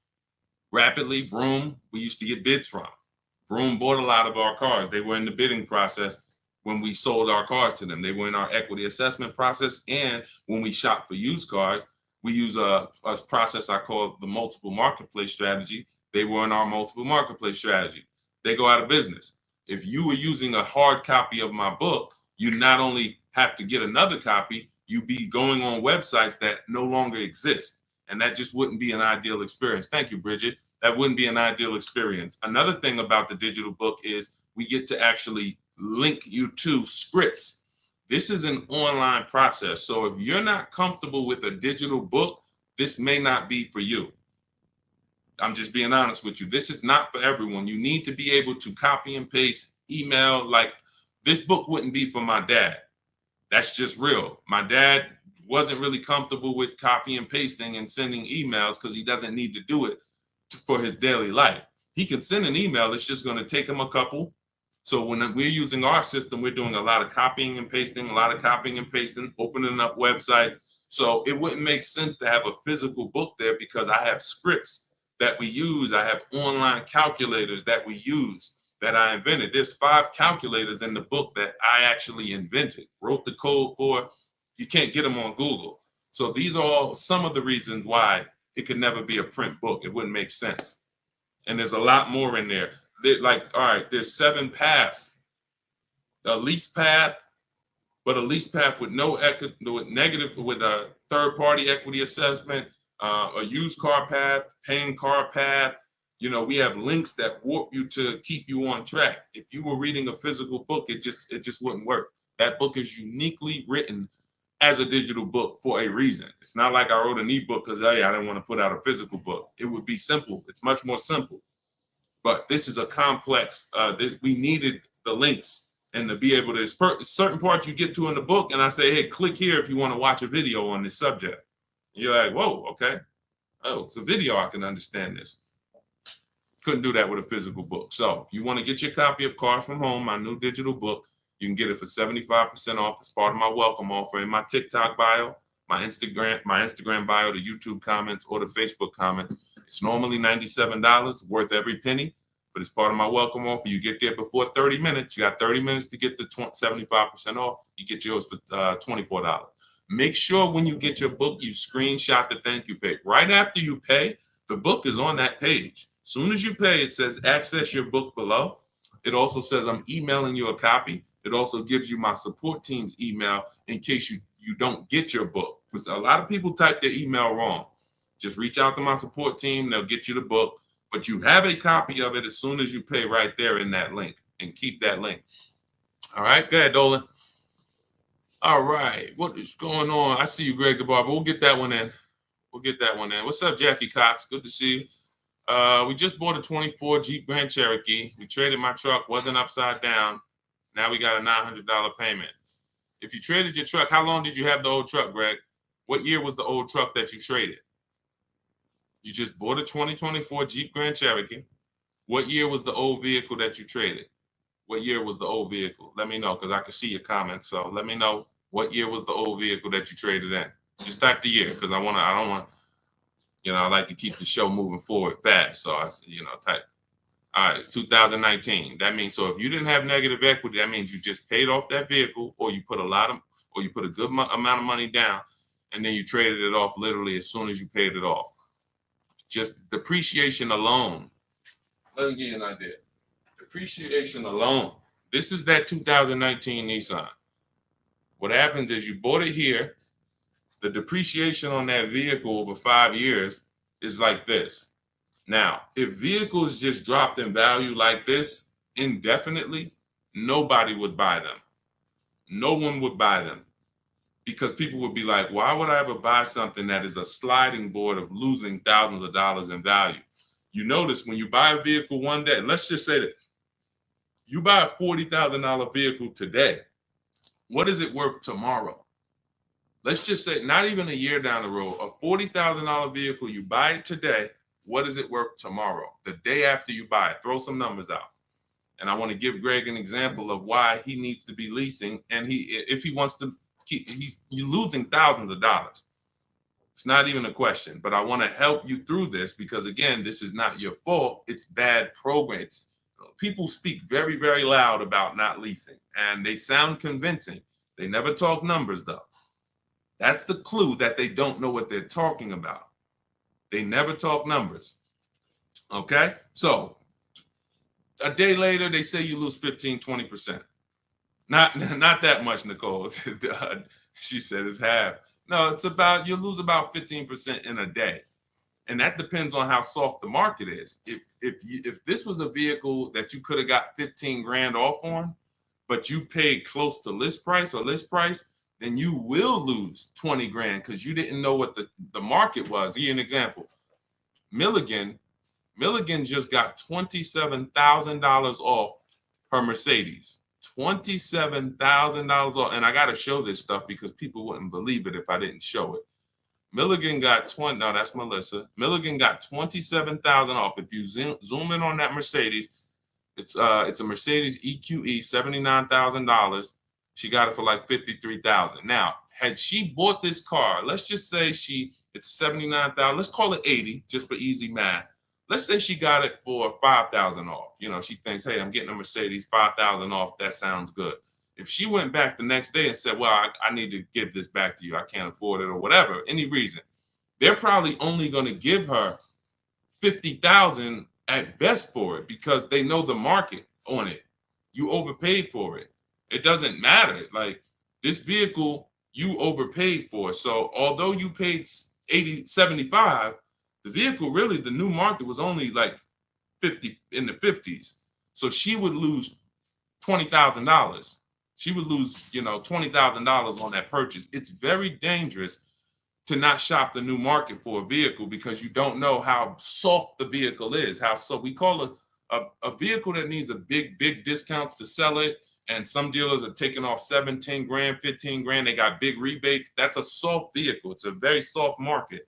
rapidly. Vroom, we used to get bids from. Vroom bought a lot of our cars. They were in the bidding process when we sold our cars to them. They were in our equity assessment process. And when we shop for used cars, we use a process I call the multiple marketplace strategy. They were in our multiple marketplace strategy. They go out of business. If you were using a hard copy of my book, you not only have to get another copy, you be going on websites that no longer exist. And that just wouldn't be an ideal experience. Thank you, Bridget. That wouldn't be an ideal experience. Another thing about the digital book is we get to actually link you to scripts. This is an online process. So if you're not comfortable with a digital book, this may not be for you. I'm just being honest with you. This is not for everyone. You need to be able to copy and paste, email. Like, this book wouldn't be for my dad. That's just real. My dad wasn't really comfortable with copy and pasting and sending emails because he doesn't need to do it for his daily life. He can send an email. It's just going to take him a couple. So when we're using our system, we're doing a lot of copying and pasting, opening up websites. So it wouldn't make sense to have a physical book there because I have scripts that we use. I have online calculators that we use that I invented. There's 5 calculators in the book that I actually invented, wrote the code for. You can't get them on Google. So these are all some of the reasons why it could never be a print book. It wouldn't make sense. And there's a lot more in there. All right, there's 7 paths. A lease path, but a lease path with with a third-party equity assessment, a used car path, paying car path. You know, we have links that warp you to keep you on track. If you were reading a physical book, it just wouldn't work. That book is uniquely written as a digital book for a reason. It's not like I wrote an ebook because, hey, I didn't want to put out a physical book. It would be simple. It's much more simple. But this is a complex. We needed the links and to be able to, certain parts you get to in the book, and I say, hey, click here if you want to watch a video on this subject. And you're like, whoa, okay. Oh, it's a video. I can understand this. Couldn't do that with a physical book. So if you want to get your copy of Car From Home, my new digital book, you can get it for 75% off as part of my welcome offer in my TikTok bio, my Instagram bio, the YouTube comments, or the Facebook comments. It's normally $97, worth every penny, but it's part of my welcome offer. You get there before 30 minutes. You got 30 minutes to get the 75% off. You get yours for $24. Make sure when you get your book, you screenshot the thank you page. Right after you pay, the book is on that page. As soon as you pay, it says access your book below. It also says I'm emailing you a copy. It also gives you my support team's email in case you don't get your book. Because a lot of people type their email wrong. Just reach out to my support team. They'll get you the book. But you have a copy of it as soon as you pay right there in that link. And keep that link. All right, go ahead, Dolan. All right, what is going on? I see you, Greg the Barber. We'll get that one in. What's up, Jackie Cox? Good to see you. We just bought a 24 Jeep Grand Cherokee. We traded my truck, wasn't upside down. Now we got a $900 payment. If you traded your truck, how long did you have the old truck, Greg? What year was the old truck that you traded? You just bought a 2024 Jeep Grand Cherokee. What year was the old vehicle that you traded? What year was the old vehicle? Let me know because I can see your comments. So let me know what year was the old vehicle that you traded in. Just type the year because I don't want, I like to keep the show moving forward fast. So type. All right, it's 2019. That means, so if you didn't have negative equity, that means you just paid off that vehicle, or you put a good amount of money down, and then you traded it off literally as soon as you paid it off. Just depreciation alone. Let me give you an idea. Depreciation alone. This is that 2019 Nissan. What happens is you bought it here. The depreciation on that vehicle over 5 years is like this. Now, if vehicles just dropped in value like this indefinitely, nobody would buy them. No one would buy them because people would be like, why would I ever buy something that is a sliding board of losing thousands of dollars in value? You notice when you buy a vehicle one day, let's just say that you buy a $40,000 vehicle today, what is it worth tomorrow? Let's just say not even a year down the road, a $40,000 vehicle, you buy it today, what is it worth tomorrow? The day after you buy it, throw some numbers out. And I want to give Greg an example of why he needs to be leasing. And if he wants to you're losing thousands of dollars. It's not even a question, but I want to help you through this because again, this is not your fault. It's bad programs. People speak very, very loud about not leasing and they sound convincing. They never talk numbers though. That's the clue that they don't know what they're talking about. They never talk numbers. Okay. So a day later, they say you lose 15, 20%. Not that much, Nicole. She said it's half. No, it's about, you lose about 15% in a day. And that depends on how soft the market is. If this was a vehicle that you could have got 15 grand off on, but you paid close to list price or list price, then you will lose 20 grand because you didn't know what the market was. Give you an example. Milligan, Milligan just got $27,000 off her Mercedes. $27,000 off. And I got to show this stuff because people wouldn't believe it if I didn't show it. Milligan got 20. No, that's Melissa. Milligan got 27,000 off. If you zoom in on that Mercedes, it's a Mercedes EQE, $79,000. She got it for like 53,000. Now, had she bought this car, let's just say it's 79,000. Let's call it 80, just for easy math. Let's say she got it for 5,000 off. You know, she thinks, hey, I'm getting a Mercedes, 5,000 off. That sounds good. If she went back the next day and said, well, I need to give this back to you, I can't afford it, or whatever, any reason, they're probably only going to give her 50,000 at best for it because they know the market on it. You overpaid for it. It doesn't matter. Like, this vehicle, you overpaid for. So although you paid 75, the vehicle, really, the new market was only like 50, in the 50s. So she would lose $20,000. She would lose, $20,000 on that purchase. It's very dangerous to not shop the new market for a vehicle because you don't know how soft the vehicle is. So we call a vehicle that needs a big discounts to sell it. And some dealers are taking off 17 grand, 15 grand. They got big rebates. That's a soft vehicle. It's a very soft market.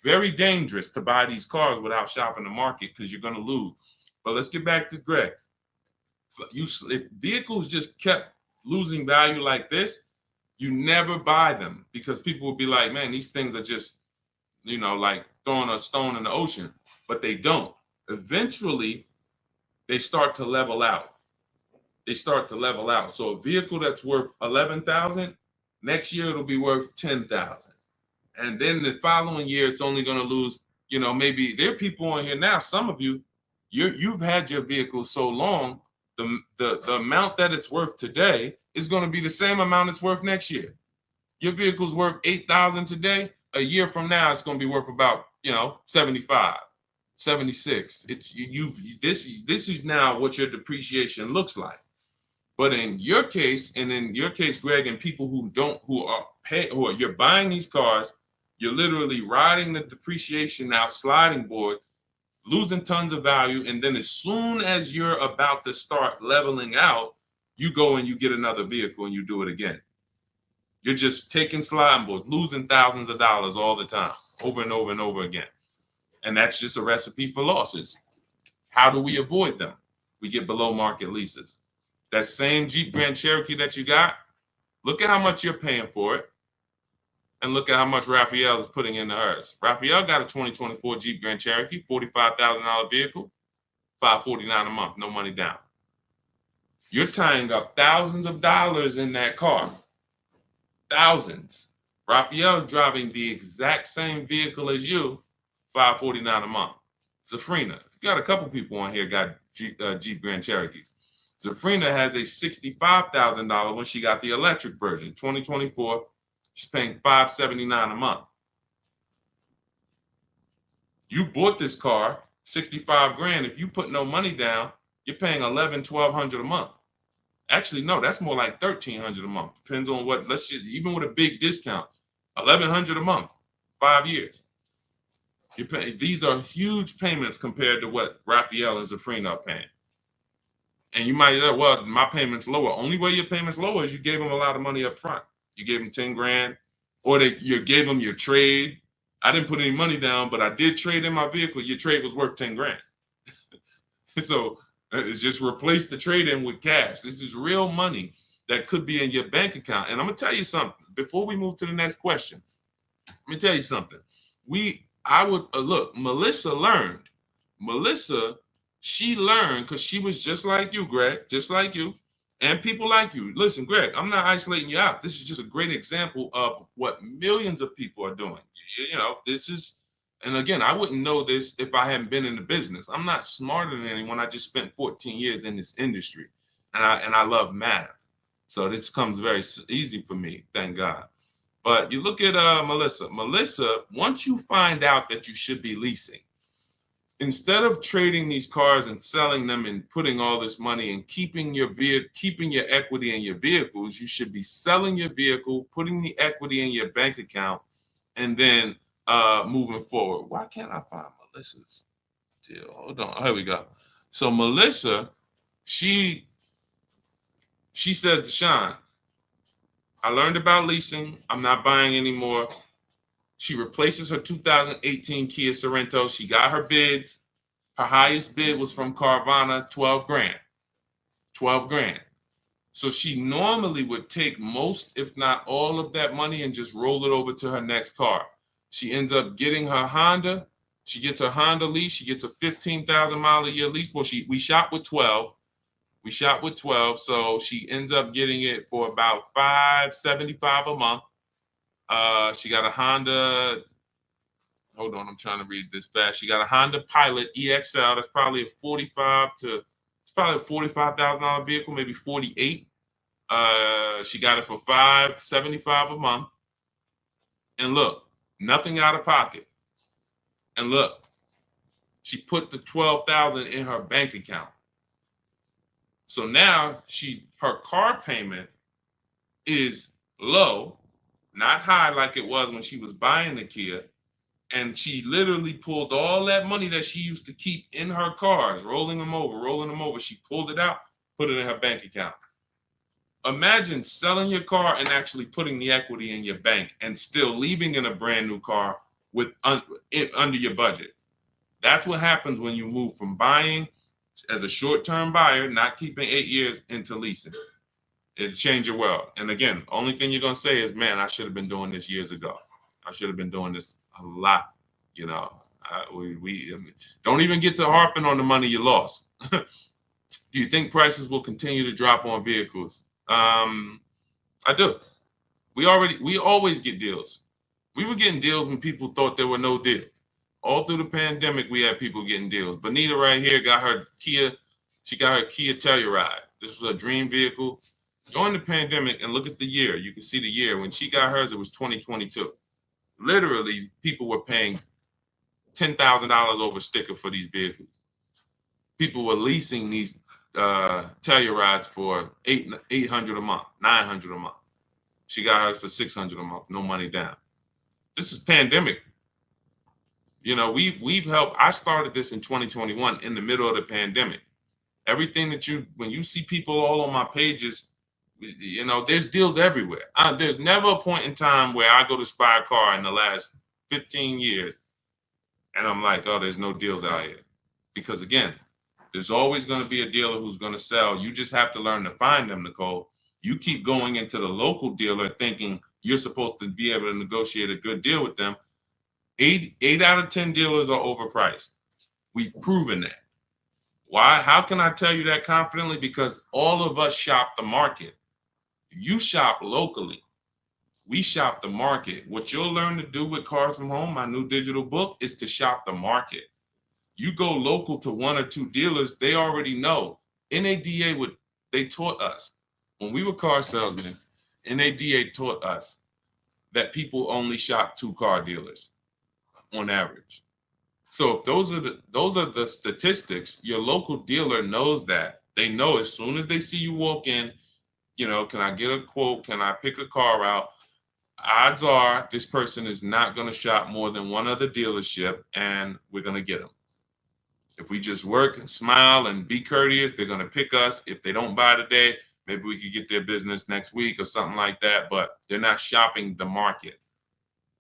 Very dangerous to buy these cars without shopping the market because you're going to lose. But let's get back to Greg. If vehicles just kept losing value like this, you never buy them because people will be like, man, these things are just, like throwing a stone in the ocean, but they don't. Eventually, they start to level out. So a vehicle that's worth 11,000, next year it'll be worth 10,000. And then the following year, it's only going to lose, maybe there are people on here now, some of you've had your vehicle so long, the amount that it's worth today is going to be the same amount it's worth next year. Your vehicle's worth 8,000 today. A year from now, it's going to be worth about 75, 76. This is now what your depreciation looks like. But in your case, Greg, and people you're buying these cars, you're literally riding the depreciation out, sliding board, losing tons of value, and then as soon as you're about to start leveling out, you go and you get another vehicle and you do it again. You're just taking sliding boards, losing thousands of dollars all the time, over and over and over again. And that's just a recipe for losses. How do we avoid them? We get below market leases. That same Jeep Grand Cherokee that you got, look at how much you're paying for it, and look at how much Raphael is putting into hers. Raphael got a 2024 Jeep Grand Cherokee, $45,000 vehicle, $549 a month, no money down. You're tying up thousands of dollars in that car. Thousands. Raphael is driving the exact same vehicle as you, $549 a month. Zafrina, you got a couple people on here got Jeep Grand Cherokees. Zafrina has a $65,000 when she got the electric version, 2024. She's paying $579 a month. You bought this car, 65 grand. If you put no money down, you're paying $1,100-1,200 a month. Actually, no, that's more like $1,300 a month. Depends on what. Even with a big discount, $1,100 a month, 5 years. These are huge payments compared to what Raphael and Zafrina are paying. And you might say, well, my payment's lower. Only way your payment's lower is you gave them a lot of money up front. You gave them 10 grand, or you gave them your trade. I didn't put any money down, but I did trade in my vehicle. Your trade was worth 10 grand. So it's just replace the trade in with cash. This is real money that could be in your bank account. And I'm gonna tell you something before we move to the next question. Let me tell you something. Look, Melissa learned. She learned because she was just like you, Greg, just like you, and people like you. Listen, Greg, I'm not isolating you out. This is just a great example of what millions of people are doing. This is, and again, I wouldn't know this if I hadn't been in the business. I'm not smarter than anyone. I just spent 14 years in this industry, and I love math. So this comes very easy for me, thank God. But you look at Melissa. Melissa, once you find out that you should be leasing, instead of trading these cars and selling them and putting all this money and keeping your equity in your vehicles, you should be selling your vehicle, putting the equity in your bank account, and then moving forward. Why can't I find Melissa's deal? Hold on. Here we go. So Melissa, she says, Deshaun, I learned about leasing. I'm not buying anymore. She replaces her 2018 Kia Sorento. She got her bids. Her highest bid was from Carvana, 12 grand. 12 grand. So she normally would take most, if not all of that money and just roll it over to her next car. She ends up getting her Honda. She gets her Honda lease. She gets a 15,000 mile a year lease. Well, we shop with 12. We shop with 12. So she ends up getting it for about $575 a month. She got a Honda. Hold on, I'm trying to read this fast. She got a Honda Pilot EXL. That's probably it's probably a $45,000 vehicle, maybe 48. She got it for $575 a month. And look, nothing out of pocket. And look, she put the $12,000 in her bank account. So now her car payment is low, not high like it was when she was buying the Kia. And she literally pulled all that money that she used to keep in her cars, rolling them over. She pulled it out, put it in her bank account. Imagine selling your car and actually putting the equity in your bank and still leaving in a brand new car with under your budget. That's what happens when you move from buying as a short-term buyer, not keeping 8 years, into leasing. It'll change your world. And again, only thing you're going to say is, man, I should have been doing this years ago. I should have been doing this a lot. You know, we don't even get to harping on the money you lost. Do you think prices will continue to drop on vehicles? I do. We always get deals. We were getting deals when people thought there were no deals. All through the pandemic, we had people getting deals. Bonita right here got her Kia. She got her Kia Telluride. This was a dream vehicle. During the pandemic, and look at the year. You can see the year. When she got hers, it was 2022. Literally, people were paying $10,000 over sticker for these vehicles. People were leasing these Tellurides for $800 a month, $900 a month. She got hers for $600 a month, no money down. This is pandemic. You know, we've helped. I started this in 2021 in the middle of the pandemic. Everything when you see people all on my pages, you know, there's deals everywhere. There's never a point in time where I go to spy a car in the last 15 years and I'm like, oh, there's no deals out here. Because again, there's always going to be a dealer who's going to sell. You just have to learn to find them, Nicole. You keep going into the local dealer thinking you're supposed to be able to negotiate a good deal with them. 8 out of 10 dealers are overpriced. We've proven that. Why? How can I tell you that confidently? Because all of us shop the market. You shop locally. We shop the market. What you'll learn to do with Cars from Home, my new digital book, is to shop the market. You go local to 1 or 2 dealers, they already know. NADA they taught us. When we were car salesmen, NADA taught us that people only shop 2 car dealers on average. So if those are the statistics, your local dealer knows that. They know as soon as they see you walk in, you know, can I get a quote? Can I pick a car out? Odds are this person is not going to shop more than 1 other dealership, and we're going to get them. If we just work and smile and be courteous, they're going to pick us. If they don't buy today, maybe we could get their business next week or something like that, but they're not shopping the market.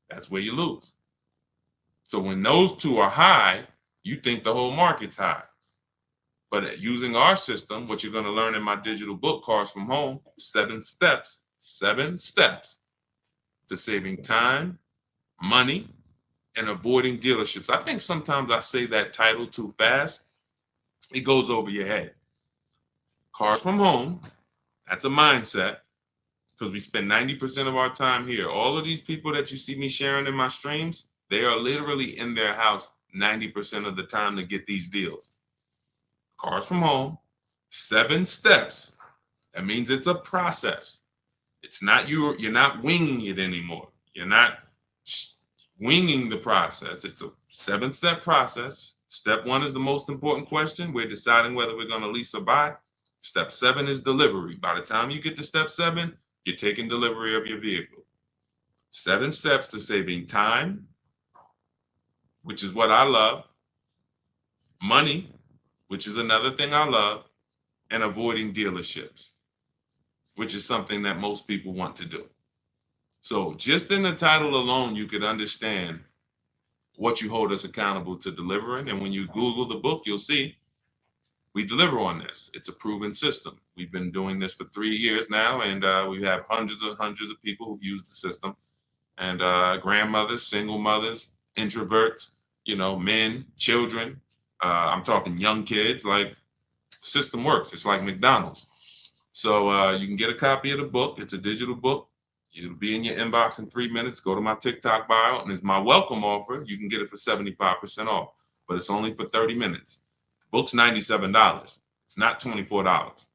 That's where you lose. So when those 2 are high, you think the whole market's high. But using our system, what you're going to learn in my digital book, Cars from Home, 7 steps to saving time, money, and avoiding dealerships. I think sometimes I say that title too fast. It goes over your head. Cars from Home, that's a mindset, because we spend 90% of our time here. All of these people that you see me sharing in my streams, they are literally in their house 90% of the time to get these deals. Cars from Home, 7 steps. That means it's a process. It's not you're not winging it anymore. You're not winging the process. It's a 7-step process. Step 1 is the most important question. We're deciding whether we're going to lease or buy. Step 7 is delivery. By the time you get to step 7, you're taking delivery of your vehicle. 7 steps to saving time, which is what I love, money, which is another thing I love, and avoiding dealerships, which is something that most people want to do. So just in the title alone, you could understand what you hold us accountable to delivering. And when you Google the book, you'll see we deliver on this. It's a proven system. We've been doing this for 3 years now, and we have hundreds of people who've used the system. And grandmothers, single mothers, introverts, men, children. I'm talking young kids. Like, system works. It's like McDonald's. So you can get a copy of the book. It's a digital book. It'll be in your inbox in 3 minutes. Go to my TikTok bio, and it's my welcome offer. You can get it for 75% off, but it's only for 30 minutes. The book's $97. It's not $24.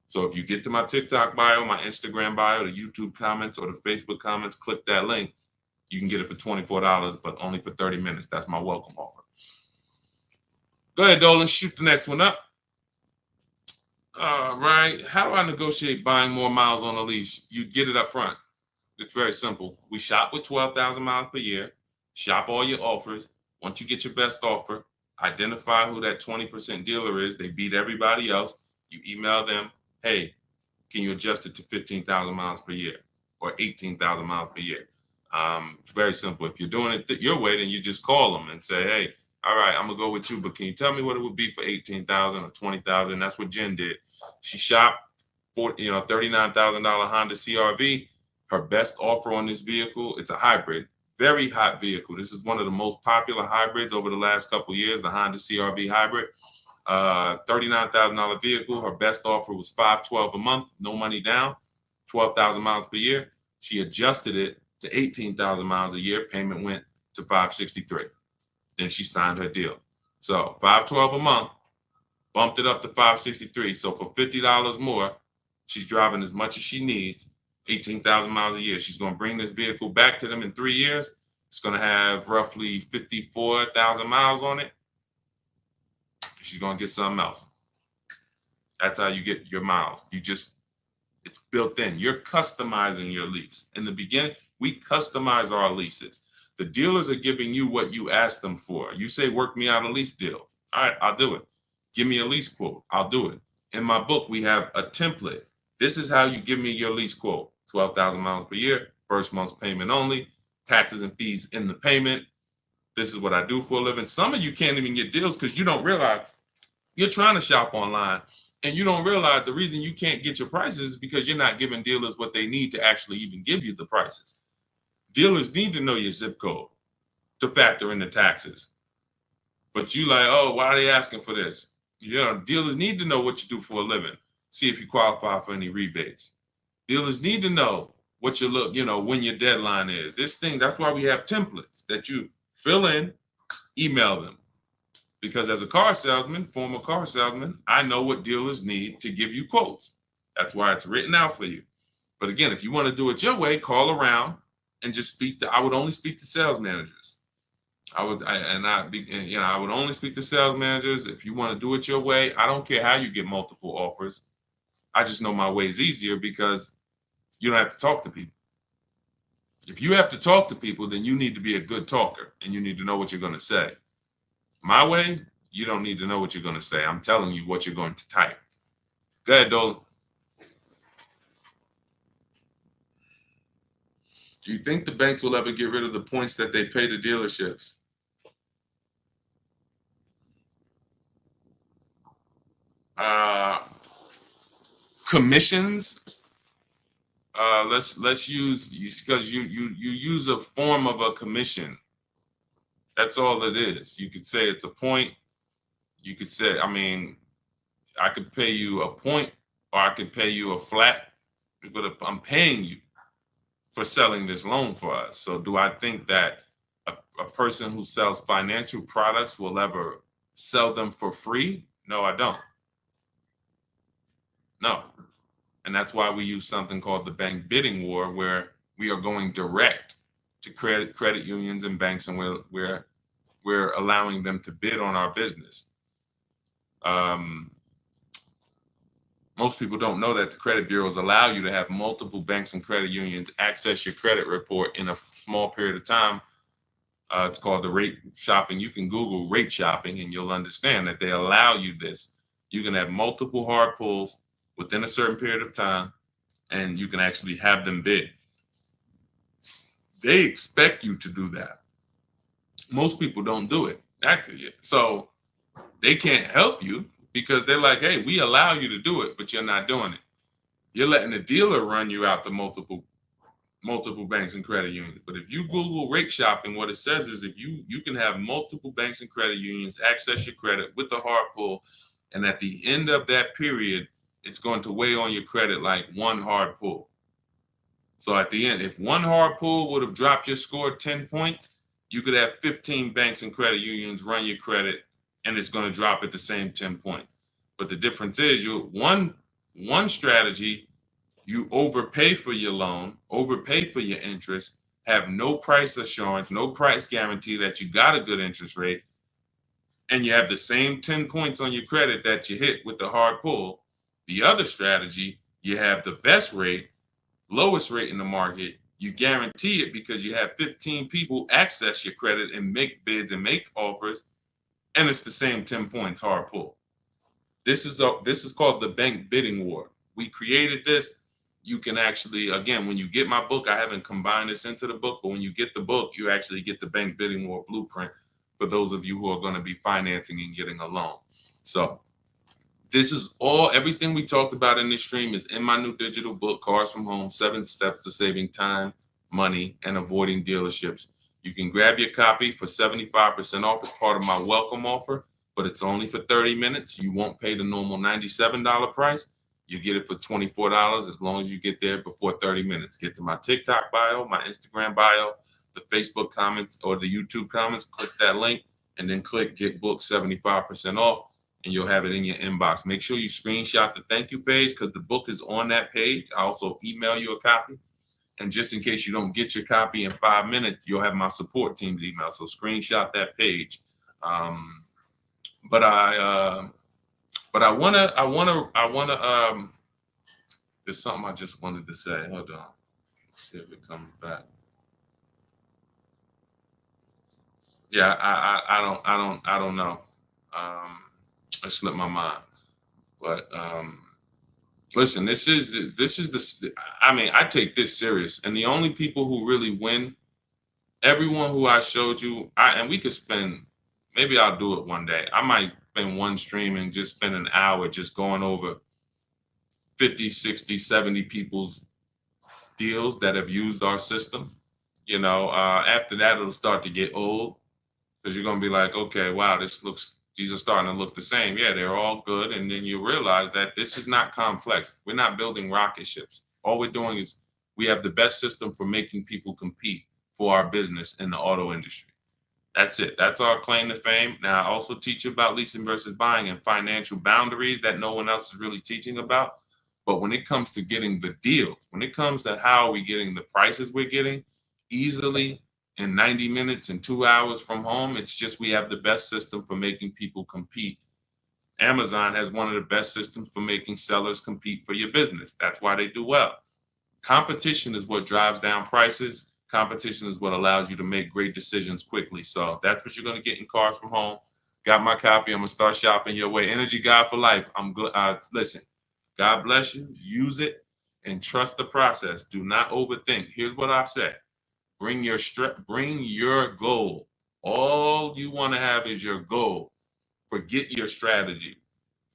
So if you get to my TikTok bio, my Instagram bio, the YouTube comments, or the Facebook comments, click that link. You can get it for $24, but only for 30 minutes. That's my welcome offer. Go ahead, Dolan. Shoot the next one up. All right. How do I negotiate buying more miles on a lease? You get it up front. It's very simple. We shop with 12,000 miles per year. Shop all your offers. Once you get your best offer, identify who that 20% dealer is. They beat everybody else. You email them, hey, can you adjust it to 15,000 miles per year or 18,000 miles per year? Very simple. If you're doing it your way, then you just call them and say, hey, all right, I'm gonna go with you, but can you tell me what it would be for 18,000 or 20,000? That's what Jen did. She shopped for $39,000 Honda CRV. Her best offer on this vehicle, it's a hybrid, very hot vehicle. This is one of the most popular hybrids over the last couple of years, the Honda CRV hybrid. $39,000 vehicle. Her best offer was $512 a month, no money down, 12,000 miles per year. She adjusted it to 18,000 miles a year. Payment went to $563. Then she signed her deal. So $512 a month, bumped it up to $563. So for $50 more, she's driving as much as she needs, 18,000 miles a year. She's going to bring this vehicle back to them in 3 years. It's going to have roughly 54,000 miles on it. She's going to get something else. That's how you get your miles. It's built in. You're customizing your lease. In the beginning, we customize our leases. The dealers are giving you what you ask them for. You say, work me out a lease deal. All right, I'll do it. Give me a lease quote. I'll do it. In my book, we have a template. This is how you give me your lease quote. 12,000 miles per year, first month's payment only, taxes and fees in the payment. This is what I do for a living. Some of you can't even get deals because you don't realize you're trying to shop online and you don't realize the reason you can't get your prices is because you're not giving dealers what they need to actually even give you the prices. Dealers need to know your zip code to factor in the taxes. But you like, oh, why are they asking for this? Dealers need to know what you do for a living. See if you qualify for any rebates. Dealers need to know what when your deadline is. That's why we have templates that you fill in, email them. Because as a former car salesman, I know what dealers need to give you quotes. That's why it's written out for you. But again, if you want to do it your way, call around and just I would only speak to sales managers. I would only speak to sales managers. If you want to do it your way, I don't care how you get multiple offers. I just know my way is easier because you don't have to talk to people. If you have to talk to people, then you need to be a good talker and you need to know what you're going to say. My way, you don't need to know what you're going to say. I'm telling you what you're going to type. Go ahead, Dolan. Do you think the banks will ever get rid of the points that they pay to dealerships? Commissions. Let's use because you use a form of a commission. That's all it is. You could say it's a point. You could say, I could pay you a point or I could pay you a flat, but I'm paying you for selling this loan for us. So do I think that a person who sells financial products will ever sell them for free? No, I don't. No. And that's why we use something called the bank bidding war, where we are going direct to credit unions and banks, and we're allowing them to bid on our business. Most people don't know that the credit bureaus allow you to have multiple banks and credit unions access your credit report in a small period of time. It's called the rate shopping. You can Google rate shopping and you'll understand that they allow you this. You can have multiple hard pulls within a certain period of time, and you can actually have them bid. They expect you to do that. Most people don't do it, actually. So they can't help you because they're like, hey, we allow you to do it, but you're not doing it. You're letting the dealer run you out to multiple banks and credit unions. But if you Google rate shopping, what it says is if you can have multiple banks and credit unions access your credit with the hard pull, and at the end of that period, it's going to weigh on your credit like one hard pull. So at the end, if one hard pull would have dropped your score 10 points, you could have 15 banks and credit unions run your credit, and it's going to drop at the same 10 points. But the difference is one strategy, you overpay for your loan, overpay for your interest, have no price assurance, no price guarantee that you got a good interest rate, and you have the same 10 points on your credit that you hit with the hard pull. The other strategy, you have the best rate, lowest rate in the market. You guarantee it because you have 15 people access your credit and make bids and make offers, and it's the same 10 points hard pull. This is called the bank bidding war. We created this. You can actually, again, when you get my book, I haven't combined this into the book, but when you get the book, you actually get the bank bidding war blueprint for those of you who are going to be financing and getting a loan. So this is everything we talked about in this stream is in my new digital book, Cars from Home, 7 Steps to Saving Time, Money, and Avoiding Dealerships. You can grab your copy for 75% off as part of my welcome offer, but it's only for 30 minutes. You won't pay the normal $97 price. You get it for $24 as long as you get there before 30 minutes. Get to my TikTok bio, my Instagram bio, the Facebook comments, or the YouTube comments. Click that link and then click Get Book 75% off, and you'll have it in your inbox. Make sure you screenshot the thank you page because the book is on that page. I also email you a copy. And just in case you don't get your copy in 5 minutes, you'll have my support team's email. So screenshot that page. But I wanna. There's something I just wanted to say. Hold on. Let's see if it comes back. Yeah, I don't know. It slipped my mind. But listen, this is the. I mean, I take this serious, and the only people who really win, everyone who I showed you, and we could spend. Maybe I'll do it one day. I might spend one stream and just spend an hour just going over 50, 60, 70 people's deals that have used our system. After that, it'll start to get old because you're going to be like, okay, wow, these are starting to look the same. Yeah, they're all good. And then you realize that this is not complex. We're not building rocket ships. All we're doing is we have the best system for making people compete for our business in the auto industry. That's it. That's our claim to fame. Now, I also teach you about leasing versus buying and financial boundaries that no one else is really teaching about. But when it comes to getting the deal, when it comes to how are we getting the prices we're getting easily in 90 minutes and 2 hours from home, it's just we have the best system for making people compete. Amazon has one of the best systems for making sellers compete for your business. That's why they do well. Competition is what drives down prices. Competition is what allows you to make great decisions quickly. So that's what you're going to get in Cars from Home. Got my copy. I'm going to start shopping your way. Energy God for life. Listen, God bless you. Use it and trust the process. Do not overthink. Here's what I said. Bring your goal. All you want to have is your goal. Forget your strategy.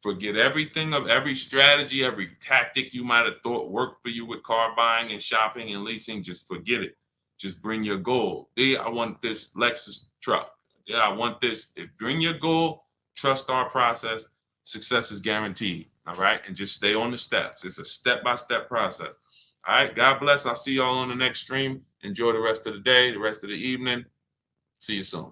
Forget everything of every strategy, every tactic you might have thought worked for you with car buying and shopping and leasing. Just forget it. Just bring your goal. Yeah, I want this Lexus truck. Yeah, I want this. Bring your goal, trust our process. Success is guaranteed. All right. And just stay on the steps. It's a step-by-step process. All right. God bless. I'll see y'all on the next stream. Enjoy the rest of the day, the rest of the evening. See you soon.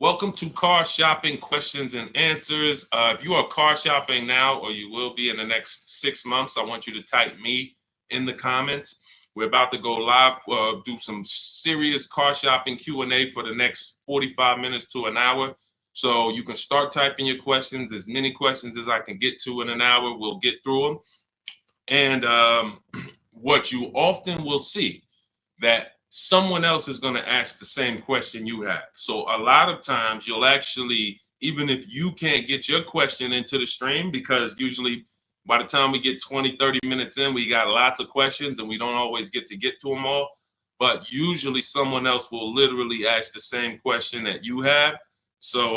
Welcome to Car Shopping Questions and Answers. If you are car shopping now or you will be in the next 6 months, I want you to type me in the comments. We're about to go live, do some serious car shopping Q&A for the next 45 minutes to an hour. So you can start typing your questions, as many questions as I can get to in an hour. We'll get through them. And what you often will see that someone else is going to ask the same question you have. So a lot of times you'll actually, even if you can't get your question into the stream, because usually by the time we get 20, 30 minutes in, we got lots of questions and we don't always get to them all. But usually someone else will literally ask the same question that you have. So,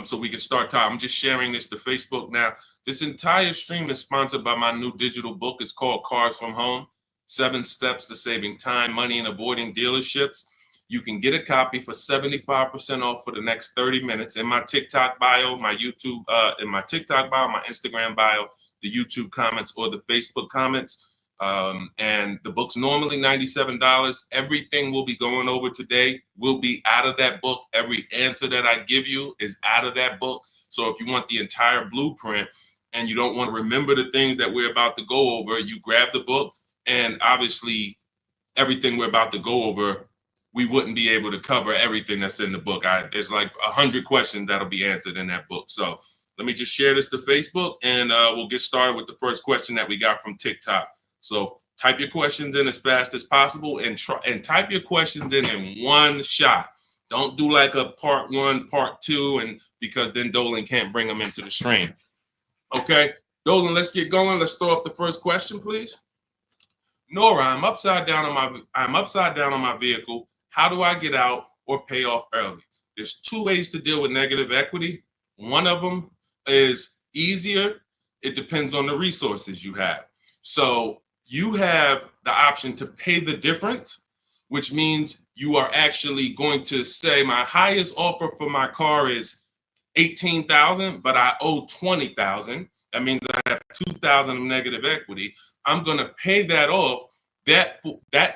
so we can start talking. I'm just sharing this to Facebook now. This entire stream is sponsored by my new digital book. It's called Cars from Home. 7 Steps to Saving Time, Money, and Avoiding Dealerships. You can get a copy for 75% off for the next 30 minutes in my TikTok bio, my YouTube, in my TikTok bio, my Instagram bio, the YouTube comments, or the Facebook comments. And the book's normally $97. Everything we'll be going over today will be out of that book. Every answer that I give you is out of that book. So if you want the entire blueprint and you don't want to remember the things that we're about to go over, you grab the book. And obviously, everything we're about to go over, we wouldn't be able to cover everything that's in the book. There's like 100 questions that'll be answered in that book. So let me just share this to Facebook, and we'll get started with the first question that we got from TikTok. So type your questions in as fast as possible, and type your questions in one shot. Don't do like a part 1, part 2, and because then Dolan can't bring them into the stream. Okay, Dolan, let's get going. Let's throw off the first question, please. Nora, I'm upside down on my vehicle. How do I get out or pay off early? There's 2 ways to deal with negative equity. One of them is easier. It depends on the resources you have. So you have the option to pay the difference, which means you are actually going to say my highest offer for my car is $18,000, but I owe $20,000. That means I have $2,000 of negative equity. I'm going to pay that off. That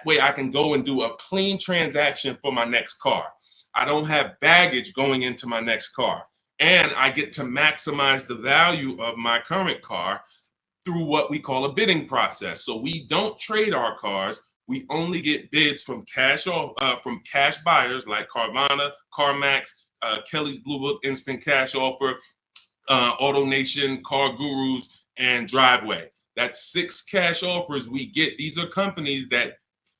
way I can go and do a clean transaction for my next car. I don't have baggage going into my next car. And I get to maximize the value of my current car through what we call a bidding process. So we don't trade our cars. We only get bids from cash buyers like Carvana, CarMax, Kelly's Blue Book Instant Cash Offer, AutoNation, Car Gurus, and Driveway. That's 6 cash offers we get. These are companies that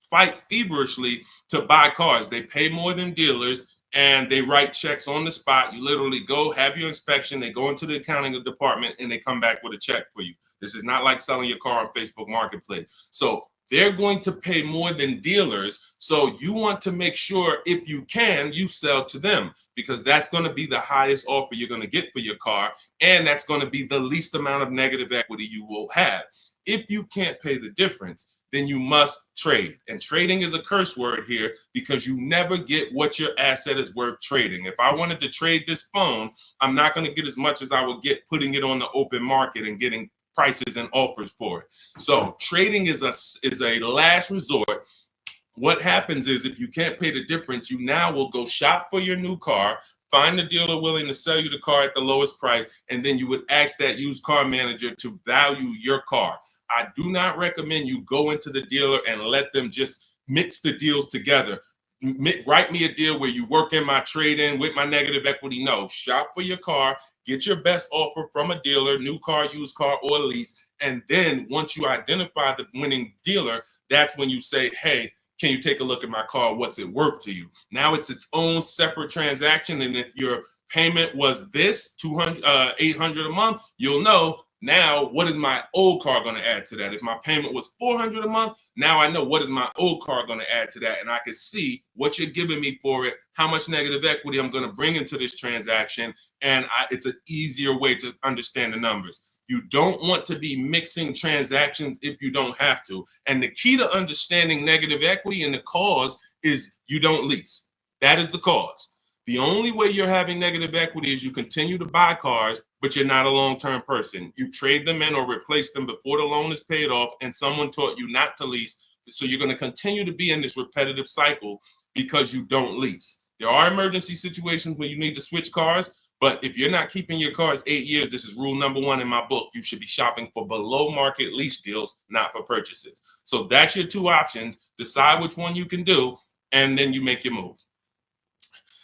fight feverishly to buy cars. They pay more than dealers, and they write checks on the spot. You literally go, have your inspection, they go into the accounting department, and they come back with a check for you. This is not like selling your car on Facebook Marketplace. So they're going to pay more than dealers. So you want to make sure, if you can, you sell to them, because that's going to be the highest offer you're going to get for your car. And that's going to be the least amount of negative equity you will have. If you can't pay the difference, then you must trade. And trading is a curse word here, because you never get what your asset is worth trading. If I wanted to trade this phone, I'm not going to get as much as I would get putting it on the open market and getting prices and offers for it. So trading is a last resort. What happens is, if you can't pay the difference, you now will go shop for your new car, find the dealer willing to sell you the car at the lowest price, and then you would ask that used car manager to value your car. I do not recommend you go into the dealer and let them just mix the deals together. Write me a deal where you work in my trade-in with my negative equity. No, shop for your car, get your best offer from a dealer, new car, used car, or lease. And then once you identify the winning dealer, that's when you say, hey, can you take a look at my car? What's it worth to you? Now it's its own separate transaction. And if your payment was this $800 a month, you'll know, now what is my old car going to add to that? If my payment was $400 a month, now I know what is my old car going to add to that. And I can see what you're giving me for it, how much negative equity I'm going to bring into this transaction. And it's an easier way to understand the numbers. You don't want to be mixing transactions if you don't have to. And the key to understanding negative equity and the cause is you don't lease. That is the cause. The only way you're having negative equity is you continue to buy cars, but you're not a long-term person. You trade them in or replace them before the loan is paid off, and someone taught you not to lease. So you're going to continue to be in this repetitive cycle because you don't lease. There are emergency situations where you need to switch cars, but if you're not keeping your cars 8 years, this is rule number 1 in my book. You should be shopping for below market lease deals, not for purchases. So that's your 2 options. Decide which one you can do, and then you make your move.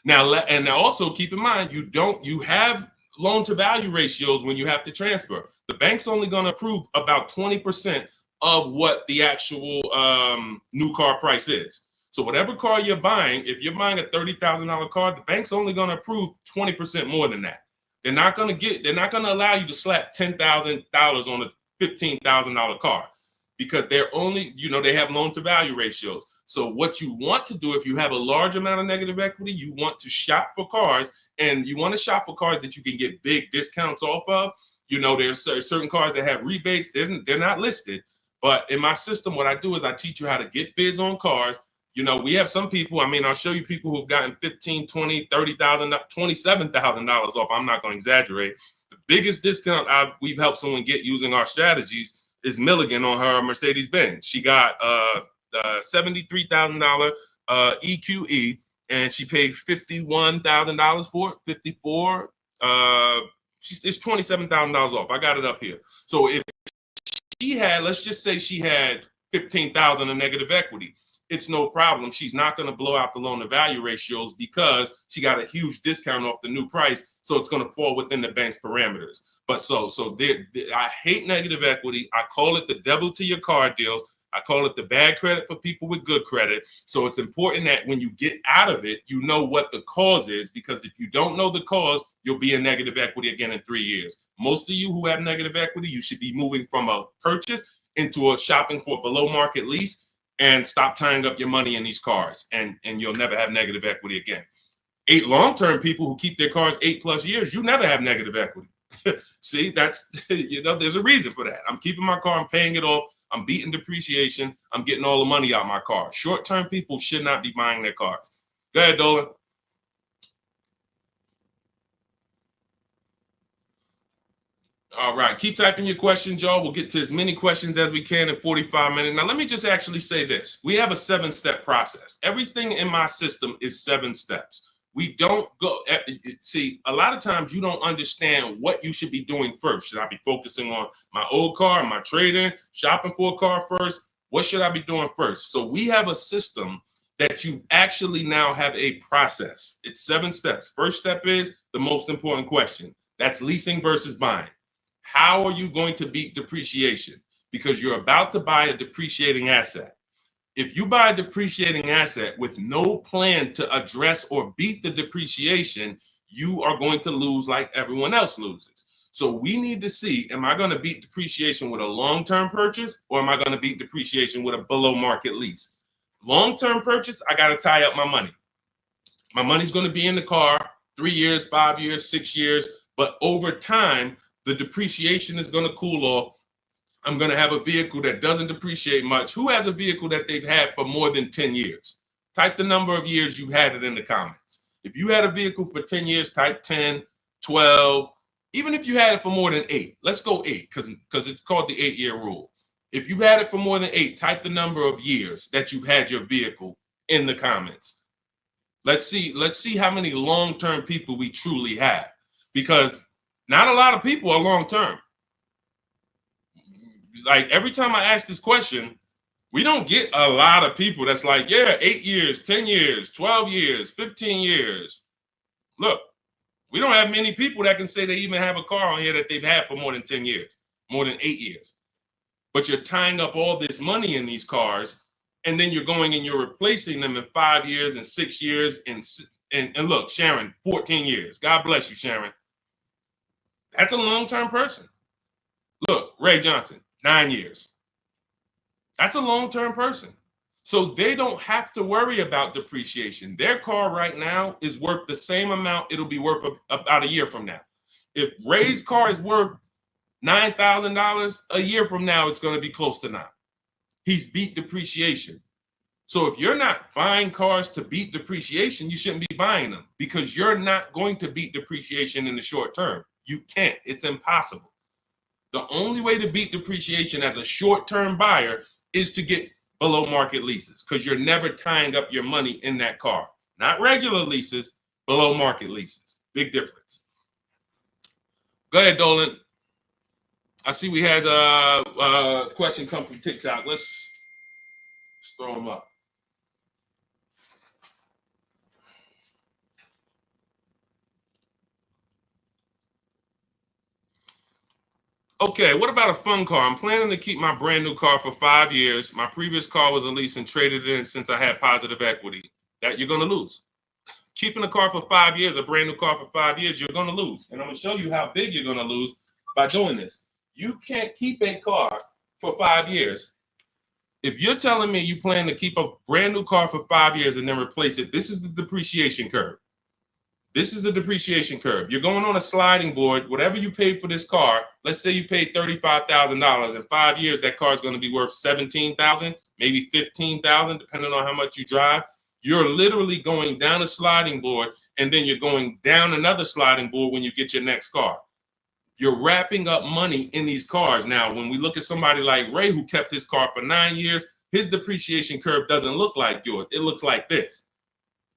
Now, and also keep in mind, you have loan to value ratios when you have to transfer. The bank's only going to approve about 20% of what the actual new car price is. So whatever car you're buying, if you're buying a $30,000 car, the bank's only going to approve 20% more than that. They're not going to allow you to slap $10,000 on a $15,000 car, because they're only, they have loan to value ratios. So what you want to do, if you have a large amount of negative equity, you want to shop for cars, and you want to shop for cars that you can get big discounts off of. There's certain cars that have rebates. They're not listed. But in my system, what I do is I teach you how to get bids on cars. We have some people, I'll show you people who've gotten $15,000, $20,000, $30,000, $27,000 off. I'm not going to exaggerate. The biggest discount we've helped someone get using our strategies is Milligan on her Mercedes-Benz. She got $73,000 EQE, and she paid $51,000 for it, 54. It's $27,000 off. I got it up here. So if she had, let's just say she had $15,000 in negative equity, it's no problem. She's not going to blow out the loan to value ratios because she got a huge discount off the new price. So it's going to fall within the bank's parameters. But I hate negative equity. I call it the devil to your car deals. I call it the bad credit for people with good credit. So it's important that when you get out of it, you know what the cause is, because if you don't know the cause, you'll be in negative equity again in 3 years. Most of you who have negative equity, you should be moving from a purchase into a shopping for below market lease, and stop tying up your money in these cars, and you'll never have negative equity again. 8 long-term people who keep their cars 8+ years, you never have negative equity. See, that's, there's a reason for that. I'm keeping my car, I'm paying it off, I'm beating depreciation, I'm getting all the money out of my car. Short-term people should not be buying their cars. Go ahead, Dolan. All right, keep typing your questions, y'all. We'll get to as many questions as we can in 45 minutes. Now, let me just actually say this. We have a 7-step process. Everything in my system is 7 steps. We don't go, see, a lot of times you don't understand what you should be doing first. Should I be focusing on my old car, my trade-in, shopping for a car first? What should I be doing first? So we have a system that you actually now have a process. It's 7 steps. First step is the most important question. That's leasing versus buying. How are you going to beat depreciation? Because you're about to buy a depreciating asset. If you buy a depreciating asset with no plan to address or beat the depreciation, you are going to lose like everyone else loses. So we need to see, am I going to beat depreciation with a long-term purchase, or am I going to beat depreciation with a below market lease? Long-term purchase, I got to tie up my money. My money's going to be in the car 3 years, 5 years, 6 years, but over time, the depreciation is going to cool off. I'm going to have a vehicle that doesn't depreciate much. Who has a vehicle that they've had for more than 10 years? Type the number of years you've had it in the comments. If you had a vehicle for 10 years, type 10, 12. Even if you had it for more than 8, let's go 8 because it's called the 8-year rule. If you've had it for more than 8, type the number of years that you've had your vehicle in the comments. Let's see how many long-term people we truly have, because not a lot of people are long-term. Like every time I ask this question, we don't get a lot of people that's like, yeah, 8 years, 10 years, 12 years, 15 years. Look, we don't have many people that can say they even have a car on here that they've had for more than 10 years, more than 8 years. But you're tying up all this money in these cars, and then you're going and you're replacing them in 5 years and 6 years. And look, Sharon, 14 years. God bless you, Sharon. That's a long-term person. Look, Ray Johnson, 9 years. That's a long-term person. So they don't have to worry about depreciation. Their car right now is worth the same amount it'll be worth about a year from now. If Ray's car is worth $9,000, a year from now, it's going to be close to 9. He's beat depreciation. So if you're not buying cars to beat depreciation, you shouldn't be buying them, because you're not going to beat depreciation in the short term. You can't. It's impossible. The only way to beat depreciation as a short-term buyer is to get below market leases, because you're never tying up your money in that car. Not regular leases, below market leases. Big difference. Go ahead, Dolan. I see we had a question come from TikTok. Let's throw them up. Okay, what about a fun car? I'm planning to keep my brand new car for 5 years. My previous car was a lease and traded it in since I had positive equity. That you're going to lose. Keeping a car for 5 years, a brand new car for 5 years, you're going to lose. And I'm going to show you how big you're going to lose by doing this. You can't keep a car for 5 years. If you're telling me you plan to keep a brand new car for 5 years and then replace it, this is the depreciation curve. This is the depreciation curve. You're going on a sliding board. Whatever you paid for this car, let's say you paid $35,000. In 5 years, that car is going to be worth $17,000, maybe $15,000, depending on how much you drive. You're literally going down a sliding board, and then you're going down another sliding board when you get your next car. You're wrapping up money in these cars. Now, when we look at somebody like Ray, who kept his car for 9 years, his depreciation curve doesn't look like yours. It looks like this.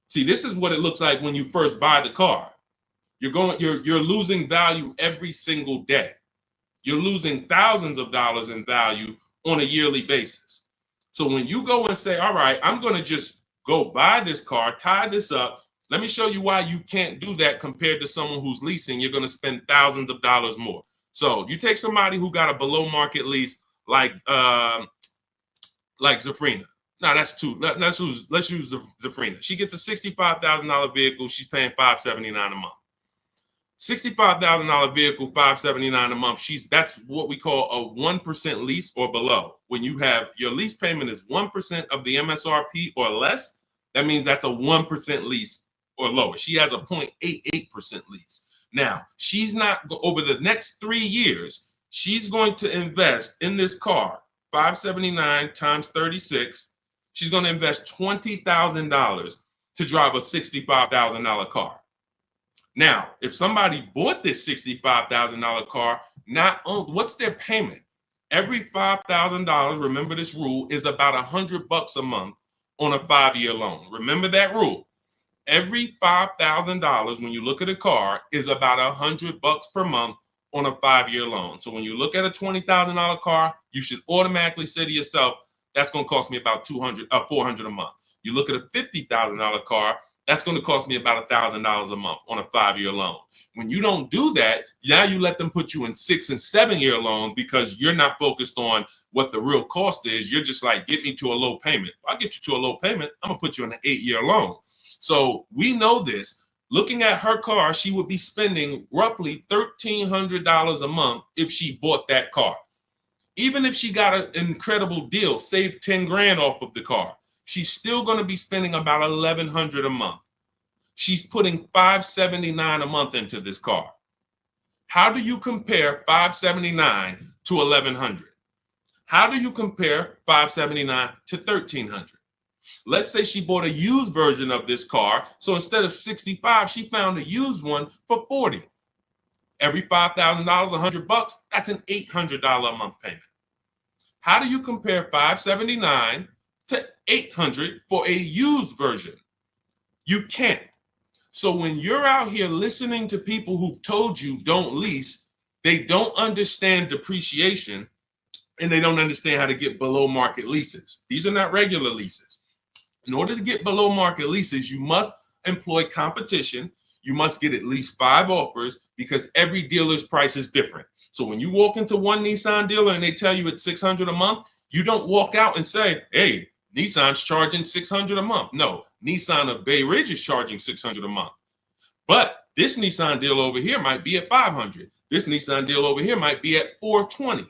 See, this is what it looks like when you first buy the car. You're losing value every single day. You're losing thousands of dollars in value on a yearly basis. So when you go and say, all right, I'm going to just go buy this car, tie this up. Let me show you why you can't do that compared to someone who's leasing. You're going to spend thousands of dollars more. So you take somebody who got a below market lease like Zafrina. No, that's too. Let's use Zafrina. She gets a $65,000 vehicle. She's paying $579 a month. $65,000 vehicle, $579 a month. That's what we call a 1% lease or below. When you have your lease payment is 1% of the MSRP or less, that means that's a 1% lease or lower. She has a 0.88% lease. Now, she's not over the next 3 years. She's going to invest in this car, $579 times 36. She's going to invest $20,000 to drive a $65,000 car. Now, if somebody bought this $65,000 car, what's their payment? Every $5,000, remember this rule, is about $100 a month on a 5-year loan. Remember that rule. Every $5,000 when you look at a car is about $100 per month on a 5-year loan. So when you look at a $20,000 car, you should automatically say to yourself, that's going to cost me about $400 a month. You look at a $50,000 car, that's going to cost me about $1,000 a month on a 5-year loan. When you don't do that, now you let them put you in 6 and 7 year loans because you're not focused on what the real cost is. You're just like, get me to a low payment. If I get you to a low payment, I'm going to put you in an 8-year loan. So we know this. Looking at her car, she would be spending roughly $1,300 a month if she bought that car. Even if she got an incredible deal, saved 10 grand off of the car, she's still going to be spending about $1,100 a month. She's putting $579 a month into this car. How do you compare $579 to $1,100? How do you compare $579 to $1,300? Let's say she bought a used version of this car. So instead of $65, she found a used one for $40. Every $5,000, $100, that's an $800 a month payment. How do you compare $579 to $800 for a used version? You can't. So when you're out here listening to people who've told you don't lease, they don't understand depreciation and they don't understand how to get below market leases. These are not regular leases. In order to get below market leases, you must employ competition. You must get at least 5 offers because every dealer's price is different. So when you walk into one Nissan dealer and they tell you it's $600 a month, you don't walk out and say, hey, Nissan's charging $600 a month. No, Nissan of Bay Ridge is charging $600 a month. But this Nissan deal over here might be at $500. This Nissan deal over here might be at $420.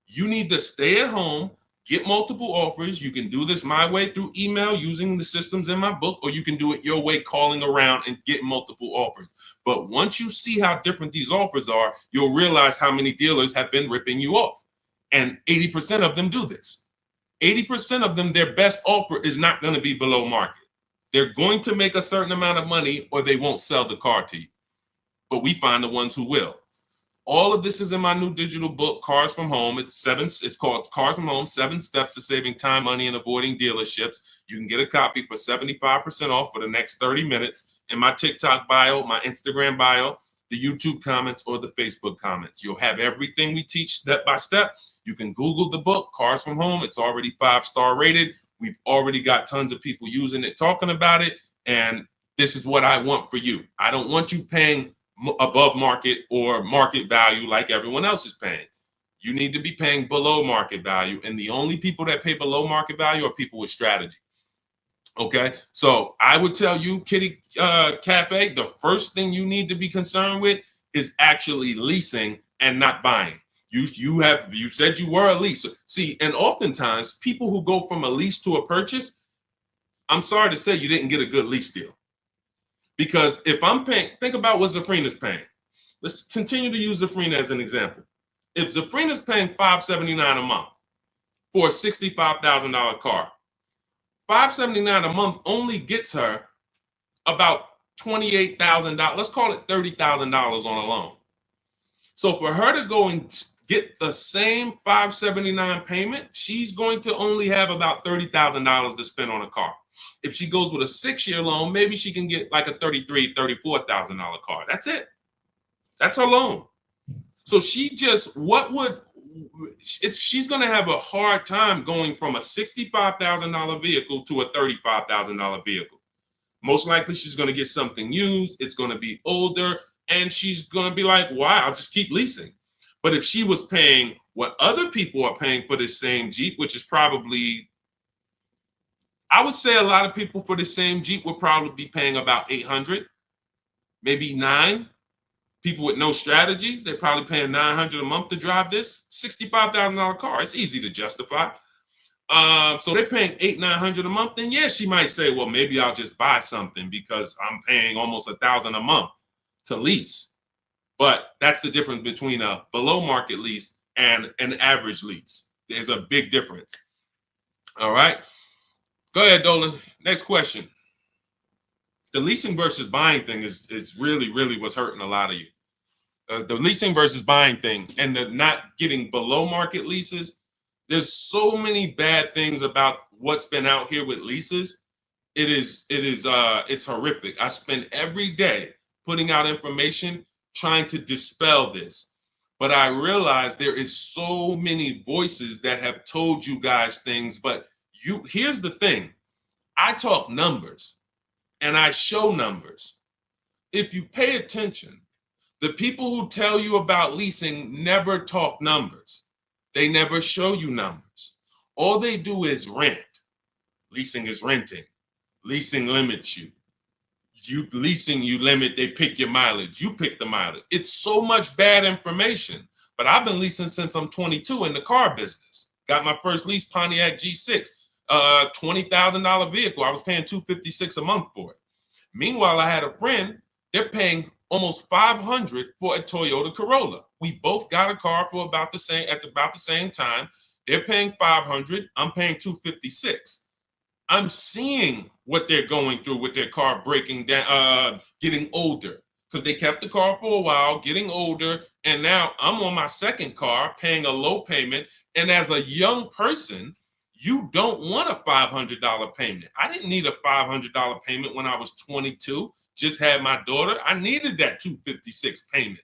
You need to stay at home, get multiple offers. You can do this my way through email using the systems in my book, or you can do it your way, calling around and get multiple offers. But once you see how different these offers are, you'll realize how many dealers have been ripping you off. And 80% of them do this. 80% of them, their best offer is not going to be below market. They're going to make a certain amount of money or they won't sell the car to you. But we find the ones who will. All of this is in my new digital book, Cars from Home. It's called Cars from Home, 7 Steps to Saving Time, Money, and Avoiding Dealerships. You can get a copy for 75% off for the next 30 minutes in my TikTok bio, my Instagram bio, the YouTube comments, or the Facebook comments. You'll have everything we teach step by step. You can Google the book, Cars from Home. It's already 5-star rated. We've already got tons of people using it, talking about it. And this is what I want for you. I don't want you paying above market or market value like everyone else is paying. You need to be paying below market value. And the only people that pay below market value are people with strategy. Okay, so I would tell you, Kitty Cafe, the first thing you need to be concerned with is actually leasing and not buying. You said you were a leaser. See, and oftentimes people who go from a lease to a purchase, I'm sorry to say you didn't get a good lease deal. Because if I'm paying, think about what Zafrina's paying. Let's continue to use Zafrina as an example. If Zafrina's paying $579 a month for a $65,000 car, $579 a month only gets her about $28,000. Let's call it $30,000 on a loan. So for her to go and get the same $579 payment, she's going to only have about $30,000 to spend on a car. If she goes with a 6-year loan, maybe she can get like a $33,000, $34,000 car. That's it. That's her loan. So she's going to have a hard time going from a $65,000 vehicle to a $35,000 vehicle. Most likely she's going to get something used. It's going to be older, and she's going to be like, wow, I'll just keep leasing. But if she was paying what other people are paying for this same Jeep, which is probably, I would say a lot of people for the same Jeep would probably be paying about $800, maybe $900. People with no strategy, they're probably paying $900 a month to drive this $65,000 car. It's easy to justify. So they're paying $800-900 a month. Then yeah, she might say, well, maybe I'll just buy something because I'm paying almost $1,000 a month to lease. But that's the difference between a below market lease and an average lease. There's a big difference. All right. Go ahead, Dolan. Next question. The leasing versus buying thing is really, really what's hurting a lot of you. The leasing versus buying thing and the not getting below market leases. There's so many bad things about what's been out here with leases. It's horrific. I spend every day putting out information trying to dispel this. But I realize there is so many voices that have told you guys things. But here's the thing. I talk numbers. And I show numbers. If you pay attention, the people who tell you about leasing never talk numbers. They never show you numbers. All they do is rent. Leasing is renting. Leasing limits you. You limit, they pick your mileage. You pick the mileage. It's so much bad information. But I've been leasing since I'm 22 in the car business. Got my first lease, Pontiac G6. $20,000 vehicle. I was paying $256 a month for it. Meanwhile, I had a friend, they're paying almost $500 for a Toyota Corolla. We both got a car for about the same time. They're paying $500. I'm paying $256. I'm seeing what they're going through with their car breaking down, getting older, because they kept the car for a while, getting older, and now I'm on my second car, paying a low payment. And as a young person, you don't want a $500 payment. I didn't need a $500 payment when I was 22. Just had my daughter. I needed that $256 payment.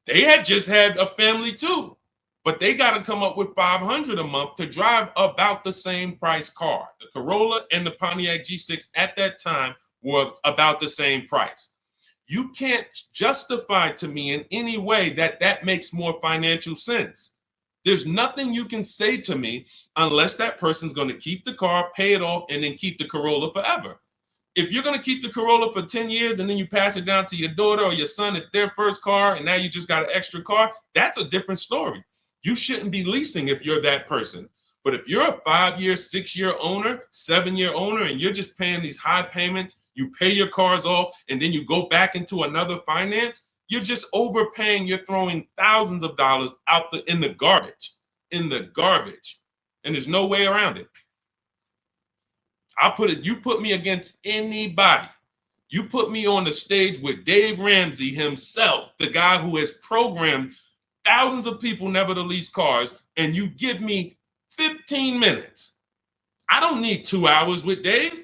They had just had a family too, but they got to come up with $500 a month to drive about the same price car. The Corolla and the Pontiac G6 at that time were about the same price. You can't justify to me in any way that makes more financial sense. There's nothing you can say to me unless that person's going to keep the car, pay it off, and then keep the Corolla forever. If you're going to keep the Corolla for 10 years and then you pass it down to your daughter or your son, it's their first car, and now you just got an extra car, that's a different story. You shouldn't be leasing if you're that person. But if you're a 5-year, 6-year owner, 7-year owner, and you're just paying these high payments, you pay your cars off, and then you go back into another finance, you're just overpaying. You're throwing thousands of dollars out in the garbage, and there's no way around it. You put me against anybody You put me on the stage with Dave Ramsey himself, the guy who has programmed thousands of people never to lease cars, and you give me 15 minutes. I don't need 2 hours with Dave.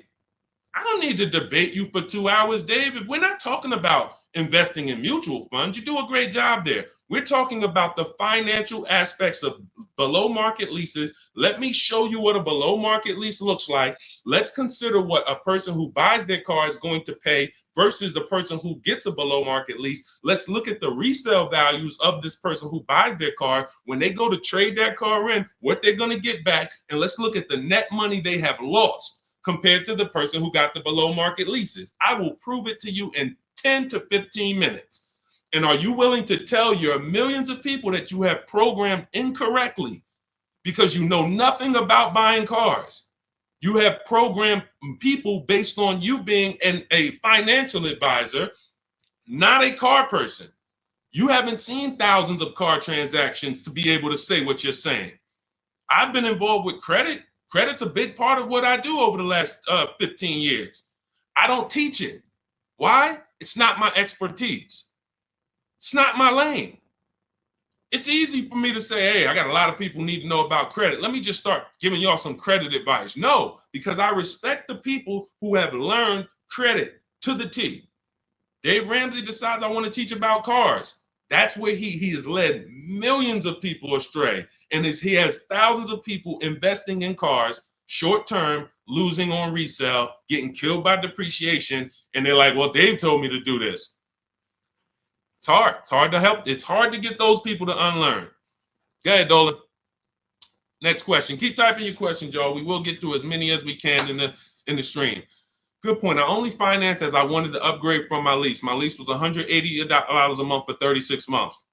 I don't need to debate you for 2 hours, Dave. We're not talking about investing in mutual funds. You do a great job there. We're talking about the financial aspects of below market leases. Let me show you what a below market lease looks like. Let's consider what a person who buys their car is going to pay versus the person who gets a below market lease. Let's look at the resale values of this person who buys their car when they go to trade that car in, what they're going to get back. And let's look at the net money they have lost compared to the person who got the below market leases. I will prove it to you in 10 to 15 minutes. And are you willing to tell your millions of people that you have programmed incorrectly because you know nothing about buying cars? You have programmed people based on you being a financial advisor, not a car person. You haven't seen thousands of car transactions to be able to say what you're saying. I've been involved with credit. Credit's a big part of what I do over the last 15 years. I don't teach it. Why? It's not my expertise. It's not my lane. It's easy for me to say, hey, I got a lot of people need to know about credit. Let me just start giving y'all some credit advice. No, because I respect the people who have learned credit to the T. Dave Ramsey decides I want to teach about cars. That's where he has led millions of people astray. And he has thousands of people investing in cars, short term, losing on resale, getting killed by depreciation. And they're like, well, Dave told me to do this. It's hard. It's hard to help. It's hard to get those people to unlearn. Go ahead, Dolan. Next question. Keep typing your questions, y'all. We will get through as many as we can in the stream. Good point. I only financed as I wanted to upgrade from my lease. My lease was $180 a month for 36 months.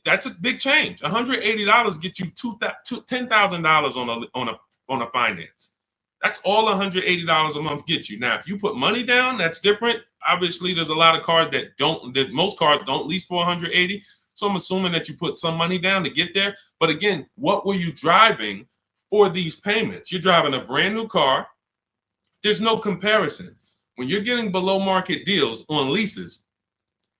That's a big change. $180 gets you $10,000 on a finance. That's all $180 a month gets you. Now, if you put money down, that's different. Obviously, there's a lot of cars most cars don't lease for $180. So I'm assuming that you put some money down to get there. But again, what were you driving for these payments? You're driving a brand new car. There's no comparison. When you're getting below market deals on leases,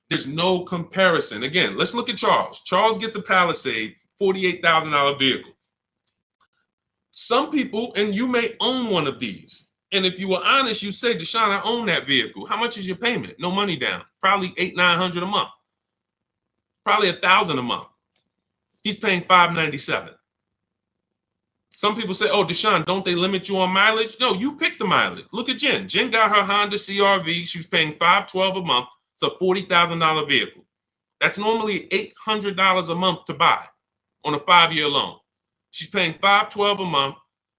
there's no comparison. Again, let's look at Charles. Charles gets a Palisade, $48,000 vehicle. Some people, and you may own one of these. And if you were honest, you say, Deshone, I own that vehicle. How much is your payment? No money down. Probably $800-900 a month. Probably $1,000 a month. He's paying $597. Some people say, oh, Deshone, don't they limit you on mileage? No, you pick the mileage. Look at Jen. Jen got her Honda CRV. She's paying $512 a month. It's a $40,000 vehicle. That's normally $800 a month to buy on a 5-year loan. She's paying $512 a month,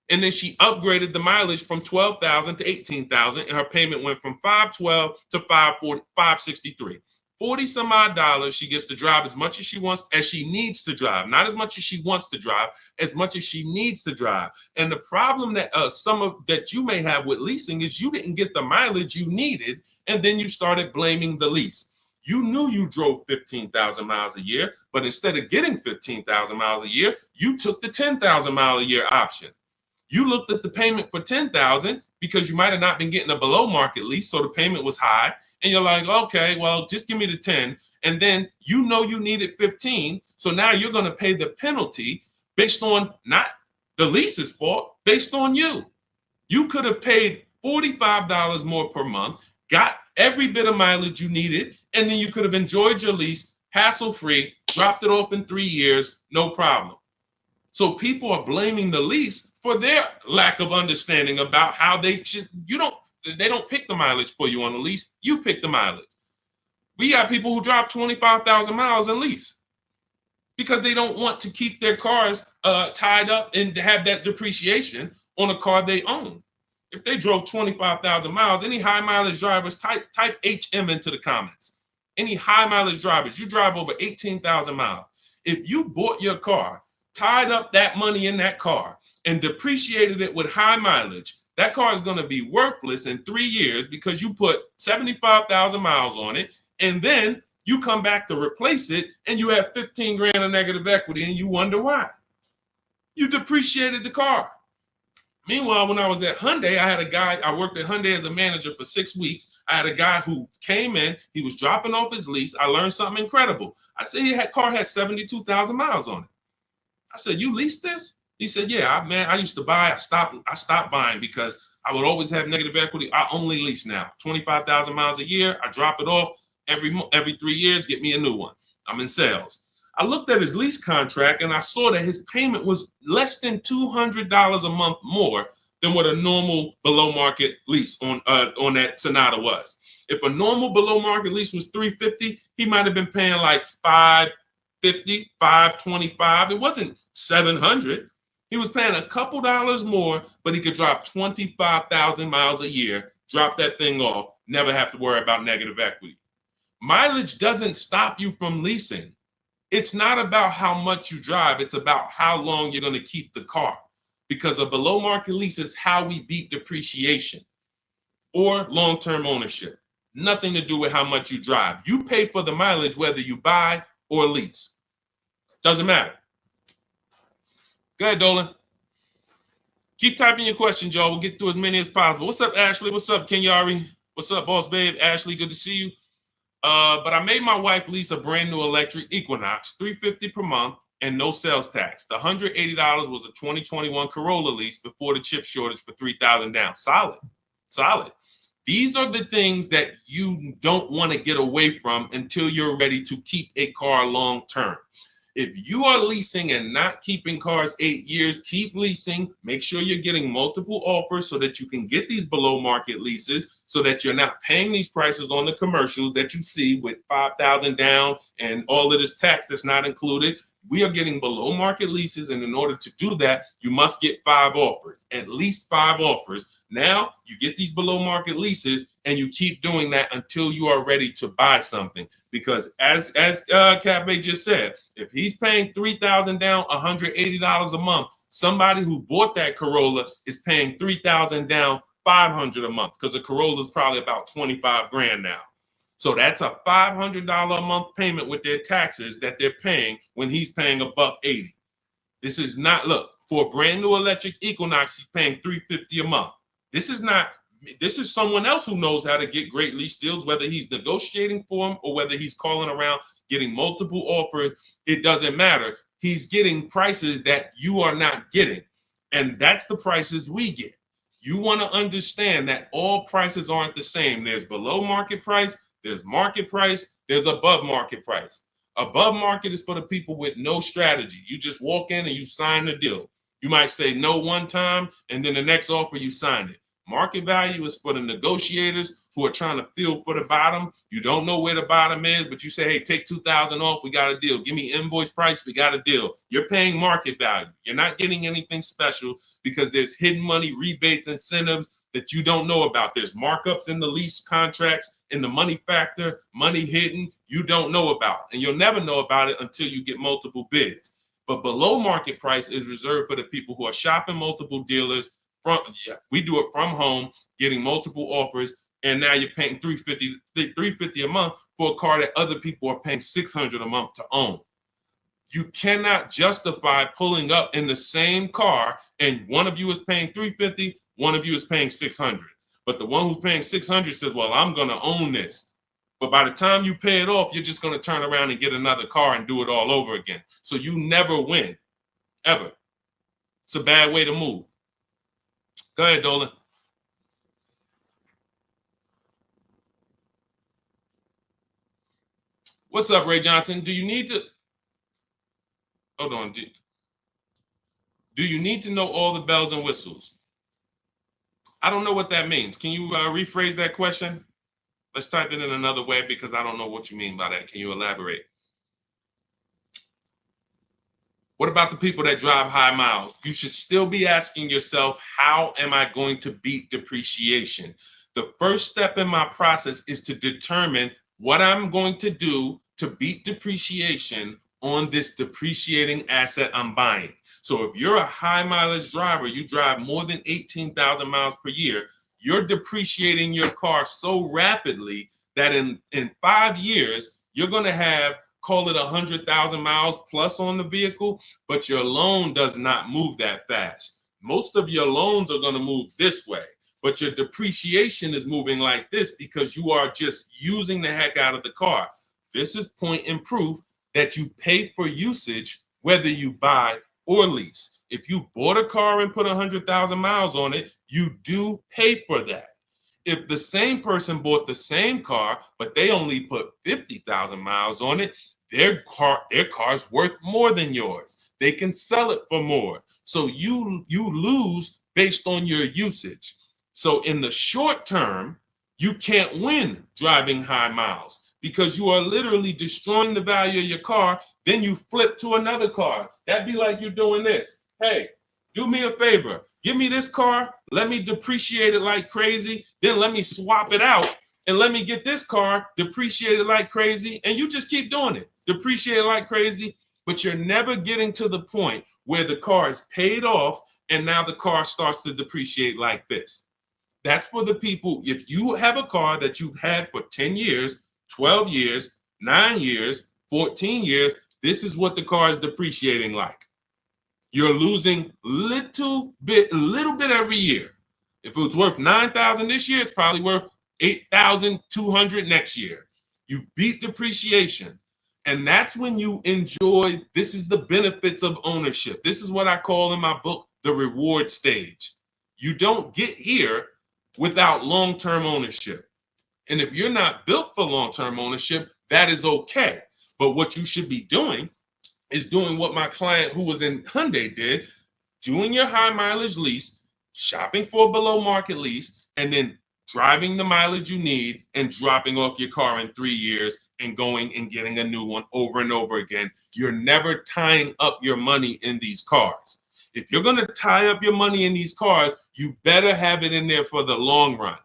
and then she upgraded the mileage from $12,000 to $18,000, and her payment went from $512 to $563. 40 some odd dollars. She gets to drive as much as she wants, as she needs to drive, not as much as she wants to drive, as much as she needs to drive. And the problem that that you may have with leasing is you didn't get the mileage you needed, and then you started blaming the lease. You knew you drove 15,000 miles a year, but instead of getting 15,000 miles a year, you took the 10,000 mile a year option. You looked at the payment for 10,000 because you might have not been getting a below market lease, so the payment was high, and you're like, okay, well, just give me the 10, and then you know you needed 15, so now you're going to pay the penalty based on not the lease's fault, based on you. You could have paid $45 more per month, got every bit of mileage you needed, and then you could have enjoyed your lease hassle-free, dropped it off in 3 years, no problem. So people are blaming the lease for their lack of understanding about how they should. They don't pick the mileage for you on the lease. You pick the mileage. We got people who drive 25,000 miles in lease because they don't want to keep their cars tied up and have that depreciation on a car they own. If they drove 25,000 miles, any high mileage drivers, type HM into the comments. Any high mileage drivers, you drive over 18,000 miles. If you bought your car, tied up that money in that car, and depreciated it with high mileage, that car is going to be worthless in 3 years because you put 75,000 miles on it, and then you come back to replace it, and you have 15 grand of negative equity, and you wonder why. You depreciated the car. Meanwhile, when I was at Hyundai, I had a guy, I worked at Hyundai as a manager for 6 weeks. I had a guy who came in, he was dropping off his lease. I learned something incredible. I said, car had 72,000 miles on it. I said, you leased this? He said, yeah, man, I used to buy. I stopped buying because I would always have negative equity. I only lease now. 25,000 miles a year. I drop it off every 3 years, get me a new one. I'm in sales. I looked at his lease contract and I saw that his payment was less than $200 a month more than what a normal below market lease on that Sonata was. If a normal below market lease was $350, he might have been paying like $550, $525. It wasn't $700. He was paying a couple dollars more, but he could drive 25,000 miles a year, drop that thing off, never have to worry about negative equity. Mileage doesn't stop you from leasing. It's not about how much you drive. It's about how long you're going to keep the car, because a below market lease is how we beat depreciation or long-term ownership. Nothing to do with how much you drive. You pay for the mileage whether you buy or lease. Doesn't matter. Go ahead, Dolan. Keep typing your questions, y'all. We'll get through as many as possible. What's up, Ashley? What's up, Kenyari? What's up, Boss Babe? Ashley, good to see you. But I made my wife lease a brand new electric Equinox, $350 per month, and no sales tax. The $180 was a 2021 Corolla lease before the chip shortage for $3,000 down. Solid. These are the things that you don't want to get away from until you're ready to keep a car long term. If you are leasing and not keeping cars 8 years, keep leasing. Make sure you're getting multiple offers so that you can get these below market leases, so that you're not paying these prices on the commercials that you see with $5,000 down and all of this tax that's not included. We are getting below market leases, and in order to do that, you must get 5 offers, at least 5 offers. Now you get these below market leases, and you keep doing that until you are ready to buy something. Because as Cafe just said, if he's paying $3,000 down, $180 a month, somebody who bought that Corolla is paying $3,000 down, $500 a month, because a Corolla is probably about 25 grand now. So that's a $500 a month payment with their taxes that they're paying when he's paying $180. This is not, look, for a brand new electric Equinox, he's paying $350 a month. This is someone else who knows how to get great lease deals, whether he's negotiating for them or whether he's calling around getting multiple offers. It doesn't matter. He's getting prices that you are not getting. And that's the prices we get. You want to understand that all prices aren't the same. There's below market price, there's market price, there's above market price. Above market is for the people with no strategy. You just walk in and you sign the deal. You might say no one time, and then the next offer you sign it. Market value is for the negotiators who are trying to feel for the bottom. You don't know where the bottom is, but you say, hey, take 2,000 off. We got a deal. Give me invoice price. We got a deal. You're paying market value. You're not getting anything special because there's hidden money, rebates, incentives that you don't know about. There's markups in the lease contracts, in the money factor, money hidden you don't know about. And you'll never know about it until you get multiple bids. But below market price is reserved for the people who are shopping multiple dealers. We do it from home, getting multiple offers, and now you're paying $350 a month for a car that other people are paying $600 a month to own. You cannot justify pulling up in the same car and one of you is paying $350, one of you is paying $600. But the one who's paying $600 says, well, I'm going to own this. But by the time you pay it off, you're just going to turn around and get another car and do it all over again. So you never win, ever. It's a bad way to move. Go ahead, Dolan. What's up, Ray Johnson? Do you need to... Hold on. Do you need to know all the bells and whistles? I don't know what that means. Can you rephrase that question? Let's type it in another way because I don't know what you mean by that. Can you elaborate? What about the people that drive high miles? You should still be asking yourself, how am I going to beat depreciation? The first step in my process is to determine what I'm going to do to beat depreciation on this depreciating asset I'm buying. So if you're a high mileage driver, you drive more than 18,000 miles per year, you're depreciating your car so rapidly that in 5 years, you're going to have, call it 100,000 miles plus on the vehicle, but your loan does not move that fast. most of your loans are going to move this way, but your depreciation is moving like this because you are just using the heck out of the car. This is point and proof that you pay for usage, whether you buy or lease. If you bought a car and put 100,000 miles on it, you do pay for that. If the same person bought the same car, but they only put 50,000 miles on it, their car's worth more than yours. They can sell it for more. So you lose based on your usage. So in the short term, you can't win driving high miles because you are literally destroying the value of your car. Then you flip to another car. That'd be like you doing this. Hey, do me a favor. Give me this car. Let me depreciate it like crazy. Then let me swap it out and let me get this car depreciated like crazy. And you just keep doing it. Depreciate it like crazy. But you're never getting to the point where the car is paid off and now the car starts to depreciate like this. That's for the people. If you have a car that you've had for 10 years, 12 years, 9 years, 14 years, this is what the car is depreciating like. You're losing little bit every year. If it was worth 9,000 this year, it's probably worth 8,200 next year. You beat depreciation. And that's when you enjoy, this is the benefits of ownership. This is what I call in my book, the reward stage. You don't get here without long-term ownership. And if you're not built for long-term ownership, that is okay. But what you should be doing is doing what my client who was in Hyundai did, doing your high mileage lease, shopping for a below market lease, and then driving the mileage you need and dropping off your car in 3 years and going and getting a new one over and over again. You're never tying up your money in these cars. If you're going to tie up your money in these cars, you better have it in there for the long run.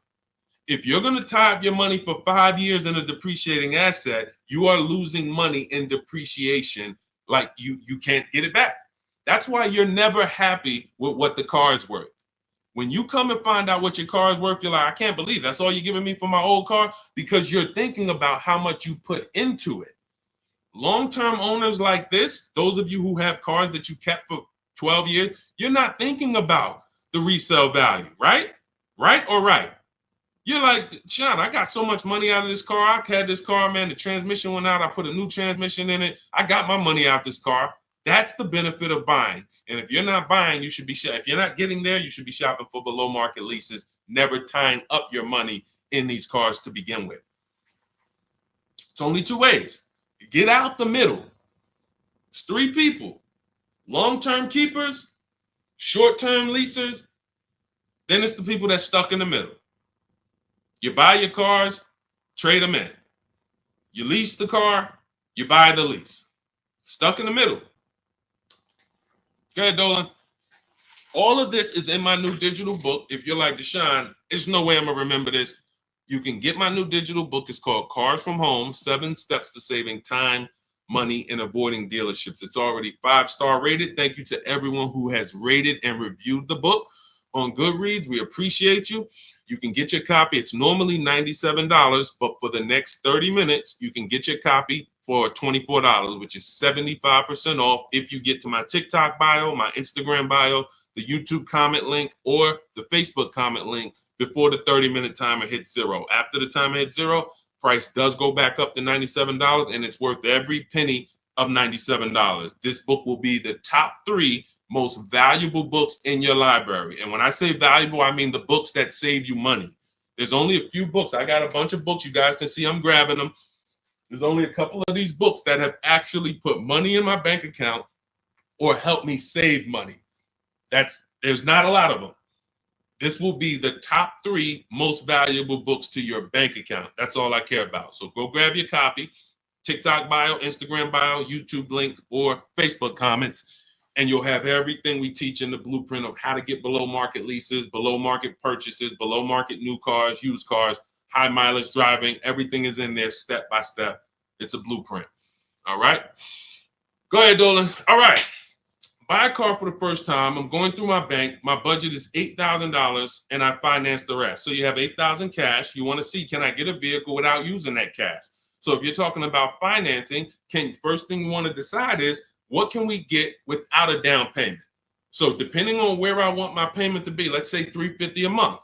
If you're going to tie up your money for 5 years in a depreciating asset, you are losing money in depreciation. Like you can't get it back. That's why you're never happy with what the car is worth. When you come and find out what your car is worth, you're like, I can't believe that's all you're giving me for my old car, because you're thinking about how much you put into it. Long-term owners like this, those of you who have cars that you kept for 12 years, you're not thinking about the resale value, right? Right or right? You're like, Sean, I got so much money out of this car. I had this car, man. The transmission went out. I put a new transmission in it. I got my money out this car. That's the benefit of buying. And if you're not buying, you should be if you're not getting there, you should be shopping for below market leases, never tying up your money in these cars to begin with. It's only two ways. Get out the middle. It's three people: long-term keepers, short-term leasers. Then it's the people that's stuck in the middle. You buy your cars, trade them in. You lease the car, you buy the lease. Stuck in the middle. Go ahead, Dolan. All of this is in my new digital book. If you're like, Deshone, there's no way I'm going to remember this. You can get my new digital book. It's called Cars from Home, 7 Steps to Saving Time, Money, and Avoiding Dealerships. It's already 5-star rated. Thank you to everyone who has rated and reviewed the book on Goodreads. We appreciate you. You can get your copy. It's normally $97, but for the next 30 minutes, you can get your copy for $24, which is 75% off if you get to my TikTok bio, my Instagram bio, the YouTube comment link, or the Facebook comment link before the 30-minute timer hits zero. After the timer hits zero, price does go back up to $97, and it's worth every penny of $97. This book will be the top 3 most valuable books in your library. And when I say valuable, I mean the books that save you money. There's only a few books. I got a bunch of books. You guys can see I'm grabbing them. There's only a couple of these books that have actually put money in my bank account or helped me save money. There's not a lot of them. This will be the top 3 most valuable books to your bank account. That's all I care about. So go grab your copy. TikTok bio, Instagram bio, YouTube link, or Facebook comments. And you'll have everything we teach in the blueprint of how to get below market leases, below market purchases, below market new cars, used cars, high mileage driving. Everything is in there step by step. It's a blueprint. All right. Go ahead, Dolan. All right. Buy a car for the first time. I'm going through my bank. My budget is $8,000 and I finance the rest. So you have $8,000 cash. You want to see, can I get a vehicle without using that cash? So if you're talking about financing, first thing you want to decide is, what can we get without a down payment? So depending on where I want my payment to be, let's say $350 a month.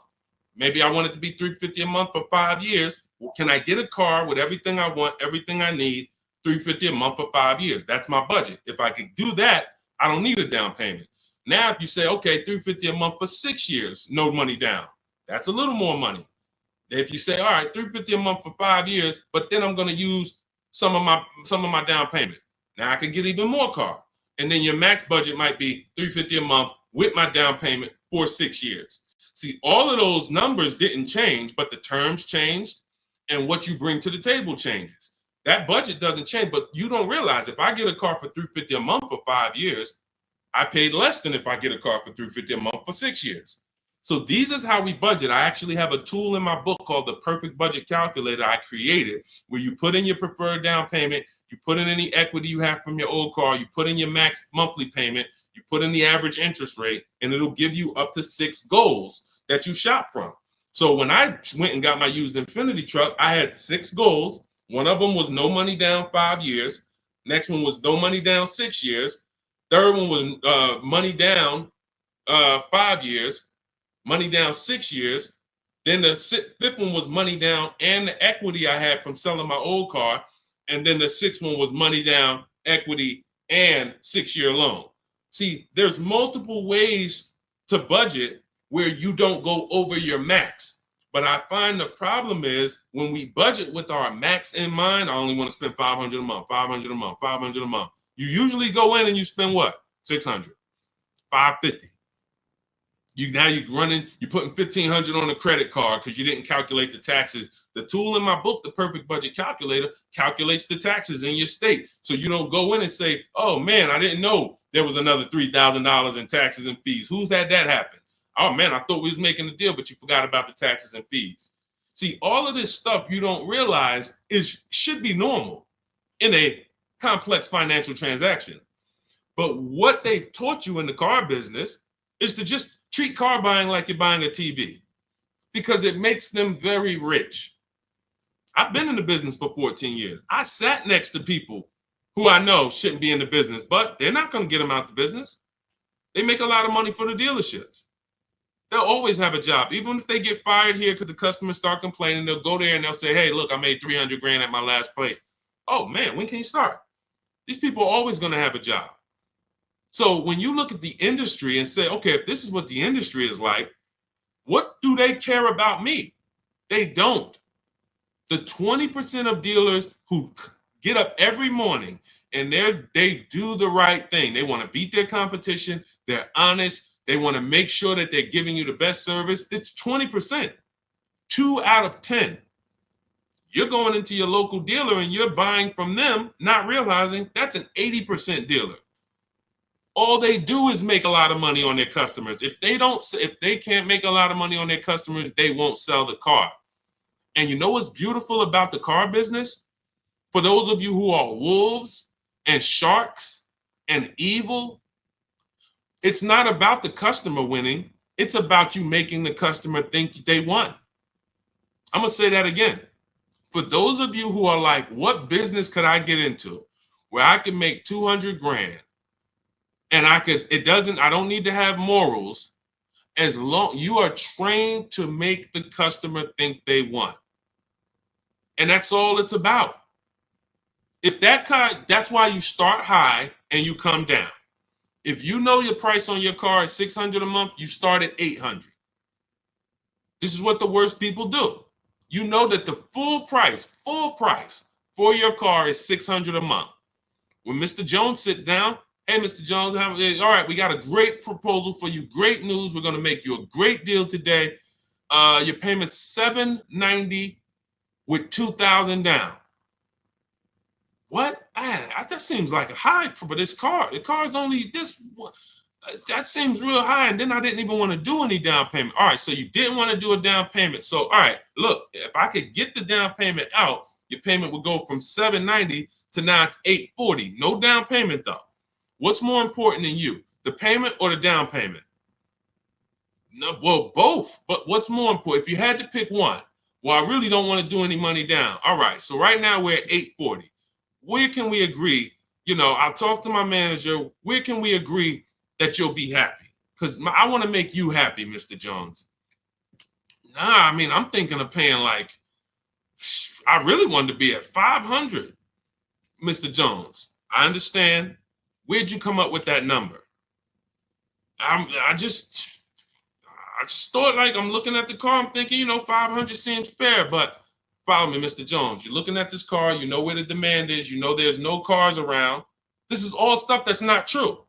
Maybe I want it to be $350 a month for 5 years. Well, can I get a car with everything I want, everything I need, $350 a month for 5 years? That's my budget. If I could do that, I don't need a down payment. Now, if you say, okay, $350 a month for 6 years, no money down, that's a little more money. If you say, all right, $350 a month for 5 years, but then I'm going to use some of my down payment. Now I can get even more car. And then your max budget might be $350 a month with my down payment for 6 years. See, all of those numbers didn't change, but the terms changed and what you bring to the table changes. That budget doesn't change, but you don't realize if I get a car for $350 a month for 5 years, I paid less than if I get a car for $350 a month for 6 years. So these is how we budget. I actually have a tool in my book called the Perfect Budget Calculator I created, where you put in your preferred down payment, you put in any equity you have from your old car, you put in your max monthly payment, you put in the average interest rate, and it'll give you up to 6 goals that you shop from. So when I went and got my used Infiniti truck, I had 6 goals. One of them was no money down 5 years. Next one was no money down 6 years. Third one was money down 5 years. Money down 6 years. Then the fifth one was money down and the equity I had from selling my old car. And then the sixth one was money down, equity, and 6-year loan. See, there's multiple ways to budget where you don't go over your max. But I find the problem is when we budget with our max in mind, I only want to spend $500 a month, $500 a month, $500 a month. You usually go in and you spend what? $600, $550. You're putting $1,500 on a credit card because you didn't calculate the taxes. The tool in my book, the Perfect Budget Calculator, calculates the taxes in your state. So you don't go in and say, oh man, I didn't know there was another $3,000 in taxes and fees. Who's had that happen? Oh man, I thought we was making a deal, but you forgot about the taxes and fees. See, all of this stuff you don't realize should be normal in a complex financial transaction. But what they've taught you in the car business is to just treat car buying like you're buying a TV because it makes them very rich. I've been in the business for 14 years. I sat next to people who I know shouldn't be in the business, but they're not going to get them out the business. They make a lot of money for the dealerships. They'll always have a job. Even if they get fired here because the customers start complaining, they'll go there and they'll say, hey, look, I made 300 grand at my last place. Oh man, when can you start? These people are always going to have a job. So when you look at the industry and say, okay, if this is what the industry is like, what do they care about me? They don't. The 20% of dealers who get up every morning and they do the right thing. They want to beat their competition. They're honest. They want to make sure that they're giving you the best service. It's 20%. 2 out of 10. You're going into your local dealer and you're buying from them, not realizing that's an 80% dealer. All they do is make a lot of money on their customers. If they can't make a lot of money on their customers, they won't sell the car. And you know what's beautiful about the car business? For those of you who are wolves and sharks and evil, it's not about the customer winning. It's about you making the customer think they won. I'm going to say that again. For those of you who are like, what business could I get into where I can make 200 grand? And I don't need to have morals as long you are trained to make the customer think they won. And that's all it's about. If that's why you start high and you come down. If you know your price on your car is $600 a month, you start at $800. This is what the worst people do. You know that the full price for your car is $600 a month. When Mr. Jones sit down, hey, Mr. Jones, all right, we got a great proposal for you. Great news. We're going to make you a great deal today. Your payment's $790 with $2,000 down. What? That seems like a high for this car. The car is only this. That seems real high. And then I didn't even want to do any down payment. All right, so you didn't want to do a down payment. So, all right, look, if I could get the down payment out, your payment would go from $790 to now it's $840. No down payment, though. What's more important than you, the payment or the down payment? No, well, both. But what's more important? If you had to pick one, well, I really don't want to do any money down. All right, so right now we're at $840. Where can we agree? You know, I'll talk to my manager. Where can we agree that you'll be happy. Because I want to make you happy, Mr. Jones. Nah, I mean, I'm thinking of paying like, I really wanted to be at 500, Mr. Jones. I understand. Where'd you come up with that number? I just thought, like, I'm looking at the car, I'm thinking, 500 seems fair, but follow me, Mr. Jones. You're looking at this car, you know where the demand is, you know there's no cars around. This is all stuff that's not true.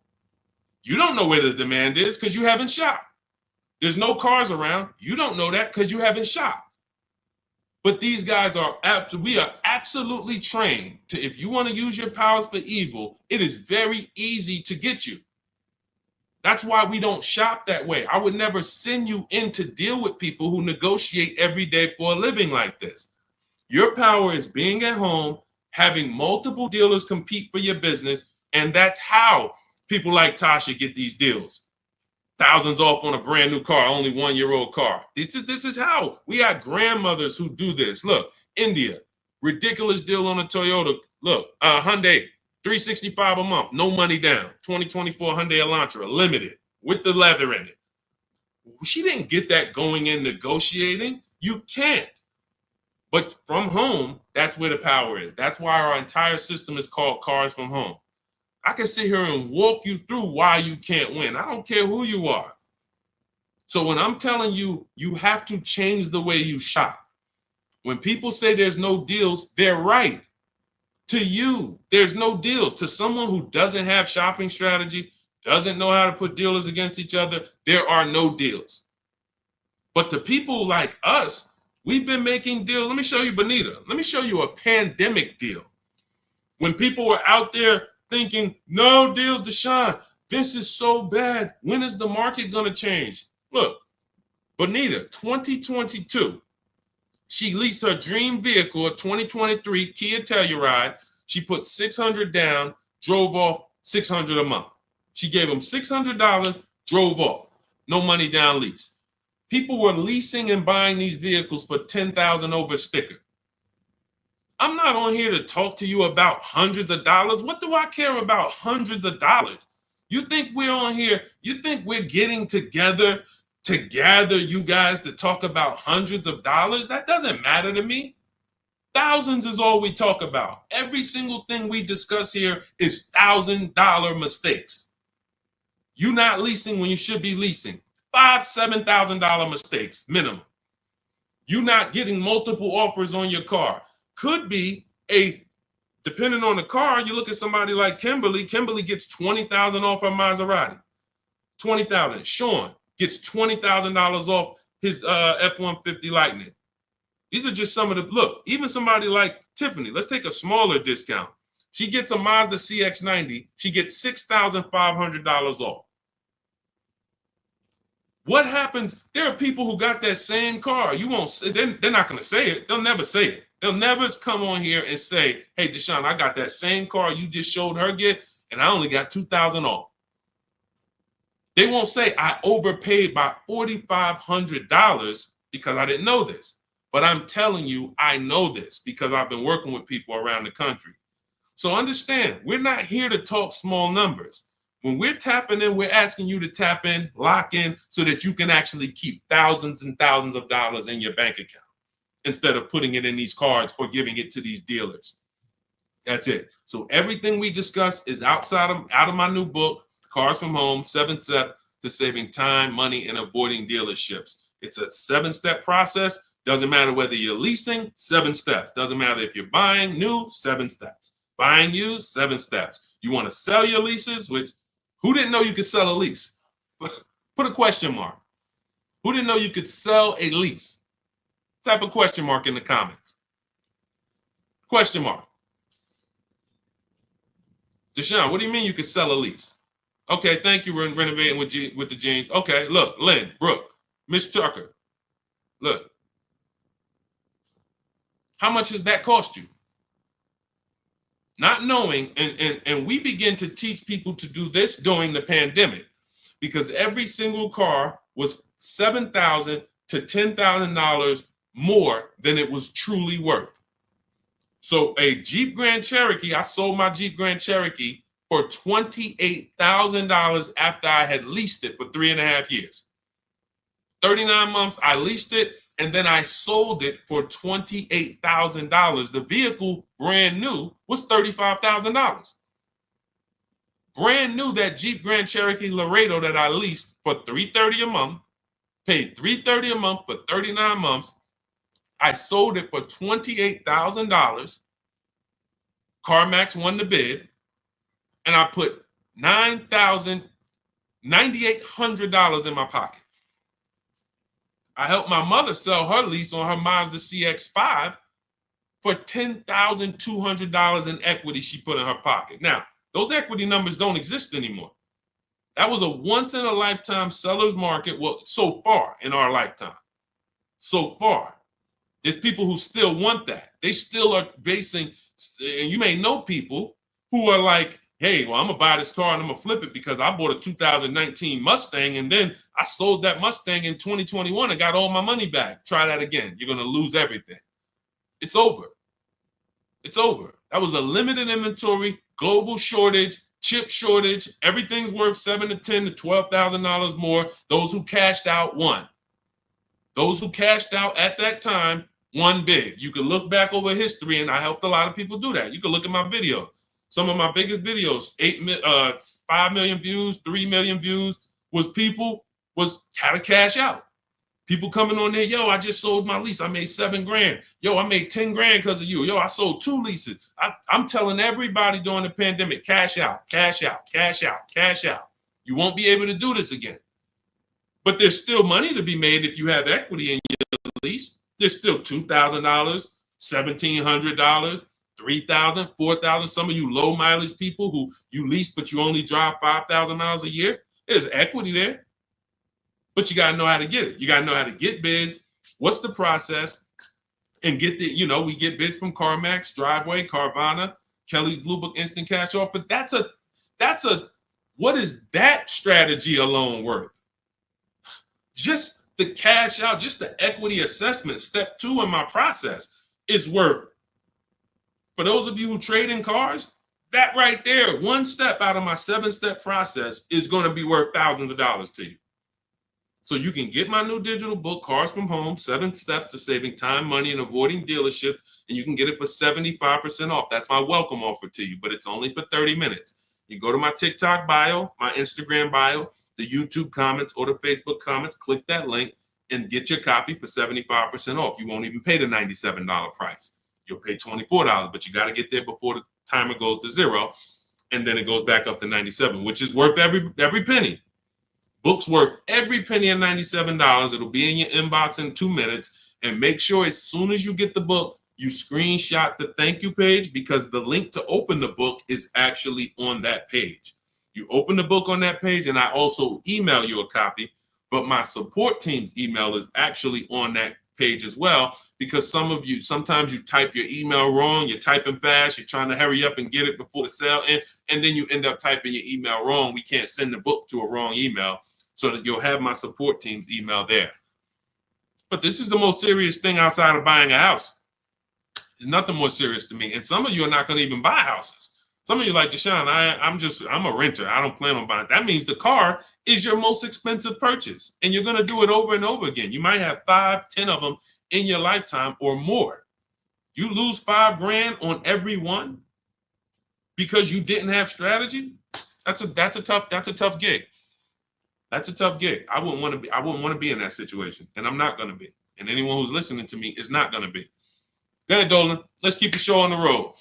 You don't know where the demand is because you haven't shopped. There's no cars around. You don't know that because you haven't shopped. But these guys we are absolutely trained to, if you want to use your powers for evil, it is very easy to get you. That's why we don't shop that way. I would never send you in to deal with people who negotiate every day for a living like this. Your power is being at home, having multiple dealers compete for your business, and that's how people like Tasha get these deals. Thousands off on a brand new car, only 1-year-old car. This is how. We got grandmothers who do this. Look, India, ridiculous deal on a Toyota. Look, Hyundai, $365 a month, no money down. 2024 Hyundai Elantra, limited, with the leather in it. She didn't get that going in negotiating. You can't. But from home, that's where the power is. That's why our entire system is called Cars from Home. I can sit here and walk you through why you can't win. I don't care who you are. So when I'm telling you, you have to change the way you shop. When people say there's no deals, they're right. To you, there's no deals. To someone who doesn't have shopping strategy, doesn't know how to put dealers against each other, there are no deals. But to people like us, we've been making deals. Let me show you, Bonita. Let me show you a pandemic deal. When people were out there thinking, no deals, Deshone, this is so bad. When is the market going to change? Look, Bonita, 2022, she leased her dream vehicle, a 2023 Kia Telluride. She put $600 down, drove off $600 a month. She gave them $600, drove off, no money down lease. People were leasing and buying these vehicles for $10,000 over sticker. I'm not on here to talk to you about hundreds of dollars. What do I care about hundreds of dollars? You think we're on here, you think we're getting together to gather you guys to talk about hundreds of dollars? That doesn't matter to me. Thousands is all we talk about. Every single thing we discuss here is $1,000 mistakes. You not leasing when you should be leasing. $5,000, $7,000 mistakes minimum. You not getting multiple offers on your car. Could be depending on the car, you look at somebody like Kimberly. Kimberly gets $20,000 off her Maserati. $20,000. Sean gets $20,000 off his F-150 Lightning. These are just some of the, look, even somebody like Tiffany, let's take a smaller discount. She gets a Mazda CX-90. She gets $6,500 off. What happens? There are people who got that same car. You won't. They're not going to say it. They'll never say it. They'll never come on here and say, "Hey, Deshone, I got that same car you just showed her get, and I only got $2,000 off." They won't say I overpaid by $4,500 because I didn't know this. But I'm telling you, I know this because I've been working with people around the country. So understand, we're not here to talk small numbers. When we're tapping in, we're asking you to tap in, lock in, so that you can actually keep thousands and thousands of dollars in your bank account instead of putting it in these cards or giving it to these dealers. That's it. So everything we discuss is out of my new book, Cars from Home, 7 Steps to Saving Time, Money, and Avoiding Dealerships. It's a 7-step process. Doesn't matter whether you're leasing, 7 steps. Doesn't matter if you're buying new, 7 steps. Buying used, 7 steps. You want to sell your leases, which who didn't know you could sell a lease? Put a question mark. Who didn't know you could sell a lease? Type a question mark in the comments. Question mark. Deshone, what do you mean you could sell a lease? Okay, thank you. We're renovating with the jeans. Okay, look, Lynn, Brooke, Miss Tucker. Look. How much has that cost you? Not knowing, and we begin to teach people to do this during the pandemic because every single car was $7,000 to $10,000 more than it was truly worth. So a Jeep Grand Cherokee, I sold my Jeep Grand Cherokee for $28,000 after I had leased it for 3.5 years. 39 months, I leased it, and then I sold it for $28,000. The vehicle, brand new, was $35,000. Brand new, that Jeep Grand Cherokee Laredo that I leased for $330 a month, paid $330 a month for 39 months. I sold it for $28,000. CarMax won the bid, and I put $9,800 in my pocket. I helped my mother sell her lease on her Mazda CX-5 for $10,200 in equity she put in her pocket. Now, those equity numbers don't exist anymore. That was a once-in-a-lifetime seller's market, well, so far in our lifetime. So far. There's people who still want that. They still are basing, and you may know people who are like, hey, well, I'm going to buy this car and I'm going to flip it because I bought a 2019 Mustang and then I sold that Mustang in 2021 and got all my money back. Try that again. You're going to lose everything. It's over. It's over. That was a limited inventory, global shortage, chip shortage. Everything's worth $7,000 to $10,000 to $12,000 more. Those who cashed out won. Those who cashed out at that time won big. You can look back over history, and I helped a lot of people do that. You can look at my videos. Some of my biggest videos, 5 million views, 3 million views, was had to cash out. People coming on there, yo, I just sold my lease. I made $7,000. Yo, I made $10,000 because of you. Yo, I sold 2 leases. I'm telling everybody during the pandemic, cash out, cash out, cash out, cash out. You won't be able to do this again. But there's still money to be made if you have equity in your lease. There's still $2,000, $1,700, $3,000, $4,000. Some of you low mileage people who you lease, but you only drive 5,000 miles a year. There's equity there, but you got to know how to get it. You got to know how to get bids. What's the process? And get we get bids from CarMax, Driveway, Carvana, Kelly's Blue Book Instant Cash Offer. What is that strategy alone worth? Just the cash out, just the equity assessment, step 2 in my process is worth. For those of you who trade in cars, that right there, 1 step out of my 7-step process is going to be worth thousands of dollars to you. So you can get my new digital book, Cars from Home, 7 Steps to Saving Time, Money, and Avoiding Dealership, and you can get it for 75% off. That's my welcome offer to you, but it's only for 30 minutes. You go to my TikTok bio, my Instagram bio, the YouTube comments, or the Facebook comments, click that link and get your copy for 75% off. You won't even pay the $97 price. You'll pay $24, but you got to get there before the timer goes to 0, and then it goes back up to $97, which is worth every penny. Book's worth every penny at $97. It'll be in your inbox in 2 minutes. And make sure as soon as you get the book, you screenshot the thank you page, because the link to open the book is actually on that page. You open the book on that page, and I also email you a copy, but my support team's email is actually on that page as well, because sometimes you type your email wrong, you're typing fast, you're trying to hurry up and get it before the sale ends, and then you end up typing your email wrong. We can't send the book to a wrong email, so that you'll have my support team's email there. But this is the most serious thing outside of buying a house. There's nothing more serious to me. And some of you are not going to even buy houses. Some of you like, Deshone, I'm a renter. I don't plan on buying. That means the car is your most expensive purchase, and you're going to do it over and over again. You might have 5, 10 of them in your lifetime or more. You lose $5,000 on every one because you didn't have strategy. That's a tough gig. That's a tough gig. I wouldn't want to be in that situation, and I'm not going to be. And anyone who's listening to me is not going to be. Go ahead, Dolan. Let's keep the show on the road.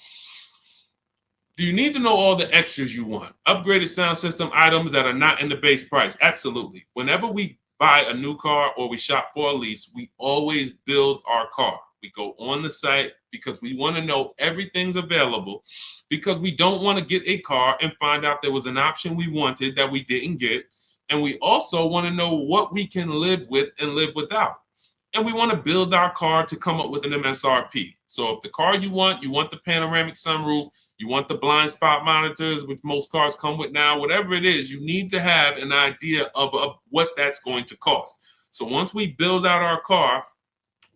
Do you need to know all the extras you want? Upgraded sound system items that are not in the base price? Absolutely. Whenever we buy a new car or we shop for a lease, we always build our car. We go on the site because we want to know everything's available, because we don't want to get a car and find out there was an option we wanted that we didn't get. And we also want to know what we can live with and live without. And we want to build our car to come up with an MSRP. So if the car you want the panoramic sunroof, you want the blind spot monitors, which most cars come with now, whatever it is, you need to have an idea of what that's going to cost. So once we build out our car,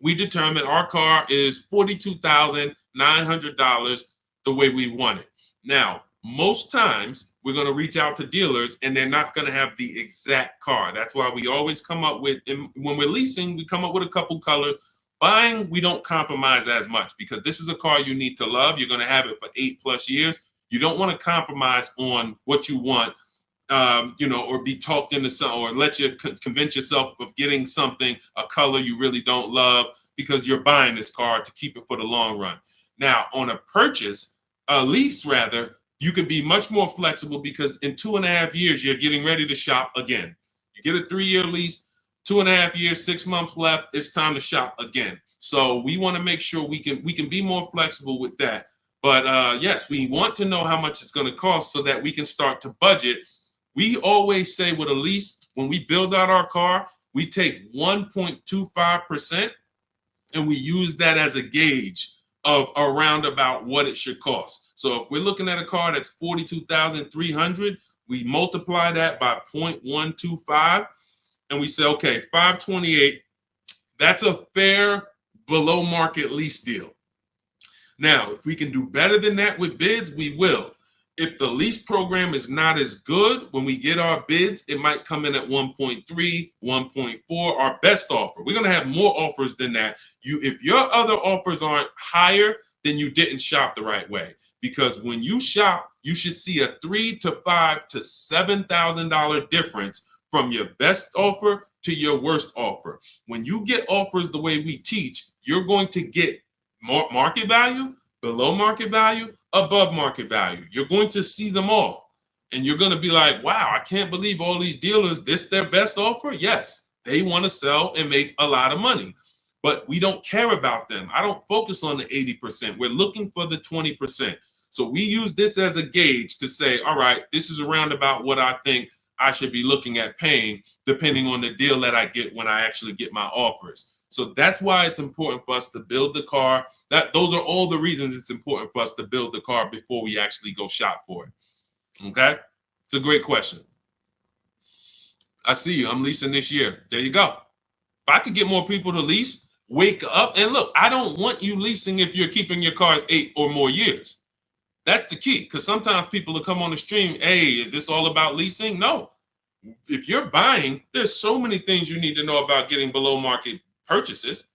we determine our car is $42,900 the way we want it. Now, most times we're going to reach out to dealers and they're not going to have the exact car. That's why we always come up with, and when we're leasing, we come up with a couple colors. Buying, we don't compromise as much because this is a car you need to love. You're going to have it for 8+ years. You don't want to compromise on what you want, or be talked into something, or let you convince yourself of getting something, a color you really don't love, because you're buying this car to keep it for the long run. Now, on a lease rather, you can be much more flexible because in 2.5 years, you're getting ready to shop again. You get a 3-year lease, 2.5 years, 6 months left, it's time to shop again. So we want to make sure we can be more flexible with that. But yes, we want to know how much it's going to cost so that we can start to budget. We always say with a lease, when we build out our car, we take 1.25% and we use that as a gauge of around about what it should cost. So if we're looking at a car that's $42,300, we multiply that by 0.125 and we say, okay, $528, that's a fair below market lease deal. Now, if we can do better than that with bids, we will. If the lease program is not as good, when we get our bids, it might come in at 1.3, 1.4, our best offer. We're going to have more offers than that. If your other offers aren't higher, then you didn't shop the right way. Because when you shop, you should see a $3,000 to $5,000 to $7,000 difference from your best offer to your worst offer. When you get offers the way we teach, you're going to get more market value, below market value, above market value. You're going to see them all. And you're going to be like, wow, I can't believe all these dealers, this their best offer? Yes, they want to sell and make a lot of money. But we don't care about them. I don't focus on the 80%. We're looking for the 20%. So we use this as a gauge to say, all right, this is around about what I think I should be looking at paying, depending on the deal that I get when I actually get my offers. So that's why it's important for us to build the car. Those are all the reasons it's important for us to build the car before we actually go shop for it. Okay? It's a great question. I see you. I'm leasing this year. There you go. If I could get more people to lease, wake up and look. I don't want you leasing if you're keeping your cars 8 or more years. That's the key, because sometimes people will come on the stream, hey, is this all about leasing? No. If you're buying, there's so many things you need to know about getting below market purchases.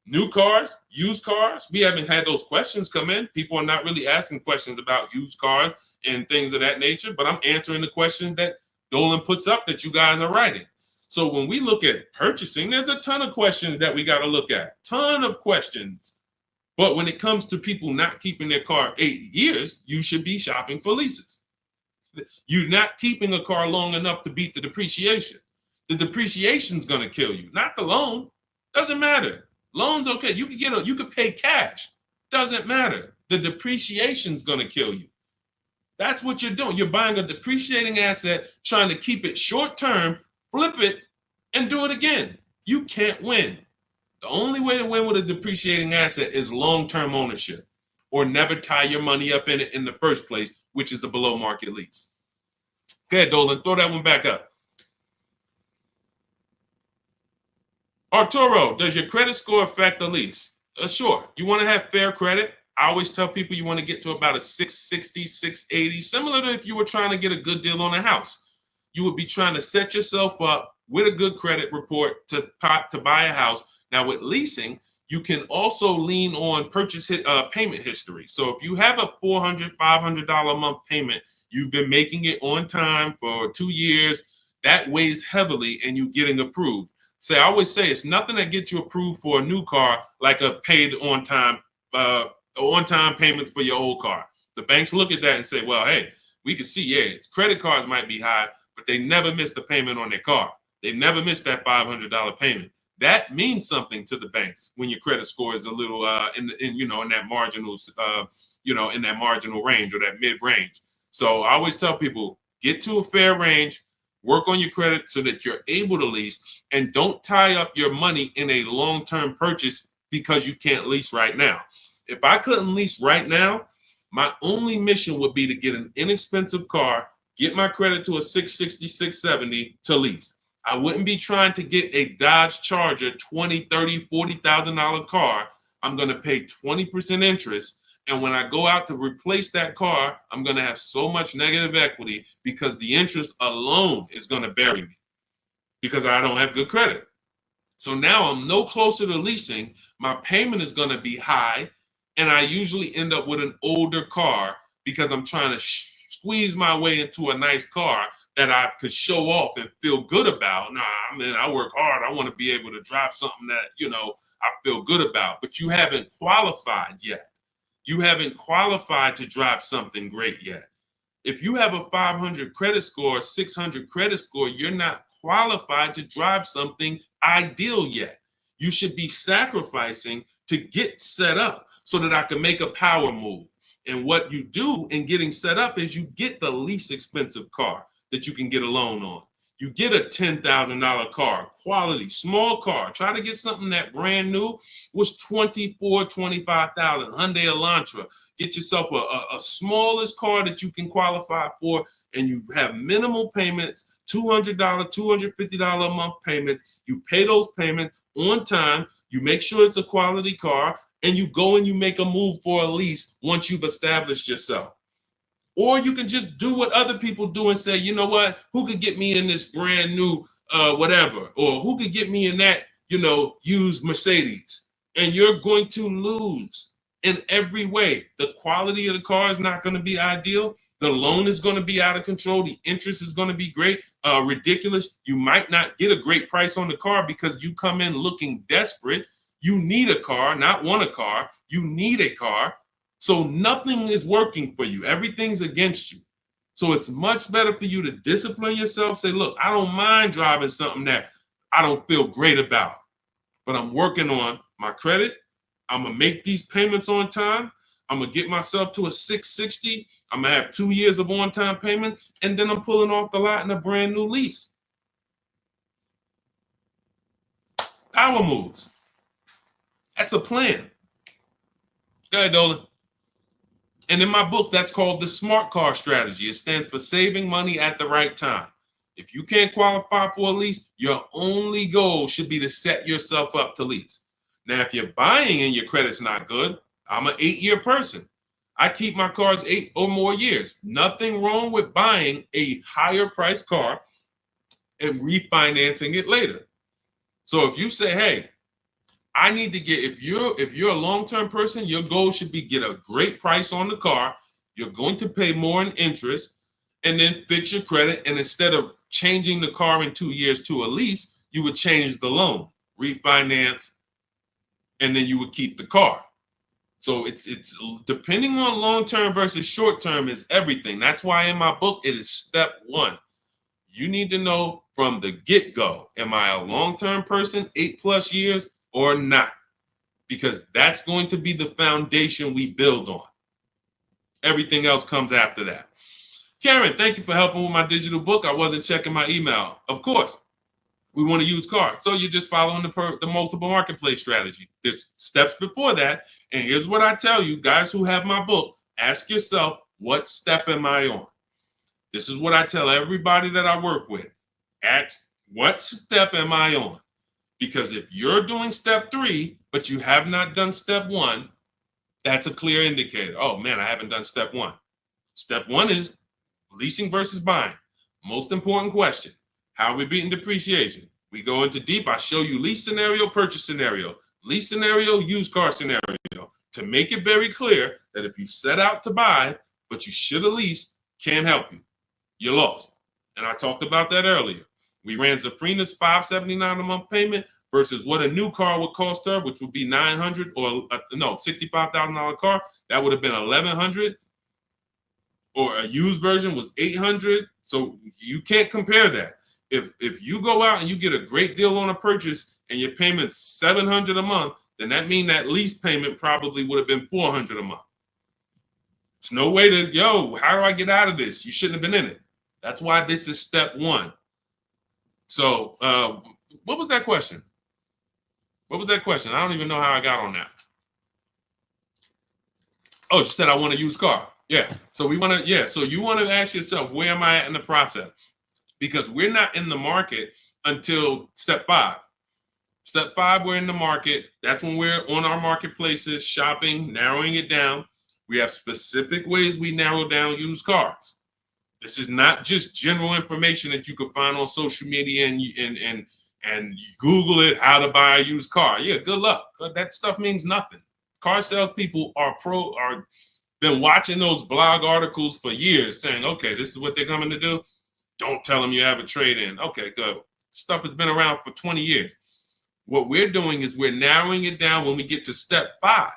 New cars, used cars, we haven't had those questions come in. People are not really asking questions about used cars and things of that nature, but I'm answering the questions that Dolan puts up that you guys are writing. So when we look at purchasing, there's a ton of questions that we got to look at, ton of questions. But when it comes to people not keeping their car 8 years, you should be shopping for leases. You're not keeping a car long enough to beat the depreciation. The depreciation's going to kill you, not the loan. Doesn't matter. Loan's okay. You could pay cash. Doesn't matter. The depreciation's going to kill you. That's what you're doing. You're buying a depreciating asset, trying to keep it short term, flip it, and do it again. You can't win. The only way to win with a depreciating asset is long-term ownership, or never tie your money up in it in the first place, which is a below market lease. Go ahead, Dolan, throw that one back up. Arturo, does your credit score affect the lease? Sure. You want to have fair credit? I always tell people you want to get to about a 660, 680, similar to if you were trying to get a good deal on a house. You would be trying to set yourself up with a good credit report to buy a house. Now with leasing, you can also lean on payment history. So if you have a $400, $500 a month payment, you've been making it on time for 2 years, that weighs heavily in you getting approved. I always say it's nothing that gets you approved for a new car like a paid on-time payments for your old car. The banks look at that and say, well, hey, we can see, yeah, credit cards might be high, but they never miss the payment on their car. They never miss that $500 payment. That means something to the banks when your credit score is a little in that marginal in that marginal range or that mid range. So I always tell people, get to a fair range, work on your credit so that you're able to lease, and don't tie up your money in a long-term purchase because you can't lease right now. If I couldn't lease right now, my only mission would be to get an inexpensive car, get my credit to a 660, 670 to lease. I wouldn't be trying to get a Dodge Charger, $20,000, $30,000, $40,000 car. I'm going to pay 20% interest And when I go out to replace that car, I'm going to have so much negative equity because the interest alone is going to bury me because I don't have good credit. So now I'm no closer to leasing. My payment is going to be high. And I usually end up with an older car because I'm trying to squeeze my way into a nice car that I could show off and feel good about. Nah, I mean, I work hard. I want to be able to drive something that, I feel good about. But you haven't qualified yet. You haven't qualified to drive something great yet. If you have a 500 credit score, 600 credit score, you're not qualified to drive something ideal yet. You should be sacrificing to get set up so that I can make a power move. And what you do in getting set up is you get the least expensive car that you can get a loan on. You get a $10,000 car, quality, small car. Try to get something that brand new was $24,000, $25,000, Hyundai Elantra. Get yourself a smallest car that you can qualify for, and you have minimal payments, $200, $250 a month payments. You pay those payments on time. You make sure it's a quality car, and you go and you make a move for a lease once you've established yourself. Or you can just do what other people do and say, you know what, who could get me in this brand new whatever, or who could get me in that, used Mercedes? And you're going to lose in every way. The quality of the car is not going to be ideal. The loan is going to be out of control. The interest is going to be ridiculous. You might not get a great price on the car because you come in looking desperate. You need a car, not want a car. You need a car. So nothing is working for you. Everything's against you. So it's much better for you to discipline yourself. Say, look, I don't mind driving something that I don't feel great about, but I'm working on my credit. I'm going to make these payments on time. I'm going to get myself to a 660. I'm going to have 2 years of on-time payments, and then I'm pulling off the lot in a brand new lease. Power moves. That's a plan. Go ahead, Dolan. And in my book, that's called the SMART car strategy. It stands for saving money at the right time. If you can't qualify for a lease, your only goal should be to set yourself up to lease. Now, if you're buying and your credit's not good, I'm an 8-year person. I keep my cars 8 or more years. Nothing wrong with buying a higher priced car and refinancing it later. So if you say, hey, I need to get, if you're a long-term person, your goal should be get a great price on the car. You're going to pay more in interest and then fix your credit. And instead of changing the car in 2 years to a lease, you would change the loan, refinance, and then you would keep the car. So it's depending on long-term versus short-term is everything. That's why in my book, it is step 1. You need to know from the get-go, am I a long-term person, 8+ years, or not? Because that's going to be the foundation we build on. Everything else comes after that. Karen, thank you for helping with my digital book. I wasn't checking my email. Of course, we want to use cars. So you're just following the multiple marketplace strategy. There's steps before that. And here's what I tell you, guys who have my book, ask yourself, what step am I on? This is what I tell everybody that I work with. Ask, what step am I on? Because if you're doing step 3, but you have not done step 1, that's a clear indicator. Oh man, I haven't done step 1. Step 1 is leasing versus buying. Most important question. How are we beating depreciation? We go into deep. I show you lease scenario, purchase scenario, lease scenario, used car scenario, to make it very clear that if you set out to buy, but you should have leased, can't help you. You're lost. And I talked about that earlier. We ran Zafrina's $579 a month payment versus what a new car would cost her, which would be $900 or $65,000 car. That would have been $1,100. Or a used version was $800. So you can't compare that. If you go out and you get a great deal on a purchase and your payment's $700 a month, then that means that lease payment probably would have been $400 a month. It's no way to, how do I get out of this? You shouldn't have been in it. That's why this is step 1. So what was that question? What was that question? I don't even know how I got on that. Oh, you said I want to use car. Yeah. So we want to, so you want to ask yourself, where am I at in the process? Because we're not in the market until step 5. Step 5, we're in the market. That's when we're on our marketplaces, shopping, narrowing it down. We have specific ways we narrow down used cars. This is not just general information that you can find on social media and you Google it, how to buy a used car. Yeah, good luck. That stuff means nothing. Car salespeople are been watching those blog articles for years saying, okay, this is what they're coming to do. Don't tell them you have a trade-in. Okay, good. Stuff has been around for 20 years. What we're doing is we're narrowing it down when we get to step 5,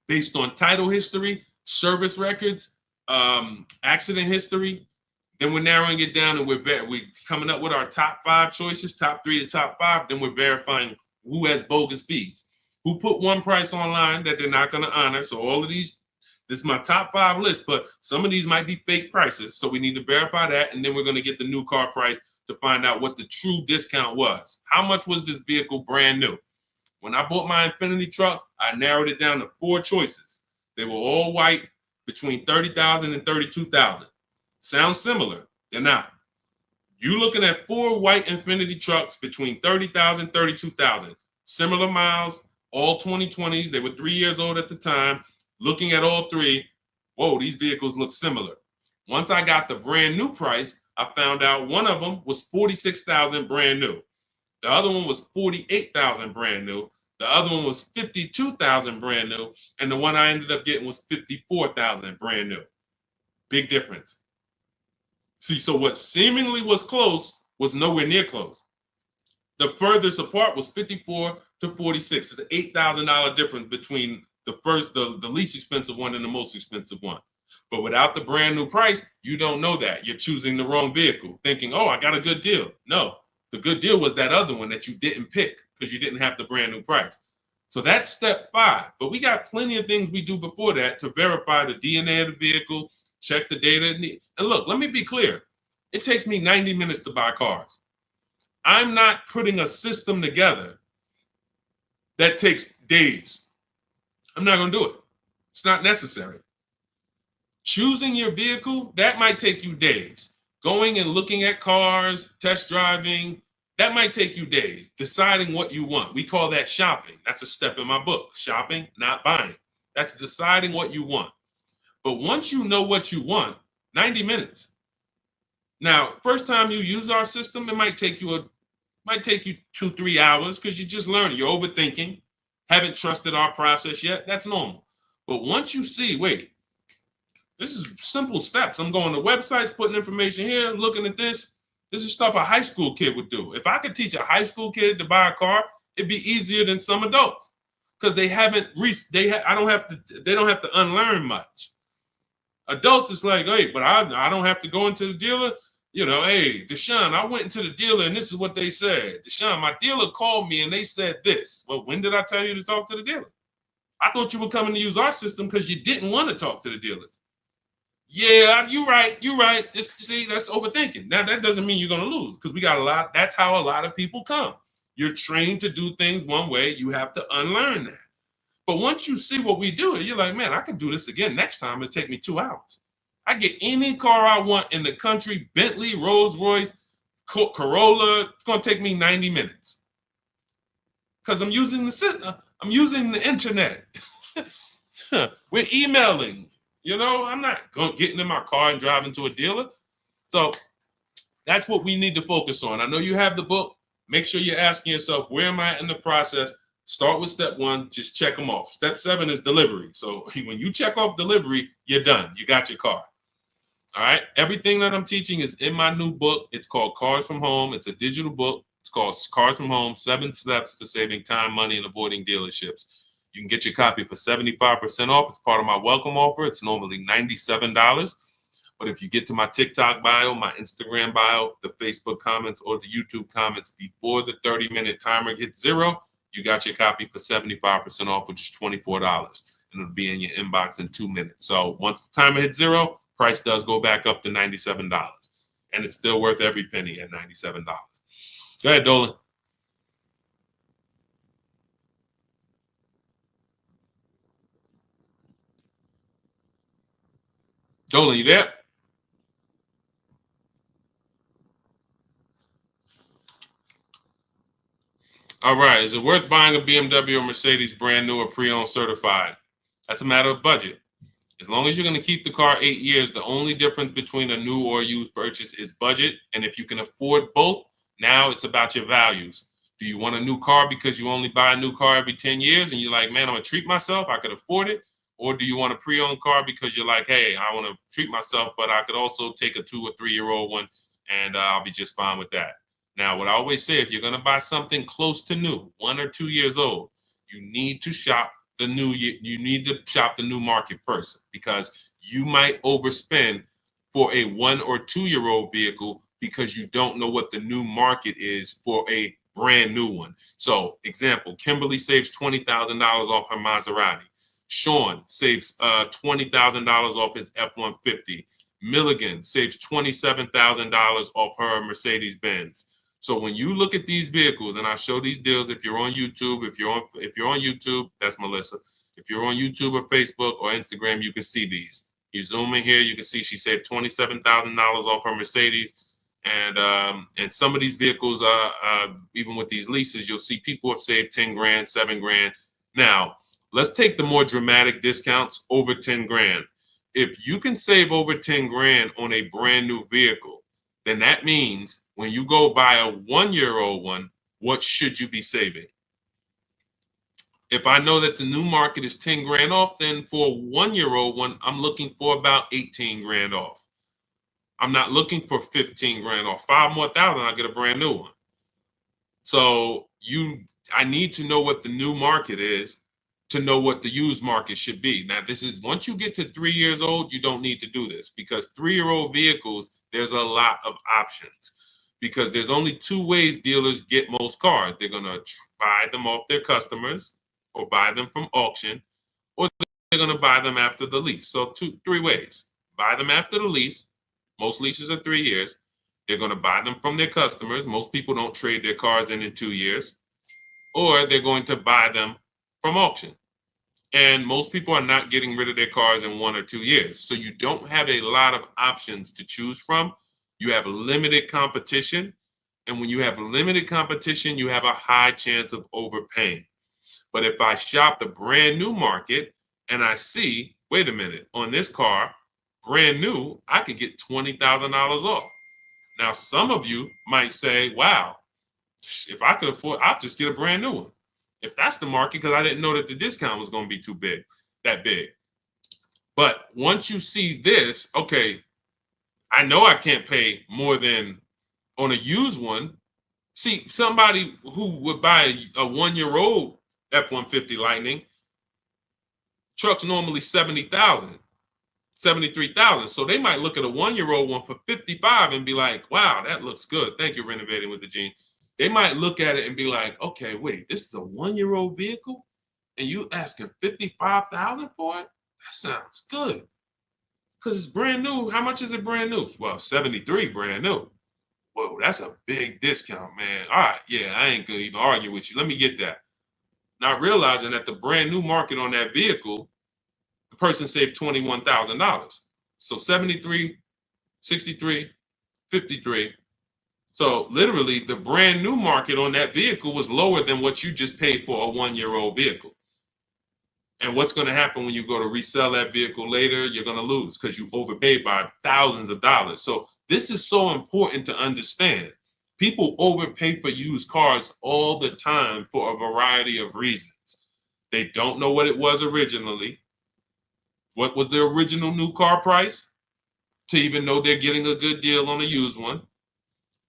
based on title history, service records, accident history. Then we're narrowing it down and we're coming up with our top 5 choices, top 3 to top 5. Then we're verifying who has bogus fees, who put one price online that they're not going to honor. So all of these, this is my top 5 list, but some of these might be fake prices. So we need to verify that. And then we're going to get the new car price to find out what the true discount was. How much was this vehicle brand new? When I bought my Infiniti truck, I narrowed it down to 4 choices. They were all white, between $30,000 and $32,000. Sounds similar. They're not. You looking at 4 white Infiniti trucks between $30,000 and $32,000. Similar miles, all 2020s. They were 3 years old at the time. Looking at all 3, whoa, these vehicles look similar. Once I got the brand new price, I found out one of them was $46,000 brand new. The other one was $48,000 brand new. The other one was $52,000 brand new. And the one I ended up getting was $54,000 brand new. Big difference. See, so what seemingly was close was nowhere near close. The furthest apart was 54 to 46. It's an $8,000 difference between the least expensive one and the most expensive one. But without the brand new price, you don't know that. You're choosing the wrong vehicle, thinking, oh, I got a good deal. No, the good deal was that other one that you didn't pick because you didn't have the brand new price. So that's step 5. But we got plenty of things we do before that to verify the DNA of the vehicle, check the data. And look, let me be clear. It takes me 90 minutes to buy cars. I'm not putting a system together that takes days. I'm not going to do it. It's not necessary. Choosing your vehicle, that might take you days. Going and looking at cars, test driving, that might take you days. Deciding what you want. We call that shopping. That's a step in my book. Shopping, not buying. That's deciding what you want. But once you know what you want, 90 minutes. Now, first time you use our system, it might take you 2-3 hours because you're just learning. You're overthinking. Haven't trusted our process yet. That's normal. But once you see, wait, this is simple steps. I'm going to websites, putting information here, looking at this. This is stuff a high school kid would do. If I could teach a high school kid to buy a car, it'd be easier than some adults because they don't have to unlearn much. Adults, it's like, hey, but I don't have to go into the dealer. You know, hey, Deshone, I went into the dealer and this is what they said. Deshone, my dealer called me and they said this. Well, when did I tell you to talk to the dealer? I thought you were coming to use our system because you didn't want to talk to the dealers. Yeah, you're right. See, that's overthinking. Now, that doesn't mean you're going to lose because we got a lot. That's how a lot of people come. You're trained to do things one way. You have to unlearn that. But once you see what we do, you're like, man, I can do this again next time. It'll take me 2 hours. I get any car I want in the country, Bentley, Rolls Royce, Corolla. It's going to take me 90 minutes because I'm using the internet. We're emailing. You know, I'm not getting in my car and driving to a dealer. So that's what we need to focus on. I know you have the book. Make sure you're asking yourself, where am I in the process? Start with step 1, just check them off. Step 7 is delivery. So when you check off delivery, you're done. You got your car. All right. Everything that I'm teaching is in my new book. It's called Cars from Home. It's a digital book. It's called Cars from Home, 7 Steps to Saving Time, Money, and Avoiding Dealerships. You can get your copy for 75% off. It's part of my welcome offer. It's normally $97. But if you get to my TikTok bio, my Instagram bio, the Facebook comments, or the YouTube comments before the 30-minute timer hits 0, you got your copy for 75% off, which is $24. And it'll be in your inbox in 2 minutes. So once the timer hits 0, price does go back up to $97. And it's still worth every penny at $97. Go ahead, Dolan. Dolan, you there? All right. Is it worth buying a BMW or Mercedes brand new or pre-owned certified? That's a matter of budget. As long as you're going to keep the car 8 years, the only difference between a new or used purchase is budget. And if you can afford both, now it's about your values. Do you want a new car because you only buy a new car every 10 years and you're like, man, I'm going to treat myself, I could afford it? Or do you want a pre-owned car because you're like, hey, I want to treat myself, but I could also take a 2 or 3 year old one and I'll be just fine with that. Now, what I always say, if you're going to buy something close to new, 1 or 2 years old, you need to shop the new. You need to shop the new market first, because you might overspend for a 1 or 2 year old vehicle because you don't know what the new market is for a brand new one. So, example, Kimberly saves $20,000 off her Maserati. Sean saves $20,000 off his F-150. Milligan saves $27,000 off her Mercedes-Benz. So when you look at these vehicles, and I show these deals, if you're on YouTube, if you're on YouTube, that's Melissa. If you're on YouTube or Facebook or Instagram, you can see these. You zoom in here, you can see she saved $27,000 off her Mercedes. And some of these vehicles, even with these leases, you'll see people have saved 10 grand, 7 grand. Now, let's take the more dramatic discounts over 10 grand. If you can save over 10 grand on a brand new vehicle, then that means when you go buy a 1 year old one, what should you be saving? If I know that the new market is 10 grand off, then for a 1 year old one, I'm looking for about 18 grand off. I'm not looking for 15 grand off. 5 more thousand, I get a brand new one. So I need to know what the new market is to know what the used market should be. Now, this is once you get to 3 years old, you don't need to do this, because 3-year-old vehicles, there's a lot of options, because there's only 2 ways dealers get most cars. They're going to buy them off their customers, or buy them from auction, or they're going to buy them after the lease. So 3 ways. Buy them after the lease. Most leases are 3 years. They're going to buy them from their customers. Most people don't trade their cars in 2 years. Or they're going to buy them from auction. And most people are not getting rid of their cars in 1 or 2 years. So you don't have a lot of options to choose from. You have limited competition. And when you have limited competition, you have a high chance of overpaying. But if I shop the brand new market and I see, wait a minute, on this car, brand new, I could get $20,000 off. Now, some of you might say, wow, if I could afford, I'll just get a brand new one. If that's the market, because I didn't know that the discount was going to be that big. But once you see this, okay, I know I can't pay more than on a used one. See, somebody who would buy a 1 year old F-150 Lightning, truck's normally 70,000, 73,000. So they might look at a 1 year old one for 55 and be like, wow, that looks good. Thank you, Renovating with the Gene. They might look at it and be like, okay, wait, this is a 1 year old vehicle and you asking 55,000 for it? That sounds good. Because it's brand new. How much is it brand new? Well, 73 brand new. Whoa, that's a big discount, man. All right, yeah, I ain't gonna even argue with you. Let me get that. Not realizing that the brand new market on that vehicle, the person saved $21,000. So 73, 63, 53. So literally the brand new market on that vehicle was lower than what you just paid for a 1 year old vehicle. And what's going to happen when you go to resell that vehicle later? You're going to lose because you overpaid by thousands of dollars. So this is so important to understand. People overpay for used cars all the time for a variety of reasons. They don't know what it was originally. What was the original new car price to even know they're getting a good deal on a used one?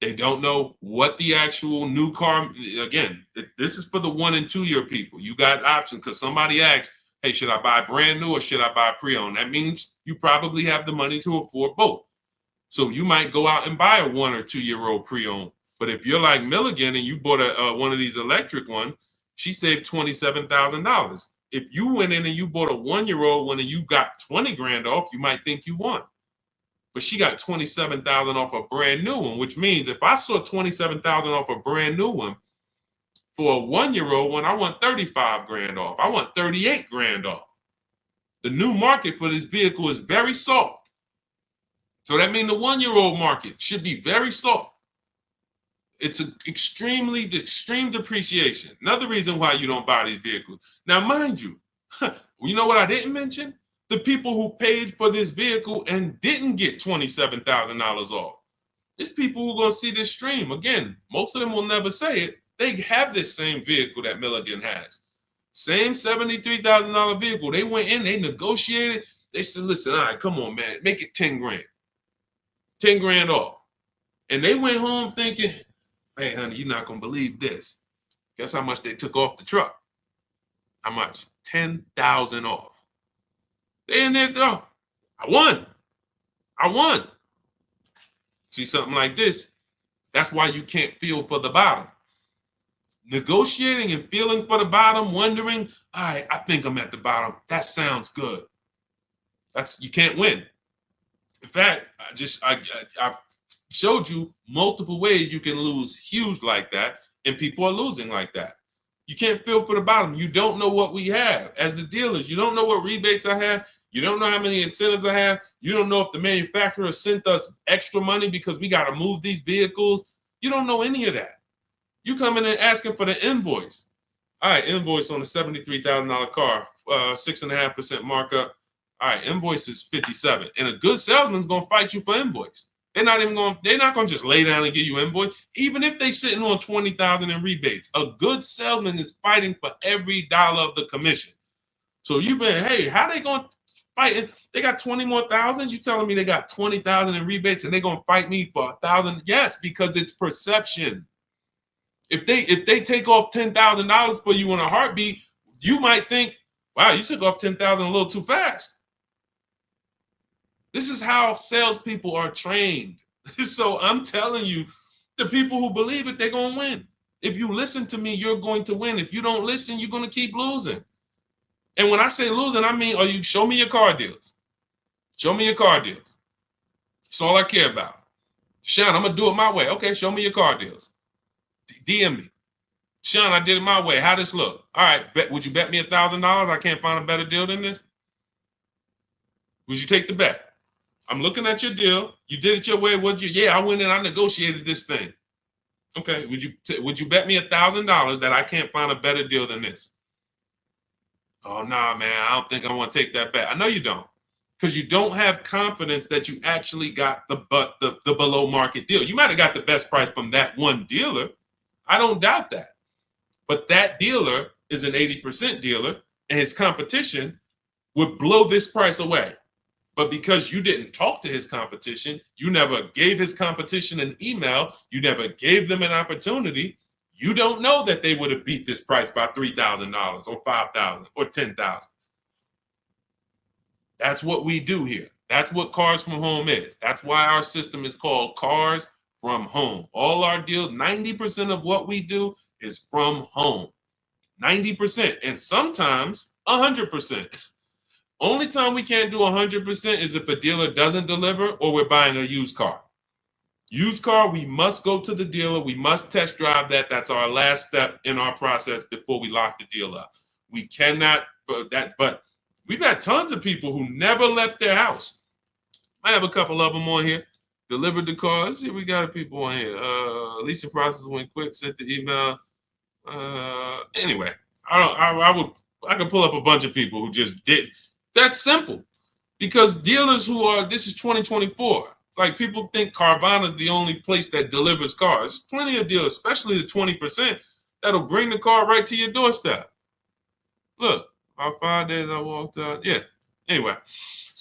They don't know what the actual new car, again, this is for the 1 and 2 year people. You got options because somebody asked, hey, should I buy brand new or should I buy pre-owned? That means you probably have the money to afford both. So you might go out and buy a 1 or 2 year old pre-owned. But if you're like Milligan and you bought one of these electric ones, she saved $27,000. If you went in and you bought a 1 year old one and you got 20 grand off, you might think you won. But she got 27,000 off a brand new one, which means if I saw 27,000 off a brand new one, for a 1 year old one, I want 35 grand off. I want 38 grand off. The new market for this vehicle is very soft. So that means the 1 year old market should be very soft. It's an extreme depreciation. Another reason why you don't buy these vehicles. Now, mind you, you know what I didn't mention? the people who paid for this vehicle and didn't get $27,000 off. It's people who are going to see this stream. Again, most of them will never say it. They have this same vehicle that Milligan has. Same $73,000 vehicle. They went in, they negotiated. They said, listen, all right, come on, man, make it 10 grand. 10 grand off. And they went home thinking, hey, honey, you're not going to believe this. Guess how much they took off the truck? How much? 10,000 off. They in there, oh, I won. See something like this? That's why you can't feel for the bottom. Negotiating and feeling for the bottom, wondering, all right, I think I'm at the bottom. That sounds good. You can't win. In fact, I've showed you multiple ways you can lose huge like that, and people are losing like that. You can't feel for the bottom. You don't know what we have. As the dealers, you don't know what rebates I have. You don't know how many incentives I have. You don't know if the manufacturer sent us extra money because we got to move these vehicles. You don't know any of that. You come in and asking for the invoice. All right, invoice on a $73,000 car, 6.5% markup. All right, invoice is 57, and a good salesman's gonna fight you for invoice. They're not gonna just lay down and give you invoice, even if they sitting on 20,000 in rebates. A good salesman is fighting for every dollar of the commission. So you've been, hey, how they gonna fight? They got 20 more thousand. You telling me they got 20,000 in rebates and they gonna fight me for 1,000? Yes, because it's perception. If they take off $10,000 for you in a heartbeat, you might think, wow, you took off 10,000 a little too fast. This is how salespeople are trained. So I'm telling you, the people who believe it, they're going to win. If you listen to me, you're going to win. If you don't listen, you're going to keep losing. And when I say losing, I mean, show me your car deals. Show me your car deals. That's all I care about. Sean, I'm going to do it my way. Okay, show me your car deals. DM me. Sean, I did it my way. How this look? All right, would you bet me $1,000 I can't find a better deal than this? Would you take the bet? I'm looking at your deal. You did it your way. Yeah, I went in. I negotiated this thing. Okay. Would you bet me $1,000 that I can't find a better deal than this? Oh, nah, man. I don't think I want to take that bet. I know you don't, because you don't have confidence that you actually got the below market deal. You might have got the best price from that one dealer. I don't doubt that. But that dealer is an 80% dealer, and his competition would blow this price away. But because you didn't talk to his competition, you never gave his competition an email, you never gave them an opportunity, you don't know that they would have beat this price by $3,000 or $5,000 or $10,000. That's what we do here. That's what Cars from Home is. That's why our system is called Cars from Home. All our deals, 90% of what we do is from home. 90%, and sometimes 100%. Only time we can't do 100% is if a dealer doesn't deliver or we're buying a used car. Used car, we must go to the dealer. We must test drive that. That's our last step in our process before we lock the deal up. We cannot, but we've had tons of people who never left their house. I have a couple of them on here. Delivered the car. Let's see, we got people on here. Leasing process went quick. Sent the email. Anyway, I could pull up a bunch of people who just did. That's simple, because dealers this is 2024. Like, people think Carvana is the only place that delivers cars. There's plenty of dealers, especially the 20%, that'll bring the car right to your doorstep. Look, about 5 days I walked out. Yeah. Anyway,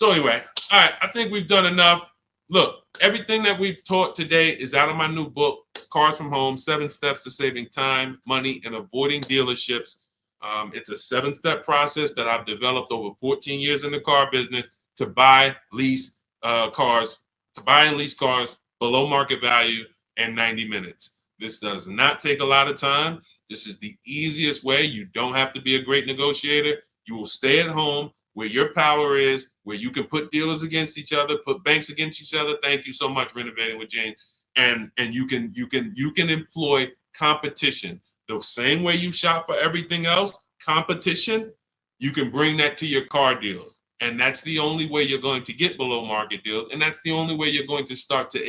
all right. I think we've done enough. Look, everything that we've taught today is out of my new book, Cars from Home, 7 Steps to Saving Time, Money, and Avoiding Dealerships. It's a 7-step process that I've developed over 14 years in the car business to buy, lease cars, below market value in 90 minutes. This does not take a lot of time. This is the easiest way. You don't have to be a great negotiator. You will stay at home where your power is, where you can put dealers against each other, put banks against each other. Thank you so much, Renovating with James. And you can employ competition. The same way you shop for everything else, competition, you can bring that to your car deals. And that's the only way you're going to get below market deals. And that's the only way you're going to start to